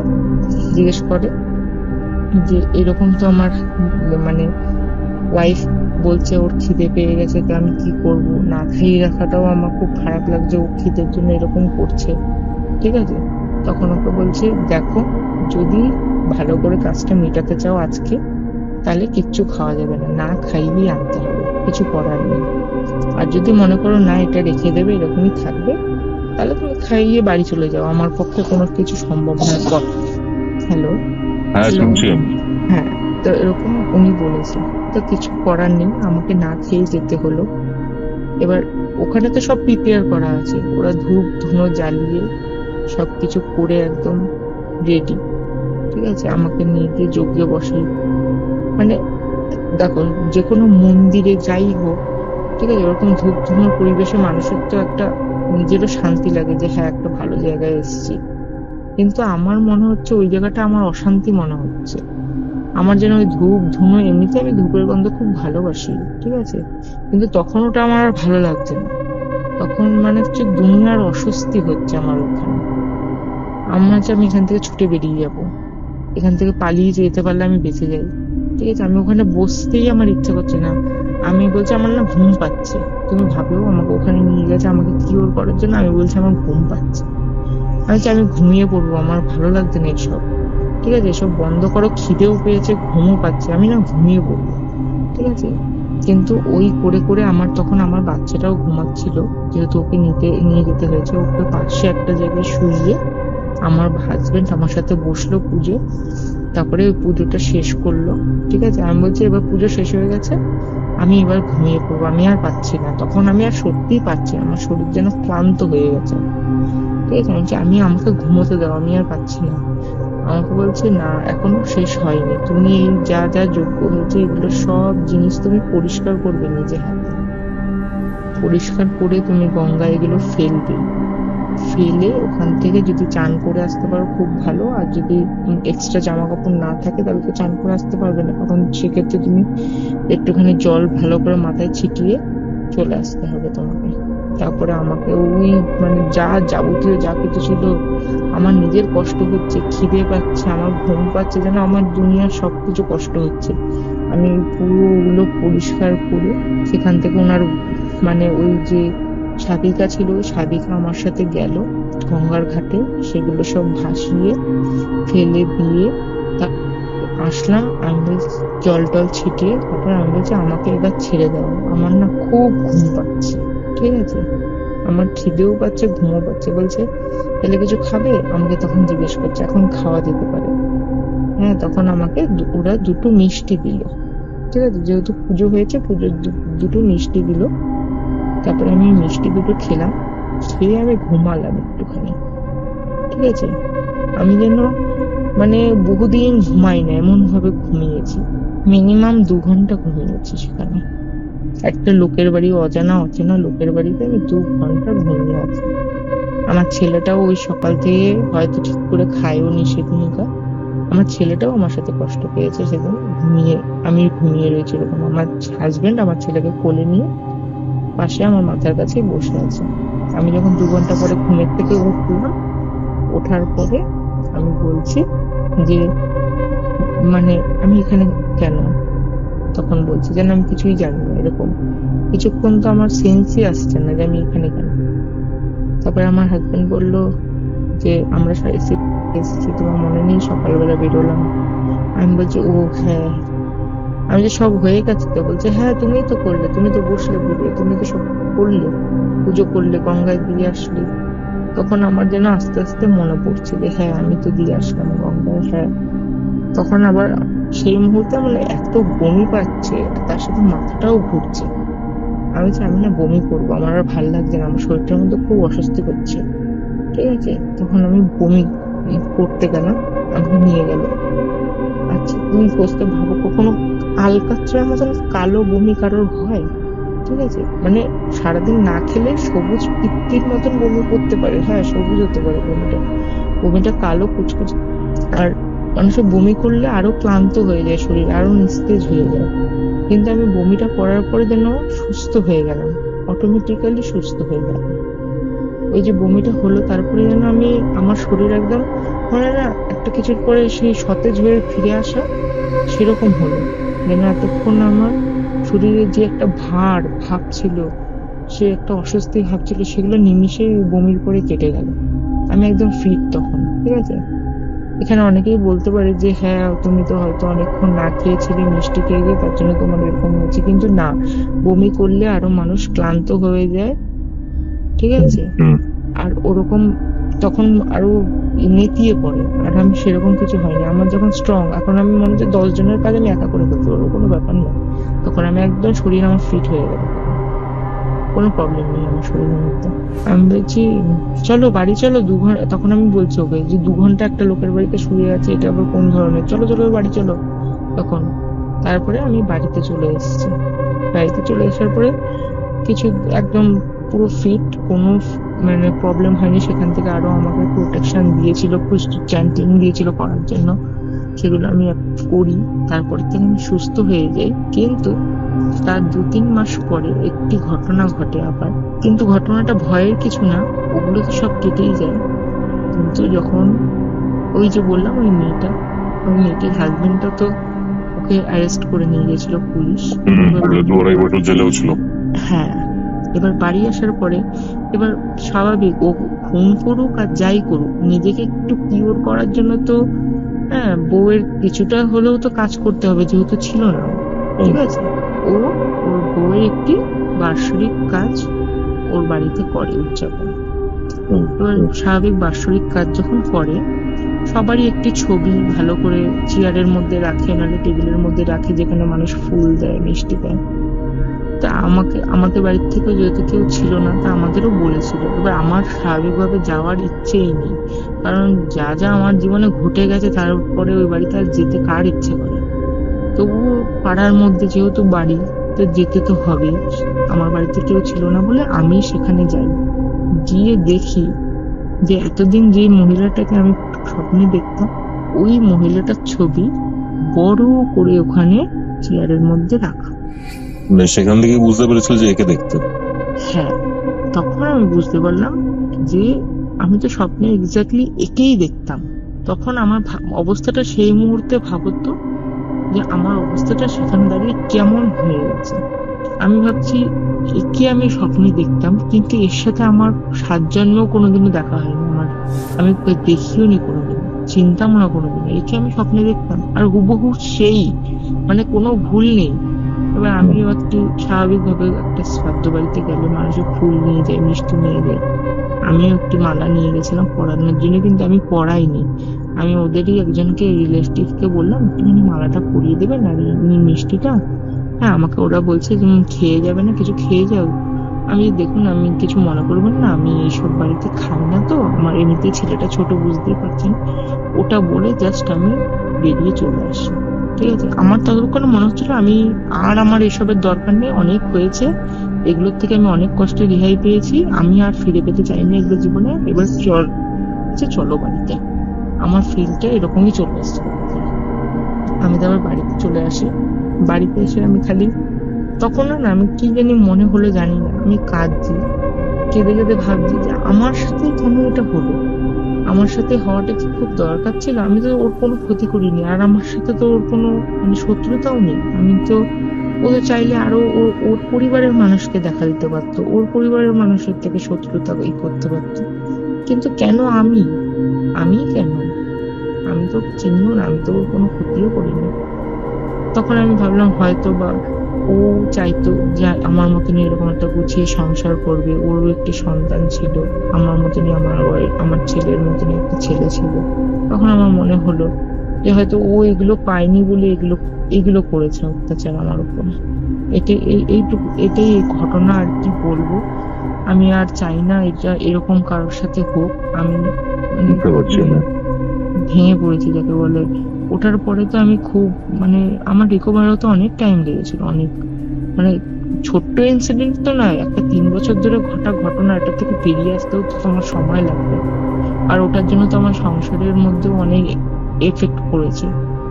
C: জিজ্ঞেস করে যে এরকম তো আমার মানে ওয়াইফ বলছে ওর খিদে পেয়ে গেছে, তো আমি কি করব, না খাইয়ে রাখাটাও আমার খুব খারাপ লাগছে, ও খিদের জন্য এরকম করছে, ঠিক আছে। তখন ওকে বলছে দেখো, যদি ভালো করে কাজটা মেটাতে চাও আজকে, তাহলে কিচ্ছু খাওয়া যাবে না, না খাইয়েই আনতে হবে, কিছু করার নেই। আর যদি মনে করো না এটা রেখে দেবে, এরকমই থাকবে, তাহলে তুমি খাইয়ে বাড়ি চলে যাও, আমার পক্ষে কোনো কিছু সম্ভব না। হ্যালো,
B: হ্যাঁ,
C: Hello?
B: শুনছি আমি।
C: হ্যাঁ, তো এরকম উনি বলেছে। তো কিছু করার নেই, আমাকে না খেয়ে যেতে হলো। এবার ওখানে তো সব প্রিপেয়ার করা আছে, ওরা ধূপ ধুনো জ্বালিয়ে সবকিছু করে একদম রেডি। ঠিক আছে, আমাকে নিয়ে গিয়ে যজ্ঞে বসে। মানে দেখো, যে কোনো মন্দিরে যাই হোক, ঠিক আছে, ওরকম ধূপ ধুনোর পরিবেশে মানুষের তো একটা নিজেরও শান্তি লাগে যে হ্যাঁ একটা ভালো জায়গায় এসেছি। কিন্তু আমার মনে হচ্ছে ওই জায়গাটা আমার অশান্তি মনে হচ্ছে। আমার যেন ওই ধূপ ধুনো, এমনিতে আমি ধূপের গন্ধ খুব ভালোবাসি, ঠিক আছে, কিন্তু তখন ওটা আমার আর ভালো লাগছে না। তখন মানে হচ্ছে দুনিয়ার অস্বস্তি হচ্ছে আমার ওখানে। আমার হচ্ছে আমি এখান থেকে ছুটে বেরিয়ে যাব, এখান থেকে পালিয়ে যেতে পারলে আমি বেঁচে যাই। ঠিক আছে, আমি ওখানে বসতেই আমার ইচ্ছে করছে না। আমি বলছি আমার না ঘুম পাচ্ছে। তুমি ভাবেও আমাকে ওখানে নিয়ে গেছে আমাকে কিওর করার জন্য, আমি বলছি আমার ঘুম পাচ্ছে। আমি বলছি আমি ঘুমিয়ে পড়বো, আমার ভালো লাগছে না এসব। ঠিক আছে, এসব বন্ধ করো, খিদেও পেয়েছে, ঘুমও পাচ্ছে, আমি না ঘুমিয়ে পড়বো। ঠিক আছে, কিন্তু ওই করে করে আমার তখন আমার বাচ্চাটাও ঘুমাচ্ছিল, যেহেতু ওকে নিয়ে যেতে হয়েছে। ওকে পাশে একটা জায়গায় শুইয়ে আমার হাজবেন্ড আমার সাথে বসলো পুজো। তারপরে ওই পুজোটা শেষ করলো। ঠিক আছে, আমি বলছি এবার পুজো শেষ হয়ে গেছে, আমি এবার ঘুমিয়ে পড়বো, আমি আর পাচ্ছি না। তখন আমি আর সত্যিই পাচ্ছি না, আমার শরীর যেন ক্লান্ত হয়ে গেছে। ঠিক আছে, আমি বলছি, আমাকে ঘুমোতে দাও, আমি আর পাচ্ছি না। আমাকে বলছে না, এখনো শেষ হয়নি, তুমি এই যা যা যোগ্য হয়েছে এগুলো সব জিনিস তুমি পরিষ্কার করবে নিজে হাতে। পরিষ্কার করে তুমি গঙ্গায় এগুলো ফেলবে। ফেলে ওখান থেকে যদি চান করে আসতে পারো খুব ভালো, আর যদি এক্সট্রা জামা কাপড় না থাকে তাহলে তো চান করে আসতে পারবে না, কারণ সেক্ষেত্রে তুমি একটুখানি জল ভালো করে মাথায় ছিটিয়ে চলে আসতে হবে তোমাকে। তারপরে আমাকে ওই মানে যা যাবতীয় যা কিছু ছিল, আমার নিজের কষ্ট হচ্ছে, খিদে পাচ্ছে, আমার ঘুম পাচ্ছে, যেন আমার দুনিয়ার সবকিছু কষ্ট হচ্ছে। আমি পুরো ওগুলো পরিষ্কার করে সেখান থেকে ওনার মানে ওই যে সাধিকা ছিল, ওই সাধিকা আমার সাথে গেল গঙ্গার ঘাটে, সেগুলো সব ভাসিয়ে ফেলে দিয়ে আসলাম। আমি বলছি জল টল ছিটিয়ে, তারপর আমি বলছি আমাকে এবার ছেড়ে দাও, আমার না খুব ঘুম পাচ্ছে। ঠিক আছে, আমার খিদেও পাচ্ছে, ঘুমও পাচ্ছে। বলছে তাহলে কিছু খাবে, আমাকে তখন জিজ্ঞেস করছে এখন খাওয়া যেতে পারে। হ্যাঁ, তখন আমাকে ওরা দুটো মিষ্টি দিল। ঠিক আছে, যেহেতু পুজো হয়েছে, পুজোর দুটো মিষ্টি দিল। তারপরে আমি মিষ্টি দুটো খেলাম, খেয়ে আমি ঘুমালাম একটুখানি। ঠিক আছে, আমি যেন মানে বহুদিন ঘুমাই না এমন ভাবে ঘুমিয়েছি। মিনিমাম 2 ঘন্টা ঘুমিয়েছি সেখানে। একটা লোকের বাড়ি, অজানা অচেনা লোকের বাড়িতে আমি 2 ঘন্টা ঘুমিয়ে আছি। আমার ছেলেটাও ওই সকাল থেকে হয়তো ঠিক করে খায়ও নি সেদিনকার। আমার ছেলেটাও আমার সাথে কষ্ট পেয়েছে সেদিন। আমি ঘুমিয়ে রয়েছি এরকম, আমার হাজবেন্ড আমার ছেলেকে কোলে নিয়ে পাশে আমার মাথার কাছে বসে আছে। আমি যখন 2 ঘন্টা পরে ঘুমের থেকে উঠলাম, ওঠার পরে আমি বলছি যে মানে আমি এখানে কেন? তখন বলছি যেন আমি কিছুই জানি না, এরকম। কিছুক্ষণ তো আমার সেন্সই আসছে না যে আমি এখানে কেন। তারপরে আমার হাজবেন্ড বলল যে আমরা এসেছি, তোমার মনে নেই সকালবেলা বেরোলাম? আমি বলছি ও হ্যাঁ। আমি যে সব হয়ে গেছে তো? বলছে হ্যাঁ তুমিই তো করলে, তুমি তো বসলে পুজো, তুমি তো সব করলে, পুজো করলে, গঙ্গায় দিয়ে আসলে। তখন আমার যেন আস্তে আস্তে মনে পড়ছে যে হ্যাঁ আমি তো দিয়ে আসলাম গঙ্গায়। হ্যাঁ, তখন আবার সেই মুহূর্তে মানে এত বমি পাচ্ছে, তার সাথে মাথাটাও ঘুরছে। আমি বলছি আমি না বমি করবো, আমার আর ভাল লাগছে না, আমার শরীরটার মধ্যে খুব অস্বস্তি করছে। ঠিক আছে, তখন আমি বমি করতে গেলাম, আমাকে নিয়ে গেল। আচ্ছা তুমি বসতে ভাবো, কখনো আলকাতরার মতন কালো বমি কারোর হয়? ঠিক আছে, মানে সারাদিন না খেলে সবুজ পিত্তির মতন বমি করতে পারে। হ্যাঁ, সবুজ হতে পারে বমিটা, বমিটা কালো কুচকুচ। আর মানুষের বমি করলে আরো ক্লান্ত হয়ে যায় শরীর, আরো নিস্তেজ হয়ে যায়। কিন্তু আমি বমিটা করার পরে যেন সুস্থ হয়ে গেলাম, অটোমেটিক্যালি সুস্থ হয়ে গেলাম। ওই যে বমিটা হলো তারপরে যেন আমি, আমার শরীর একদম মানে না একটা কিছুর পরে সেই সতেজ হয়ে ফিরে আসা সেরকম হলো। যেন এতক্ষণ আমার শরীরে যে একটা ভাব ছিল, সে একটা অস্বস্তি ভাব ছিল, সেগুলো নিমিষেই বমির পরে কেটে গেল। আমি একদম ফিট তখন। ঠিক আছে, এখানে অনেকেই বলতে পারে যে হ্যাঁ তুমি তো হয়তো অনেকক্ষণ না খেয়েছিলে, মিষ্টি খেয়ে গিয়ে তার জন্য তোমার এরকম হয়েছে, কিন্তু না, বমি করলে আরো মানুষ ক্লান্ত হয়ে যায়। ঠিক আছে,
B: হুম।
C: আর ওরকম তখন আরো নেতিয়ে পড়ে। আর আমি সেরকম কিছু হয়নি। আমার যখন স্ট্রং, এখন আমি মনে হচ্ছে 10 জনের কাজ আমি একা করে করতে পারবো, কোনো ব্যাপার না। তখন আমি একদম শরীর আমার ফিট হয়ে গেল, কোনো প্রবলেম নেই আমার শরীরের মধ্যে। আমি বলছি চলো বাড়ি চলো, 2 ঘন্টা। তখন আমি বলছি ওকে যে 2 ঘন্টা একটা লোকের বাড়িতে শুয়ে আছে, এটা আবার কোন ধরনের, চলো চলো বাড়ি চলো। তখন তারপরে আমি বাড়িতে চলে এসেছি। বাড়িতে চলে আসার পরে কিছু একদম পুরো ফিট, কোনো মানে প্রবলেম হয়নি। সেখান থেকে আরো আমাকে প্রোটেকশন দিয়েছিল, চ্যান্টিং দিয়েছিল করার জন্য, সেগুলো আমি করি। তারপরে থেকে আমি সুস্থ হয়ে যাই। কিন্তু তার 2-3 মাস পরে একটি ঘটনা ঘটে আবার। কিন্তু ঘটনাটা ভয়ের কিছু না, ওগুলো তো সব কেটেই যায়। কিন্তু যখন ওই যে বললাম ওই মেয়েটির হাজবেন্ডটা তো ওকে অ্যারেস্ট করে নিয়ে গেছিল পুলিশ।
B: 2-2.5 বছর জেলেও ছিল।
C: হ্যাঁ, এবার বাড়ি আসার পরে এবার স্বাভাবিক ও খুন করুক আর যাই করুক, নিজেকে একটু কিওর করার জন্য তো হ্যাঁ বউয়ের কিছুটা হলেও তো কাজ করতে হবে, যেহেতু ছিল না। ঠিক আছে, ওর বউয়ের একটি বাৎসরিক কাজ ওর বাড়িতে করে উদযাপন। এবার স্বাভাবিক বাৎসরিক কাজ যখন করে, সবারই একটি ছবি ভালো করে চেয়ারের মধ্যে রাখে, নাহলে টেবিলের মধ্যে রাখে, যেখানে মানুষ ফুল দেয়, মিষ্টি দেয়। তা আমাদের বাড়ির থেকে যেহেতু কেউ ছিল না, তা আমাদেরও বলেছিল। এবার আমার স্বাভাবিকভাবে যাওয়ার ইচ্ছেই নেই, কারণ যা যা আমার জীবনে ঘটে গেছে তারপরে ওই বাড়িতে আর যেতে কার ইচ্ছে করে। তবুও পাড়ার মধ্যে যেহেতু বাড়ি, তো যেতে তো হবেই। আমার বাড়িতে কেউ ছিল না বলে আমি সেখানে যাই। গিয়ে দেখি যে এতদিন যে মহিলাটাকে আমি স্বপ্নে দেখতাম, ওই মহিলাটার ছবি বড় করে ওখানে চেয়ারের মধ্যে রাখা।
B: মানে সেখান থেকে বুঝতে পেরেছিল যে একে দেখতে।
C: হ্যাঁ, তখন আমি বুঝতে পারলাম যে আমি তো স্বপ্নে এক্স্যাক্টলি একেই দেখতাম। তখন আমার অবস্থাটা সেই মুহূর্তে ভাবতো যে আমার অবস্থাটা সেখানে দাঁড়িয়ে কেমন হয়ে গেছে। আমি ভাবছি একে আমি স্বপ্নে দেখতাম, কিন্তু এর সাথে আমার 7 জন্মেও কোনোদিনও দেখা হয়নি আমার। আমি ওকে দেখিও নি কোনোদিন, চিনতাম না কোনোদিন। একে আমি স্বপ্নে দেখতাম আর হুবহু সেই, মানে কোনো ভুল নেই। এবার আমিও একটু স্বাভাবিকভাবে একটা শ্রাদ্ধ বাড়িতে গেলে মানুষের ফুল নিয়ে যায়, মিষ্টি নিয়ে যায়। আমিও একটি মালা নিয়ে গেছিলাম পরানোর জন্য, কিন্তু আমি পরাইনি। আমি ওদেরই একজনকে রিলেটিভকে বললাম একটুখানি মালাটা পরিয়ে দেবেন আর এই মিষ্টিটা। হ্যাঁ, আমাকে ওরা বলছে যে খেয়ে যাবে না, কিছু খেয়ে যাও। আমি দেখুন আমি কিছু মনে করবেন না, আমি এইসব বাড়িতে খাই না, তো আমার এমনিতেই ছেলেটা ছোট, বুঝতেই পারছেন। ওটা বলে জাস্ট আমি বেরিয়ে চলে আসি। ঠিক আছে, আমার ততক্ষণ মনে হচ্ছিল আমার এসবের দরকার নেই, অনেক হয়েছে, এগুলোর থেকে আমি অনেক কষ্টে রেহাই পেয়েছি, আমি আর ফিরে পেতে চাইনি এগুলো জীবনে। এবার চলো বাড়িতে। আমার ফিলটা এরকমই চলে এসছে। আমি তো আবার বাড়িতে চলে আসি। বাড়িতে এসে আমি খালি তখন না আমি কি জানি মনে হলো জানি না, আমি কাঁদছি, কেঁদে কেঁদে ভাবছি যে আমার সাথে কেন এটা হলো। আমার সাথে হওয়াটা কি খুব দরকার ছিল? আমি তো ওর কোনো ক্ষতি করিনি, আর আমার সাথে তো ওর কোনো মানে শত্রুতাও নেই। আমি তো ও তো চাইলে আরো ওর পরিবারের মানুষকে দেখা দিতে পারতো, ওর পরিবারের মানুষের থেকে শত্রুতা করতে পারতো। কিন্তু কেন আমি কেন? আমি তো চিনিও না, আমি তো ওর কোনো ক্ষতিও করিনি। তখন আমি ভাবলাম হয়তো বা ও চাইতো যে আমার মতনই এরকম একটা গুছিয়ে সংসার করবে, ওরও একটি সন্তান ছিল, আমার মতনই আমার ছেলের মতনই একটা ছেলে ছিল। তখন আমার মনে হলো যে হয়তো ও এগুলো পায়নি বলে এগুলো করেছে অত্যাচার আমার উপর। এটাই এই ঘটনা, আর কি বলবো। আমি আর চাই না এটা এরকম কারোর সাথে হোক। আমি
B: বুঝতে পারছি না।
C: ভেঙে পড়েছি যাকে বলে। ওটার পরে তো আমি খুব মানে আমার রিকভার হতে অনেক টাইম লেগেছিল, অনেক মানে ছোট্ট ইনসিডেন্ট তো নয়, একটা 3 বছর ধরে ঘটনা, এটা থেকে বেরিয়ে আসতেও তো তোমার সময় লাগবে। আর ওটার জন্য তো আমার সংসারের মধ্যেও অনেক এফেক্ট পড়েছে,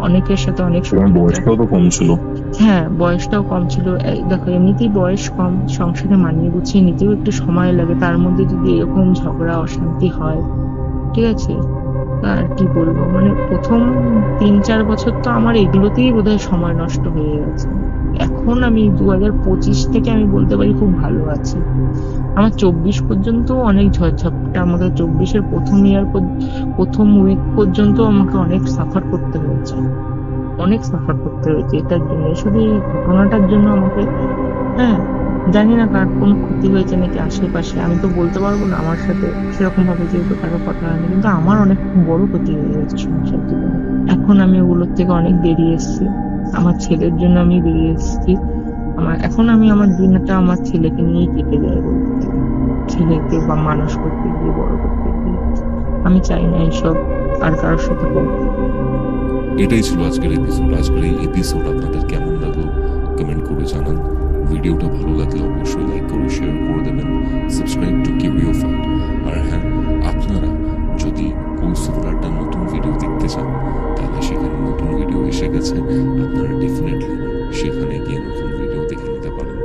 C: অনেকের সাথে অনেক
B: তোমার বয়সটাও তো কম ছিল।
C: হ্যাঁ, বয়সটাও কম ছিল। দেখো এমনিতেই বয়স কম, সংসারে মানিয়ে গুছিয়ে নিতেও একটু সময় লাগে, তার মধ্যে যদি এরকম ঝগড়া অশান্তি হয়, ঠিক আছে, আর কি বলবো, মানে প্রথম 3-4 বছর তো আমার এগুলোতেই বোধহয় সময় নষ্ট হয়ে গেছে। এখন আমি 2025 থেকে আমি বলতে পারি খুব ভালো আছি। আমার 24 পর্যন্ত অনেক ঝড়ঝাপটা, আমাকে 24-এর প্রথম উইক পর্যন্ত আমাকে অনেক সাফার করতে হয়েছে, এটার জন্য, শুধু এই ঘটনাটার জন্য আমাকে। হ্যাঁ, জানি না কার কোনো ক্ষতি হয়েছে নাকি আশেপাশে, আমি তো বলতে পারবো না আমার সাথে সেরকম ভাবে, যেহেতু কারো কথা হয়নি, কিন্তু আমার অনেক বড় ক্ষতি হয়ে গেছে সংসার জীবনে। এখন আমি ওগুলোর থেকে অনেক বেরিয়ে এসেছি, আমার ছেলের জন্য আমি বেরিয়ে এসেছি। এখন আমি আমার দিনটা আমার ছেলেকে নিয়েই কেটে যায় বলতে গেলে। ছেলেকে বা মানুষ করতে গিয়ে, বড় করতে গিয়ে আমি চাই না এইসব আর কারোর সাথে হোক।
D: এটাই ছিল আজকের এপিসোড। আজকের এই এপিসোড আপনাদের কেমন লাগলো কমেন্ট করে জানান। ভিডিওটা ভালো লাগলে অবশ্যই লাইক করে শেয়ার করে দেবেন, সাবস্ক্রাইব টু কিউরিও ফাইট। আর হ্যাঁ, আপনারা যদি কৌশল আড্ডার নতুন ভিডিও দেখতে চান তাহলে সেখানে নতুন ভিডিও এসে গেছে, আপনারা ডেফিনেটলি সেখানে গিয়ে নতুন ভিডিও দেখে নিতে পারেন।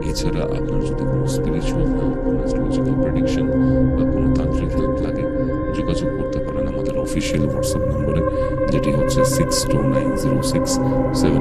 D: এছাড়া আপনার যদি কোনো স্পিরিচুয়াল হেল্প, কোনো অ্যাস্ট্রোলজিক্যাল প্রেডিকশন বা কোনো তান্ত্রিক হেল্প লাগে, যোগাযোগ করতে পারেন আমাদের অফিসিয়াল হোয়াটসঅ্যাপ নম্বরে, যেটি হচ্ছে 629067